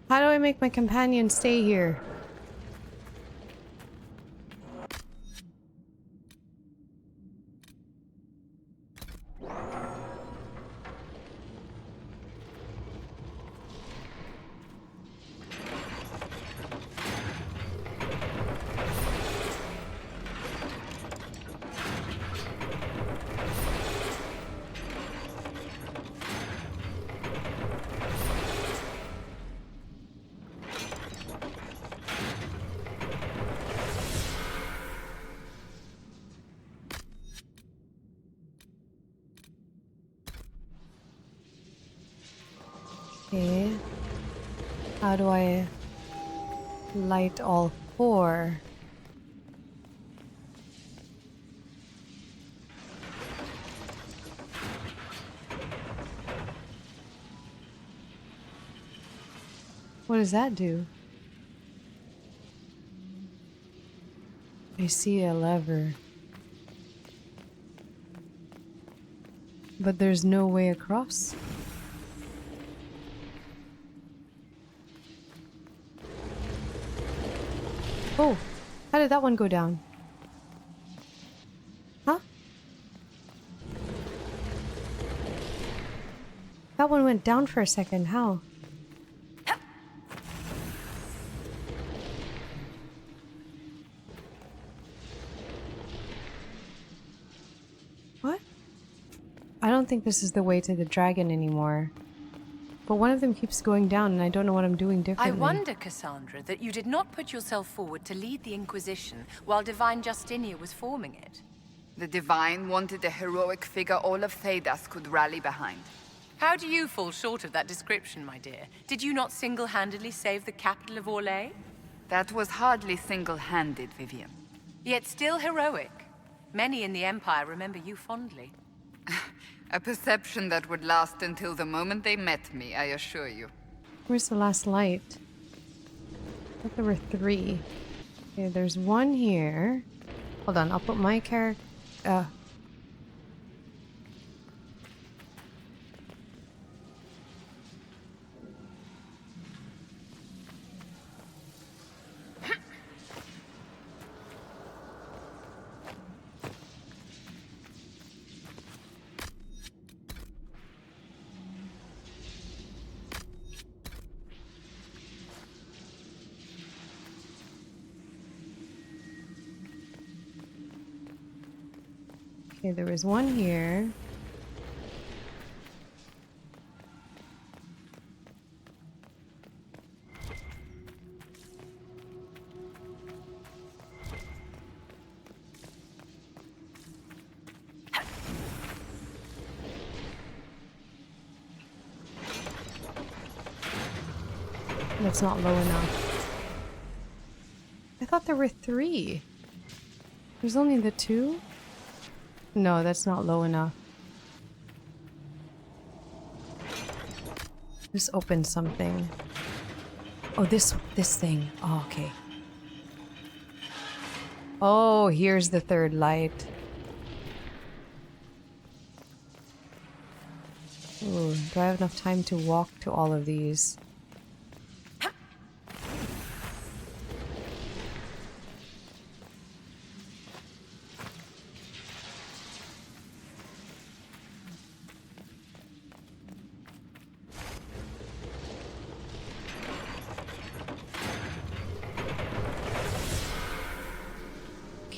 How do I make my companion stay here? Okay. How do I light all 4? What does that do? I see a lever. But there's no way across. Oh, how did that one go down? Huh? That one went down for a second. How? What? I don't think this is the way to the dragon anymore. But one of them keeps going down and I don't know what I'm doing differently. I wonder, Cassandra, that you did not put yourself forward to lead the Inquisition while Divine Justinia was forming it. The Divine wanted a heroic figure all of Thedas could rally behind. How do you fall short of that description, my dear? Did you not single-handedly save the capital of Orlais? That was hardly single-handed, Vivian. Yet still heroic. Many in the Empire remember you fondly. A perception that would last until the moment they met me, I assure you. Where's the last light? I thought there were 3. Okay, there's one here. Hold on, I'll put my character... Okay, there was one here. That's not low enough. I thought there were 3. There's only the 2? No, that's not low enough. This opens something. Oh, this thing. Oh, okay. Oh, here's the 3rd light. Ooh, do I have enough time to walk to all of these?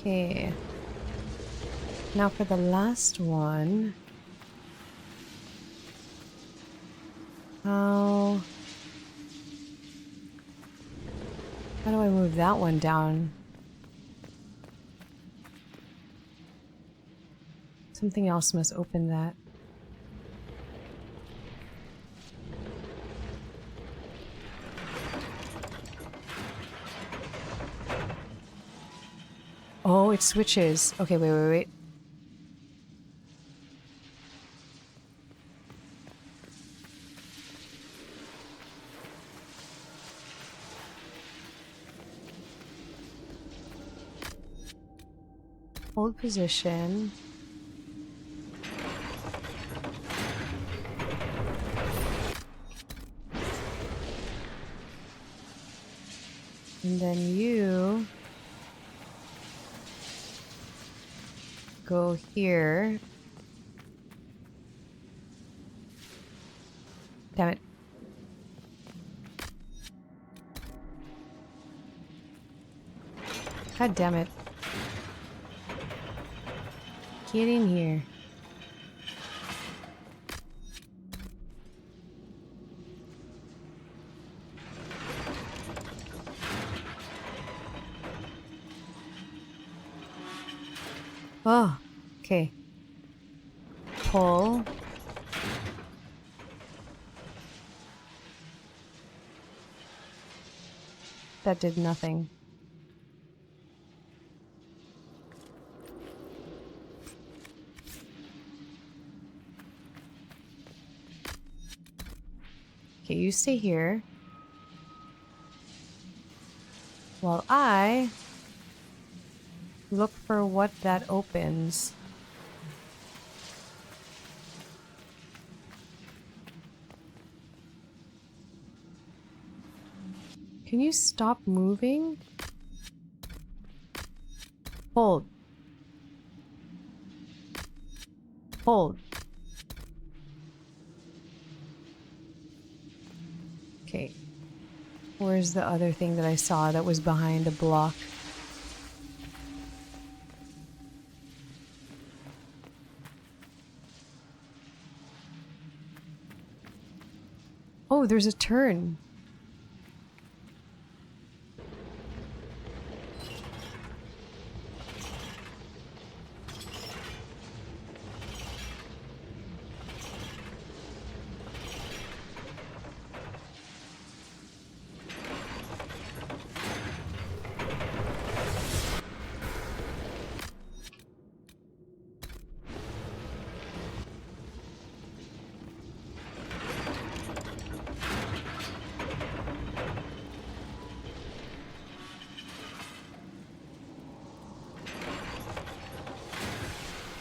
Okay. Now for the last one. How do I move that one down? Something else must open that. Oh, it switches. Okay, wait. Hold position. And then you go here. Damn it. God damn it. Get in here. Oh, okay. Pull. That did nothing. Okay, you stay here. While I look for what that opens. Can you stop moving? Hold. Hold. Okay. Where's the other thing that I saw that was behind the block? Oh, there's a turn.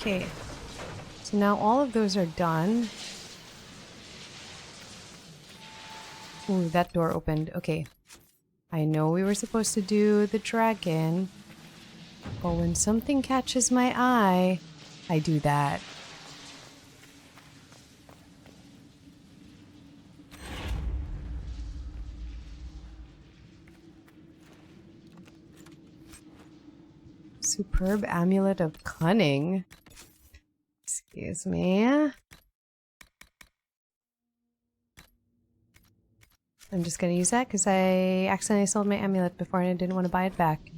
Okay, so now all of those are done. Ooh, that door opened. Okay. I know we were supposed to do the dragon, but when something catches my eye, I do that. Superb amulet of cunning. Excuse me. I'm just gonna use that because I accidentally sold my amulet before and I didn't want to buy it back.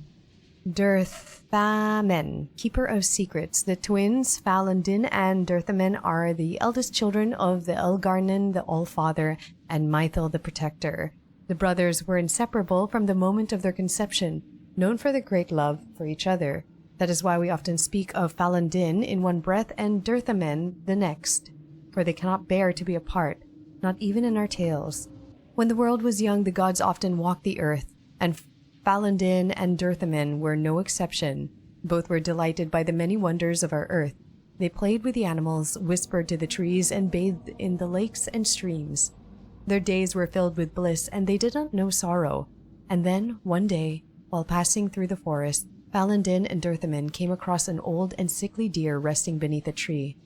Dirthamen, keeper of secrets. The twins, Falendin and Dirthamen, are the eldest children of the Elgarnan, the Allfather, and Mythil, the Protector. The brothers were inseparable from the moment of their conception, known for their great love for each other. That is why we often speak of Falendin in one breath and Dirthamen the next, for they cannot bear to be apart, not even in our tales. When the world was young, the gods often walked the earth, and Falendin and Dirthamen were no exception. Both were delighted by the many wonders of our earth. They played with the animals, whispered to the trees, and bathed in the lakes and streams. Their days were filled with bliss, and they did not know sorrow. And then, one day, while passing through the forest, Falendin and Dirthamen came across an old and sickly deer resting beneath a tree.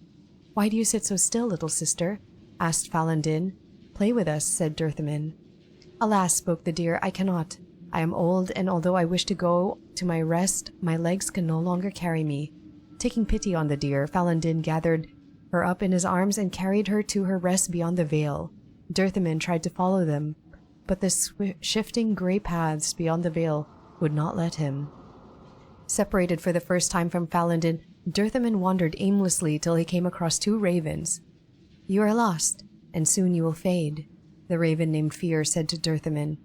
"Why do you sit so still, little sister?" asked Falendin. "Play with us," said Dirthamen. "Alas," spoke the deer, "I cannot. I am old, and although I wish to go to my rest, my legs can no longer carry me." Taking pity on the deer, Falendin gathered her up in his arms and carried her to her rest beyond the vale. Dirthamen tried to follow them, but the shifting grey paths beyond the vale would not let him. Separated for the first time from Falendin, Dirthamen wandered aimlessly till he came across two ravens. "You are lost, and soon you will fade," the raven named Fear said to Dirthamen.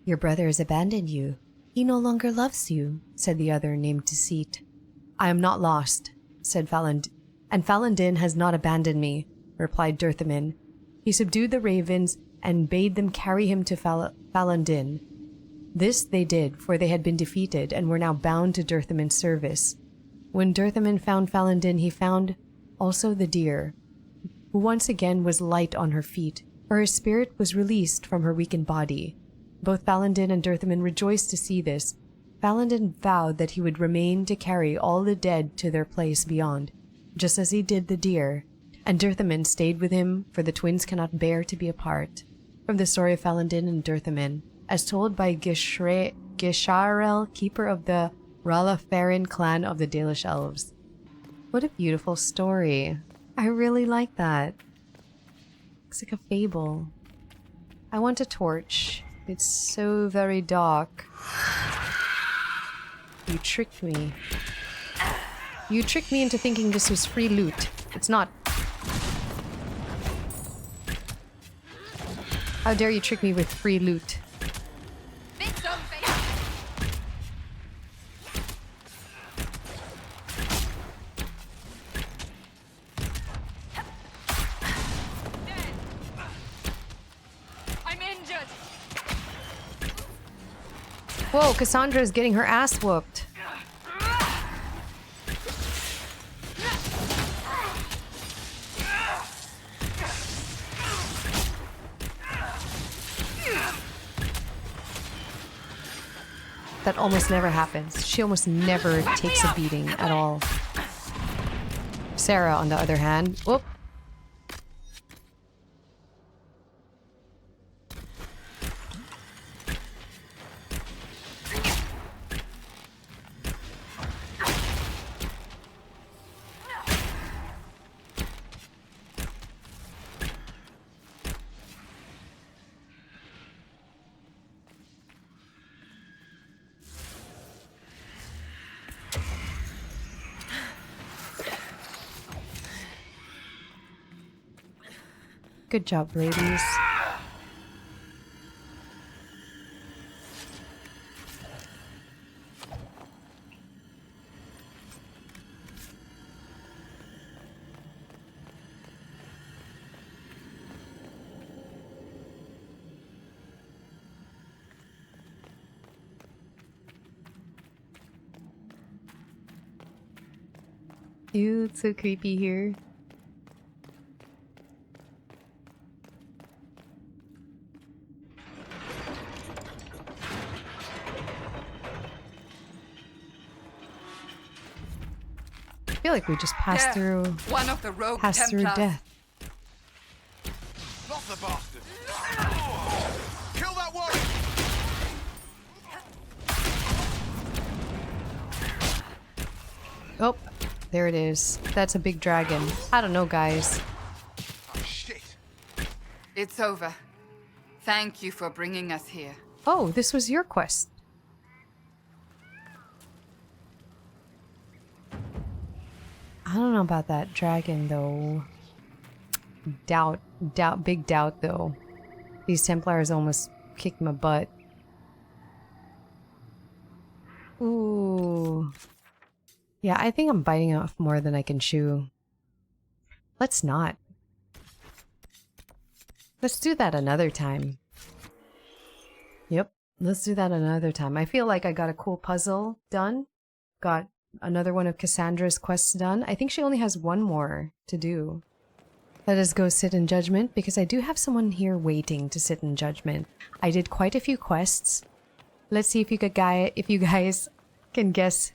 "Your brother has abandoned you. He no longer loves you," said the other named Deceit. "I am not lost," said Falendin, "and Falendin has not abandoned me," replied Dirthamen. He subdued the ravens and bade them carry him to Falendin. This they did, for they had been defeated and were now bound to Dirthamen's service. When Dirthamen found Falendin, he found also the deer, who once again was light on her feet, for her spirit was released from her weakened body. Both Falendin and Dirthamen rejoiced to see this. Falendin vowed that he would remain to carry all the dead to their place beyond, just as he did the deer, and Dirthamen stayed with him, for the twins cannot bear to be apart. From the story of Falendin and Dirthamen, as told by Gisharel, keeper of the Ralafarin clan of the Dalish Elves. What a beautiful story. I really like that. Looks like a fable. I want a torch. It's so very dark. You tricked me. You tricked me into thinking this was free loot. It's not. How dare you trick me with free loot? Whoa, Cassandra's getting her ass whooped. That almost never happens. She almost never takes a beating at all. Sarah, on the other hand, whoop. Good job, ladies. Ew, it's so creepy here. I feel like we just passed through One of the rogue passed through Templars. death. Not the bastard! Kill that one! Oh, there it is. That's a big dragon. I don't know, guys. It's over. Thank you for bringing us here. Oh, this was your quest. I don't know about that dragon, though. Big doubt, though. These Templars almost kicked my butt. Ooh. Yeah, I think I'm biting off more than I can chew. Let's not. Let's do that another time. Yep, let's do that another time. I feel like I got a cool puzzle done. Got another one of Cassandra's quests done. I think she only has one more to do. Let us go sit in judgment, because I do have someone here waiting to sit in judgment. I did quite a few quests. Let's see if you guys can guess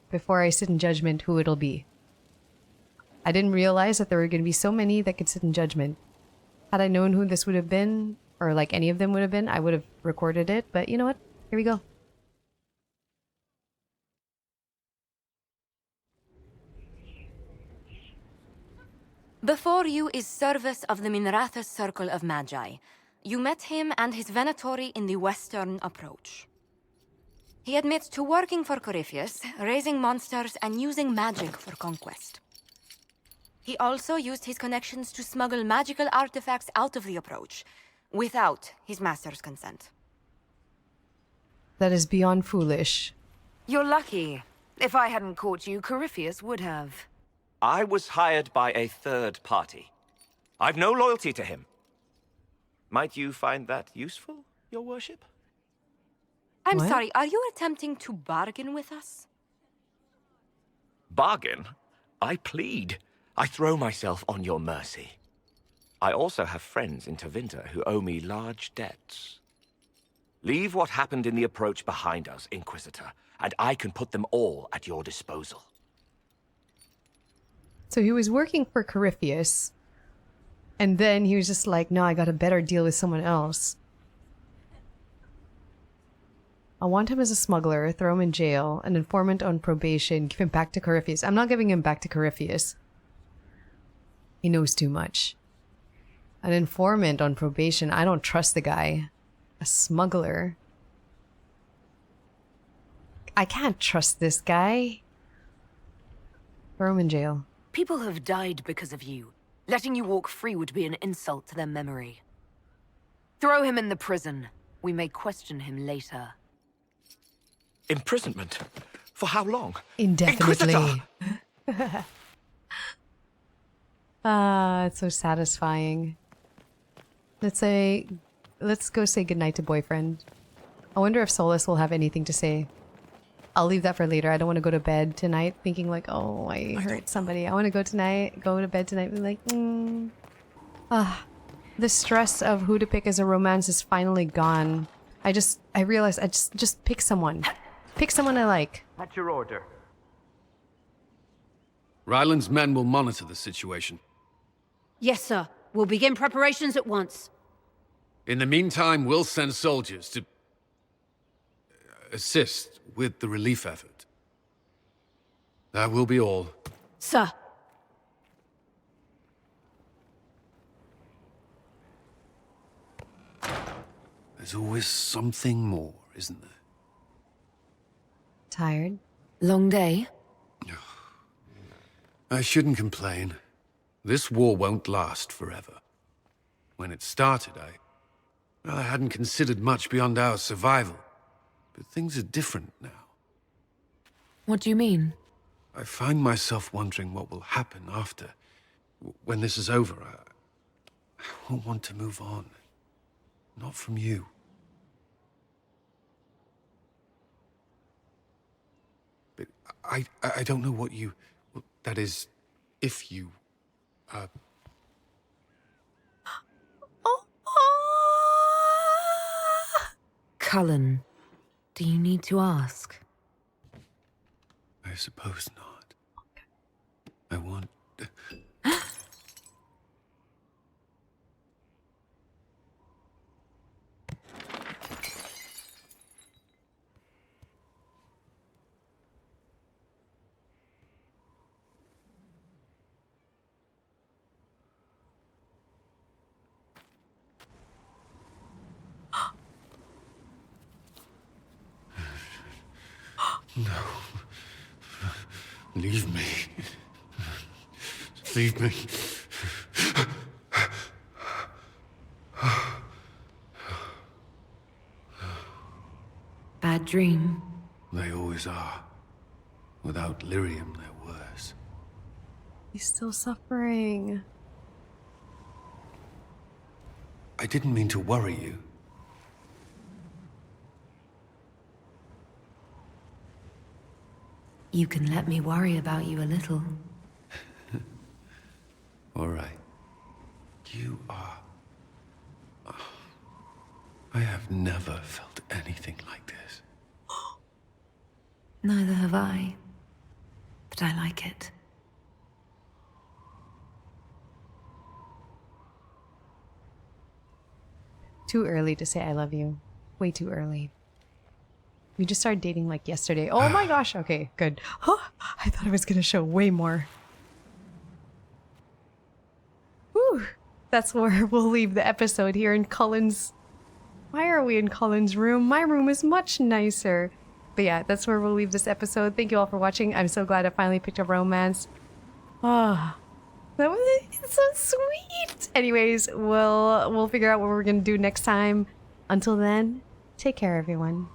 before I sit in judgment who it'll be. I didn't realize that there were going to be so many that could sit in judgment. Had I known who this would have been, or like any of them would have been, I would have recorded it. But you know what? Here we go. Before you is Service of the Minrathous Circle of Magi. You met him and his Venatori in the western approach. He admits to working for Corypheus, raising monsters, and using magic for conquest. He also used his connections to smuggle magical artifacts out of the approach, without his master's consent. That is beyond foolish. You're lucky. If I hadn't caught you, Corypheus would have. I was hired by a third party. I've no loyalty to him. Might you find that useful, your worship? I'm sorry, are you attempting to bargain with us? Bargain? I plead. I throw myself on your mercy. I also have friends in Tevinter who owe me large debts. Leave what happened in the approach behind us, Inquisitor, and I can put them all at your disposal. So he was working for Corypheus, and then he was just like, no, I got a better deal with someone else. I want him as a smuggler, throw him in jail, an informant on probation, give him back to Corypheus. I'm not giving him back to Corypheus. He knows too much. An informant on probation, I don't trust the guy. A smuggler. I can't trust this guy. Throw him in jail. People have died because of you. Letting you walk free would be an insult to their memory. Throw him in the prison. We may question him later. Imprisonment? For how long? Indefinitely. It's so satisfying. Let's go say goodnight to boyfriend. I wonder if Solas will have anything to say. I'll leave that for later. I don't want to go to bed tonight thinking like, oh, I hurt somebody. I want to go to bed tonight and be like, the stress of who to pick as a romance is finally gone. I realized I just pick someone. Pick someone I like. At your order. Ryland's men will monitor the situation. Yes, sir. We'll begin preparations at once. In the meantime, we'll send soldiers to assist with the relief effort. That will be all. Sir. There's always something more, isn't there? Tired? Long day? I shouldn't complain. This war won't last forever. When it started, I hadn't considered much beyond our survival. But things are different now. What do you mean? I find myself wondering what will happen after. When this is over, I won't want to move on. Not from you. But I don't know what you... That is, if you... Cullen, do you need to ask? I suppose not. I want... No. Leave me. Leave me. Bad dream? They always are. Without lyrium, they're worse. He's still suffering. I didn't mean to worry you. You can let me worry about you a little. All right. You are... I have never felt anything like this. Neither have I. But I like it. Too early to say I love you. Way too early. We just started dating like yesterday. Oh my gosh. Okay, good. I thought I was gonna show way more. Whew. That's where we'll leave the episode here in Cullen's... Why are we in Cullen's room? My room is much nicer. But yeah, that's where we'll leave this episode. Thank you all for watching. I'm so glad I finally picked up romance. That was so sweet. Anyways, we'll figure out what we're gonna do next time. Until then, take care, everyone.